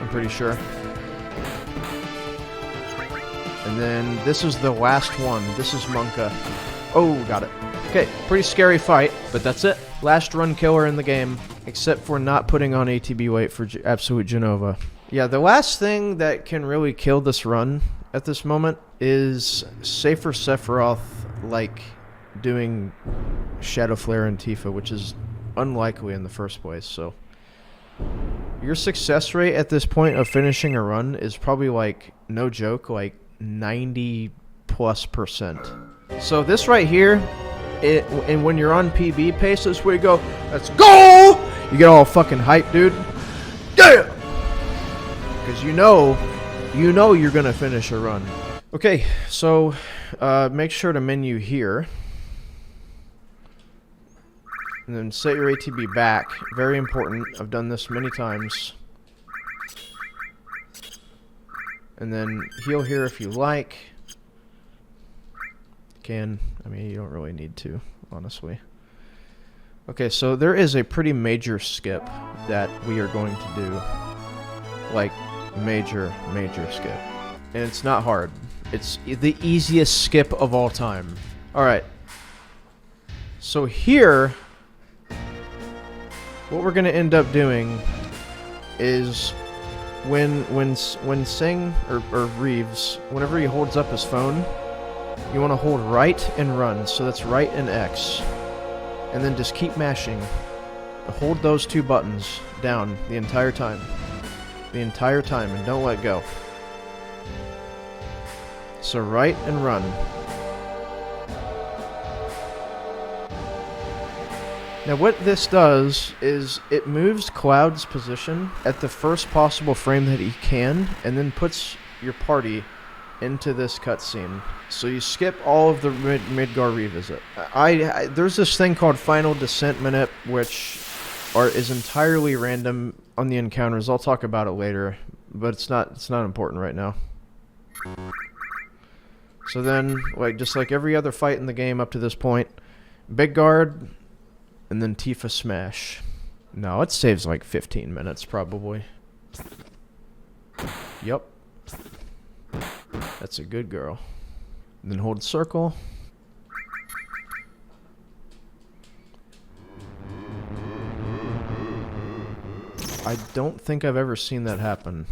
I'm pretty sure. And then this is the last one. This is Monka. Oh, got it. Okay, pretty scary fight, but that's it. Last run killer in the game, except for not putting on ATB Wait for Absolute Jenova. Yeah, the last thing that can really kill this run at this moment is Safer Sephiroth, like, doing Shadow Flare and Tifa, which is unlikely in the first place, so... Your success rate at this point of finishing a run is probably, like, no joke, like 90+%. So this right here, and when you're on PB pace, this where you go, let's go! You get all fucking hyped, dude. Yeah! Because you know you're gonna finish a run. Okay, so make sure to menu here. And then set your ATB back. Very important. I've done this many times. And then heal here if you like. I mean, you don't really need to, honestly. Okay, so there is a pretty major skip that we are going to do. Like, major skip. And it's not hard. It's the easiest skip of all time. Alright. So here, what we're going to end up doing is when Singh or Reeves, whenever he holds up his phone, you want to hold right and run. So that's right and X. And then just keep mashing. Hold those two buttons down the entire time. The entire time, and don't let go. So right and run. Now what this does is it moves Cloud's position at the first possible frame that he can, and then puts your party into this cutscene. So you skip all of the Midgar revisit. There's this thing called Final Descent Manip, which is entirely random on the encounters. I'll talk about it later, but it's not important right now. So then, just like every other fight in the game up to this point, Big Guard, and then Tifa Smash. No, it saves like 15 minutes probably. Yup. That's a good girl. And then hold circle. I don't think I've ever seen that happen.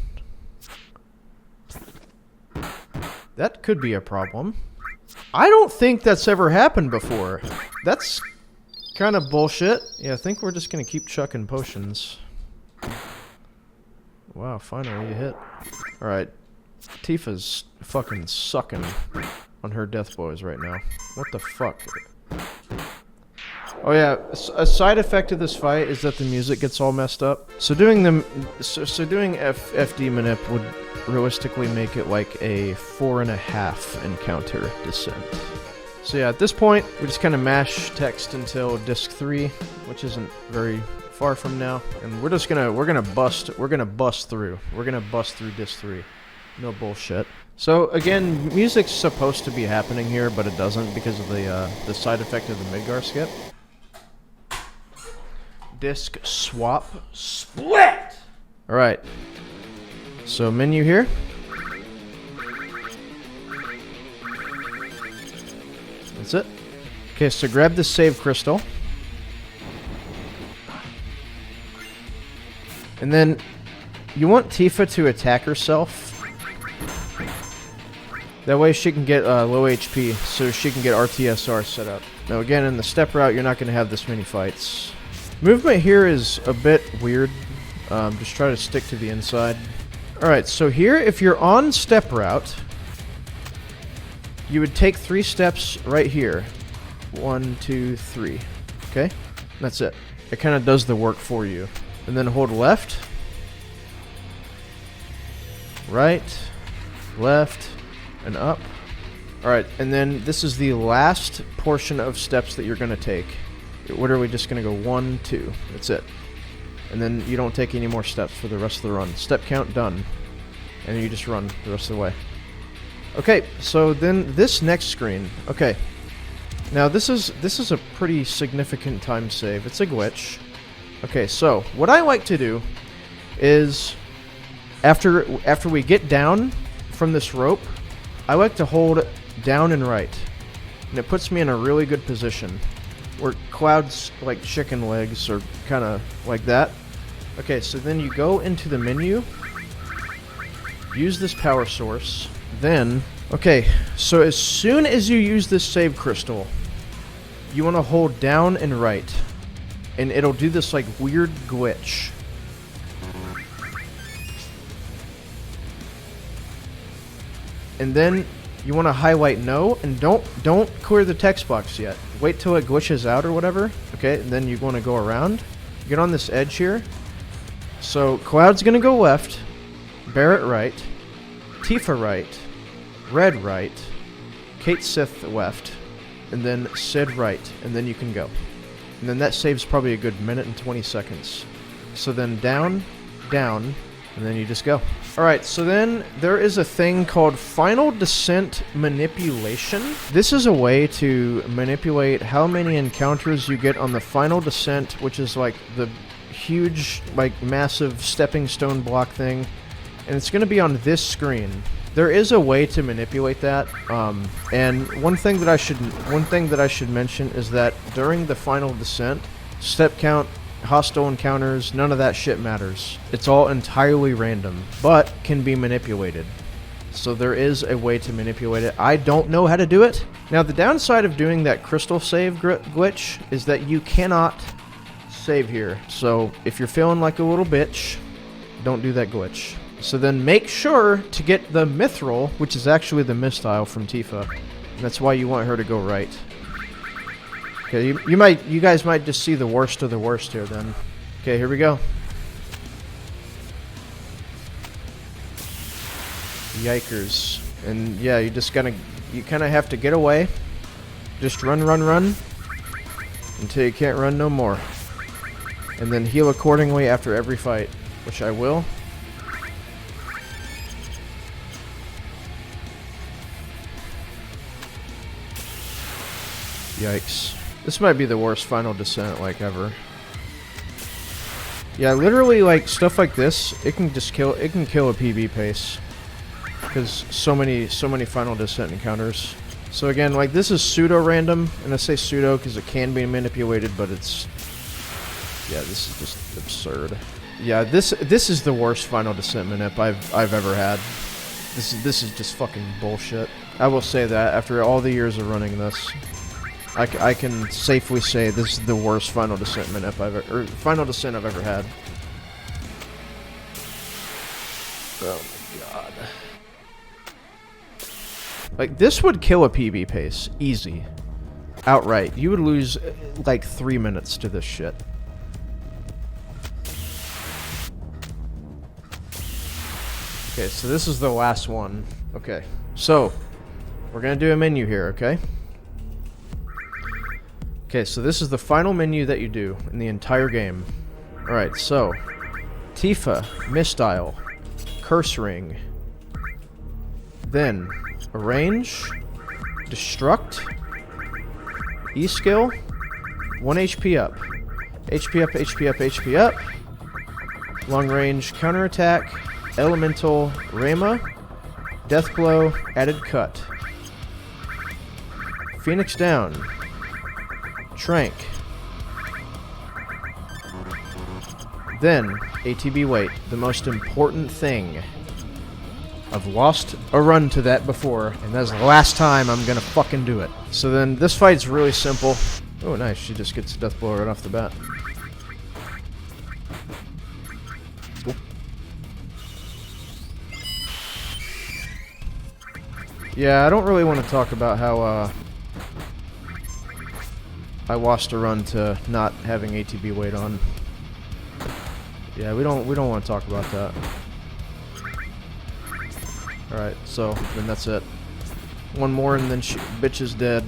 That could be a problem. I don't think that's ever happened before. That's kind of bullshit. Yeah, I think we're just gonna keep chucking potions. Wow, finally you hit. Alright. Tifa's fucking sucking on her death blows right now. What the fuck? Oh yeah, a side effect of this fight is that the music gets all messed up. So doing doing FD Manip would realistically make it like a 4.5 encounter descent. So yeah, at this point, we just kind of mash text until disc 3, which isn't very far from now, and we're gonna bust through disc 3. No bullshit. So again, music's supposed to be happening here, but it doesn't because of the side effect of the Midgar skip. Disc swap split. All right. So menu here. That's it. Okay, so grab the save crystal. And then you want Tifa to attack herself. That way she can get low HP, so she can get RTSR set up. Now again, in the step route, you're not going to have this many fights. Movement here is a bit weird. Just try to stick to the inside. Alright, so here, if you're on step route, you would take 3 steps right here. 1, 2, 3. Okay? That's it. It kind of does the work for you. And then hold left, right, left, and up. Alright, and then this is the last portion of steps that you're going to take. What are we just going to go? 1, 2. That's it. And then you don't take any more steps for the rest of the run. Step count done. And then you just run the rest of the way. Okay, so then this next screen. Okay. Now this is a pretty significant time save. It's a glitch. Okay, so what I like to do is after we get down from this rope, I like to hold down and right. And it puts me in a really good position. Where clouds like chicken legs or kind of like that. Okay, so then you go into the menu, use this power source, then, okay, so as soon as you use this save crystal, you want to hold down and right, and it'll do this like weird glitch. And then you want to highlight no, and don't clear the text box yet. Wait till it glitches out or whatever. Okay, and then you want to go around. Get on this edge here. So Cloud's gonna go left, Barret right, Tifa right, Red right, Kate Sith left, and then Sid right, and then you can go. And then that saves probably a good minute and 20 seconds. So then down, down, and then you just go. Alright, so then there is a thing called Final Descent Manipulation. This is a way to manipulate how many encounters you get on the Final Descent, which is like the huge, like massive stepping stone block thing. And it's going to be on this screen. There is a way to manipulate that. And one thing that I should mention is that during the Final Descent, step count, hostile encounters, none of that shit matters. It's all entirely random, but can be manipulated. So there is a way to manipulate it. I don't know how to do it. Now the downside of doing that crystal save glitch is that you cannot save here. So if you're feeling like a little bitch, don't do that glitch. So then make sure to get the mithril, which is actually the missile from Tifa. And that's why you want her to go right. Okay, you guys might just see the worst of the worst here then. Okay, here we go. Yikers. And yeah, you kind of have to get away. Just run until you can't run no more. And then heal accordingly after every fight, which I will. Yikes. This might be the worst Final Descent, like, ever. Yeah, literally, like, stuff like this, it can kill a PB pace. Because so many Final Descent encounters. So again, like, this is pseudo-random, and I say pseudo because it can be manipulated, but it's... Yeah, this is just absurd. Yeah, this is the worst Final Descent manip I've ever had. This is just fucking bullshit. I will say that, after all the years of running this. I can safely say this is the worst Final Descent manip Final Descent I've ever had. Oh my god. Like, this would kill a PB pace. Easy. Outright. You would lose, like, 3 minutes to this shit. Okay, so this is the last one. Okay. So, we're gonna do a menu here, okay? Okay, so this is the final menu that you do in the entire game. Alright, so Tifa, Misstyle, Curse Ring, then Arrange, Destruct, E-Skill, 1 HP up, HP up, HP up, HP up, Long Range, Counterattack, Elemental, Rema, Death Blow, Added Cut, Phoenix Down, Trank. Then, ATB Wait, the most important thing. I've lost a run to that before, and that's the last time I'm gonna fucking do it. So then, this fight's really simple. Oh, nice, she just gets a Death Blow right off the bat. Cool. Yeah, I don't really want to talk about how I lost a run to not having ATB Wait on. Yeah, we don't want to talk about that. All right, so then that's it. One more and then bitch is dead.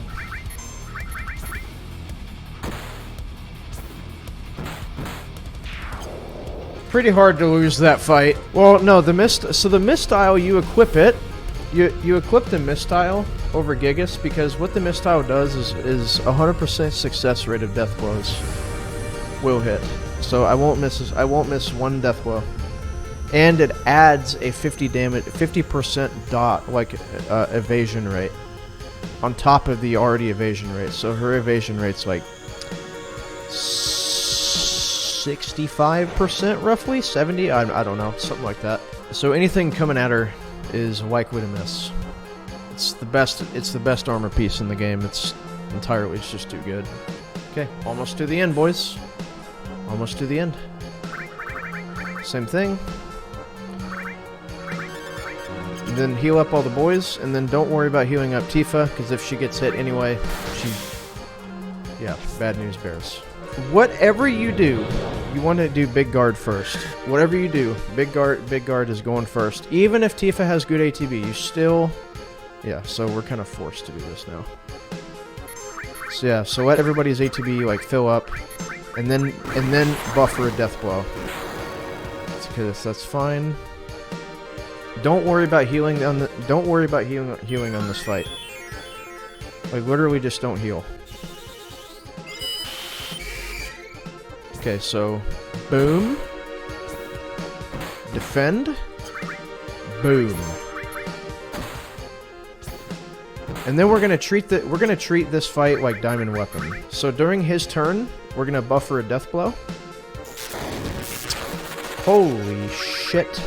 Pretty hard to lose that fight. Well, no, the mist. So the mistile, you equip it. You equip the mistile over Gigas because what the mistile does is 100% success rate of death blows will hit. So I won't miss one death blow, and it adds a 50% dot evasion rate on top of the already evasion rate. So her evasion rate's like 65% roughly, 70. I don't know, something like that. So anything coming at her is likely to miss. It's the best armor piece in the game. It's just too good. Okay, almost to the end, boys. Almost to the end. Same thing. And then heal up all the boys, and then don't worry about healing up Tifa, because if she gets hit anyway, yeah, bad news bears. Whatever you do, you want to do big guard first. Whatever you do, big guard is going first. Even if Tifa has good ATB, you still, yeah. So we're kind of forced to do this now. So yeah, so let everybody's ATB like fill up, and then buffer a death blow. That's fine. Don't worry about healing on the. Don't worry about healing on this fight. Like literally, just don't heal. Okay, so boom, defend, boom, and then we're gonna treat this fight like diamond weapon. So during his turn, we're gonna buffer a death blow. Holy shit!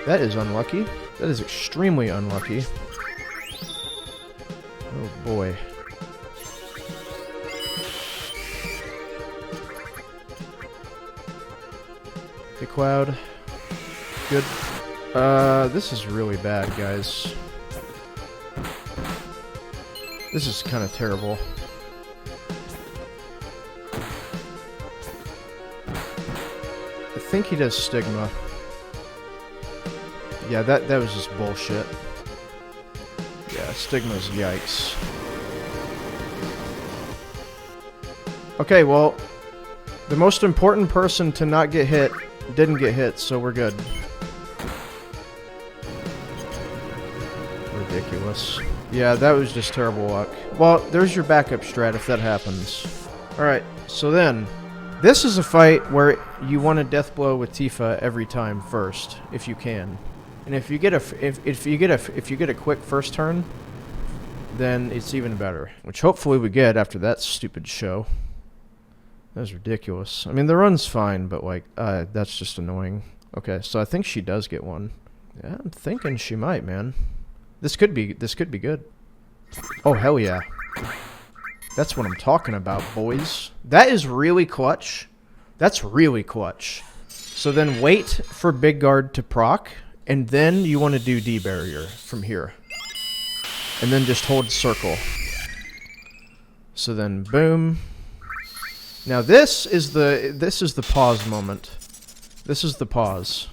That is unlucky. That is extremely unlucky. Oh boy. Okay, Cloud. Good. This is really bad, guys. This is kind of terrible. I think he does Stigma. Yeah, that was just bullshit. Yeah, Stigma's yikes. Okay, well, the most important person to not get hit didn't get hit, so we're good. Ridiculous. Yeah, that was just terrible luck. Well, there's your backup strat if that happens. Alright, so then, this is a fight where you want to death blow with Tifa every time first, if you can. And if you get a quick first turn, then it's even better. Which hopefully we get after that stupid show. That was ridiculous. I mean, the run's fine, but like, that's just annoying. Okay, so I think she does get one. Yeah, I'm thinking she might, man. This could be good. Oh, hell yeah. That's what I'm talking about, boys. That is really clutch. That's really clutch. So then wait for Big Guard to proc, and then you want to do D-Barrier from here. And then just hold circle. So then, boom. Now this is the pause moment. This is the pause.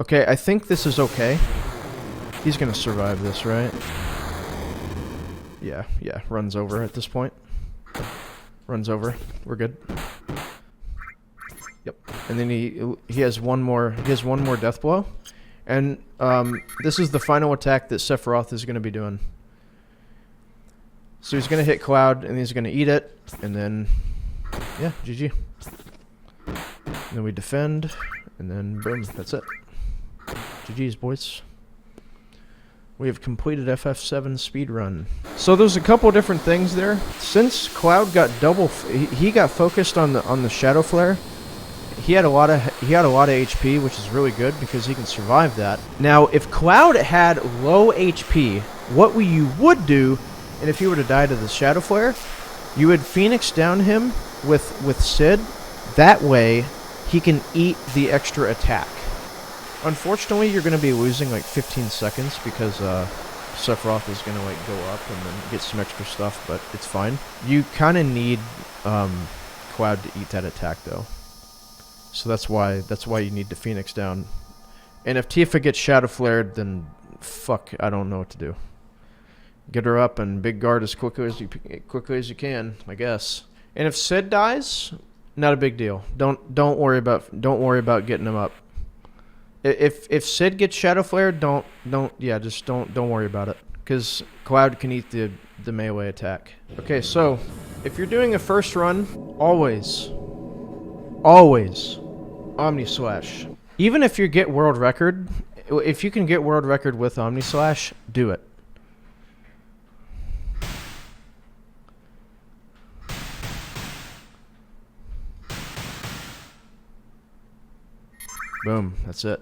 Okay, I think this is okay. He's gonna survive this, right? Yeah, runs over at this point. Runs over. We're good. Yep. And then he has one more death blow. And this is the final attack that Sephiroth is going to be doing. So he's going to hit Cloud, and he's going to eat it, and then, yeah, GG. And then we defend, and then boom, that's it. GG's, boys. We have completed FF7 speedrun. So there's a couple different things there. Since Cloud got he got focused on the Shadow Flare. He had a lot of HP, which is really good because he can survive that. Now, if Cloud had low HP, what you would do, and if he were to die to the Shadow Flare, You would Phoenix down him with Sid. That way, he can eat the extra attack. Unfortunately, you're going to be losing like 15 seconds because Sephiroth is going to like go up and then get some extra stuff, but it's fine. You kind of need Cloud to eat that attack though. So that's why you need to Phoenix down. And if Tifa gets Shadow Flared, then fuck, I don't know what to do. Get her up and big guard as quickly as you can, I guess. And if Sid dies, not a big deal. Don't worry about getting him up. If Sid gets Shadow Flared, don't worry about it, because Cloud can eat the melee attack. Okay, so if you're doing a first run, always Omni Slash. Even if you get world record, if you can get world record with Omni Slash, do it. Boom, that's it.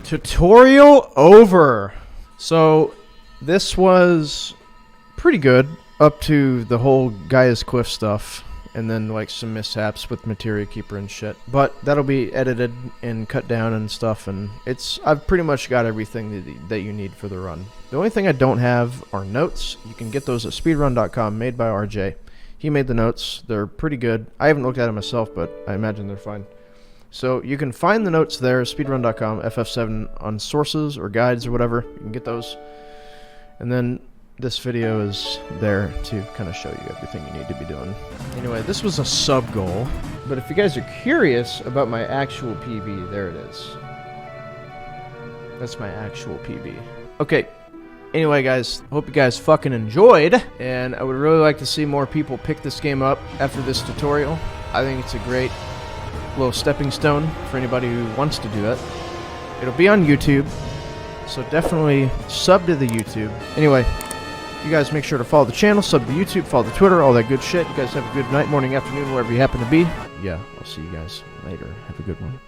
Tutorial over. So this was pretty good up to the whole Gaia's Cliff stuff, and then like some mishaps with Materia Keeper and shit. But that'll be edited and cut down and stuff, and I've pretty much got everything that you need for the run. The only thing I don't have are notes. You can get those at speedrun.com, made by RJ. He made the notes. They're pretty good. I haven't looked at them myself, but I imagine they're fine. So you can find the notes there, speedrun.com, FF7 on sources or guides or whatever. You can get those. And then this video is there to kind of show you everything you need to be doing. Anyway, this was a sub goal, but if you guys are curious about my actual PB, there it is. That's my actual PB. Okay, anyway guys, hope you guys fucking enjoyed, and I would really like to see more people pick this game up after this tutorial. I think it's a great little stepping stone for anybody who wants to do it. It'll be on YouTube, so definitely sub to the YouTube. Anyway, you guys make sure to follow the channel, sub to YouTube, follow the Twitter, all that good shit. You guys have a good night, morning, afternoon, wherever you happen to be. Yeah, I'll see you guys later. Have a good one.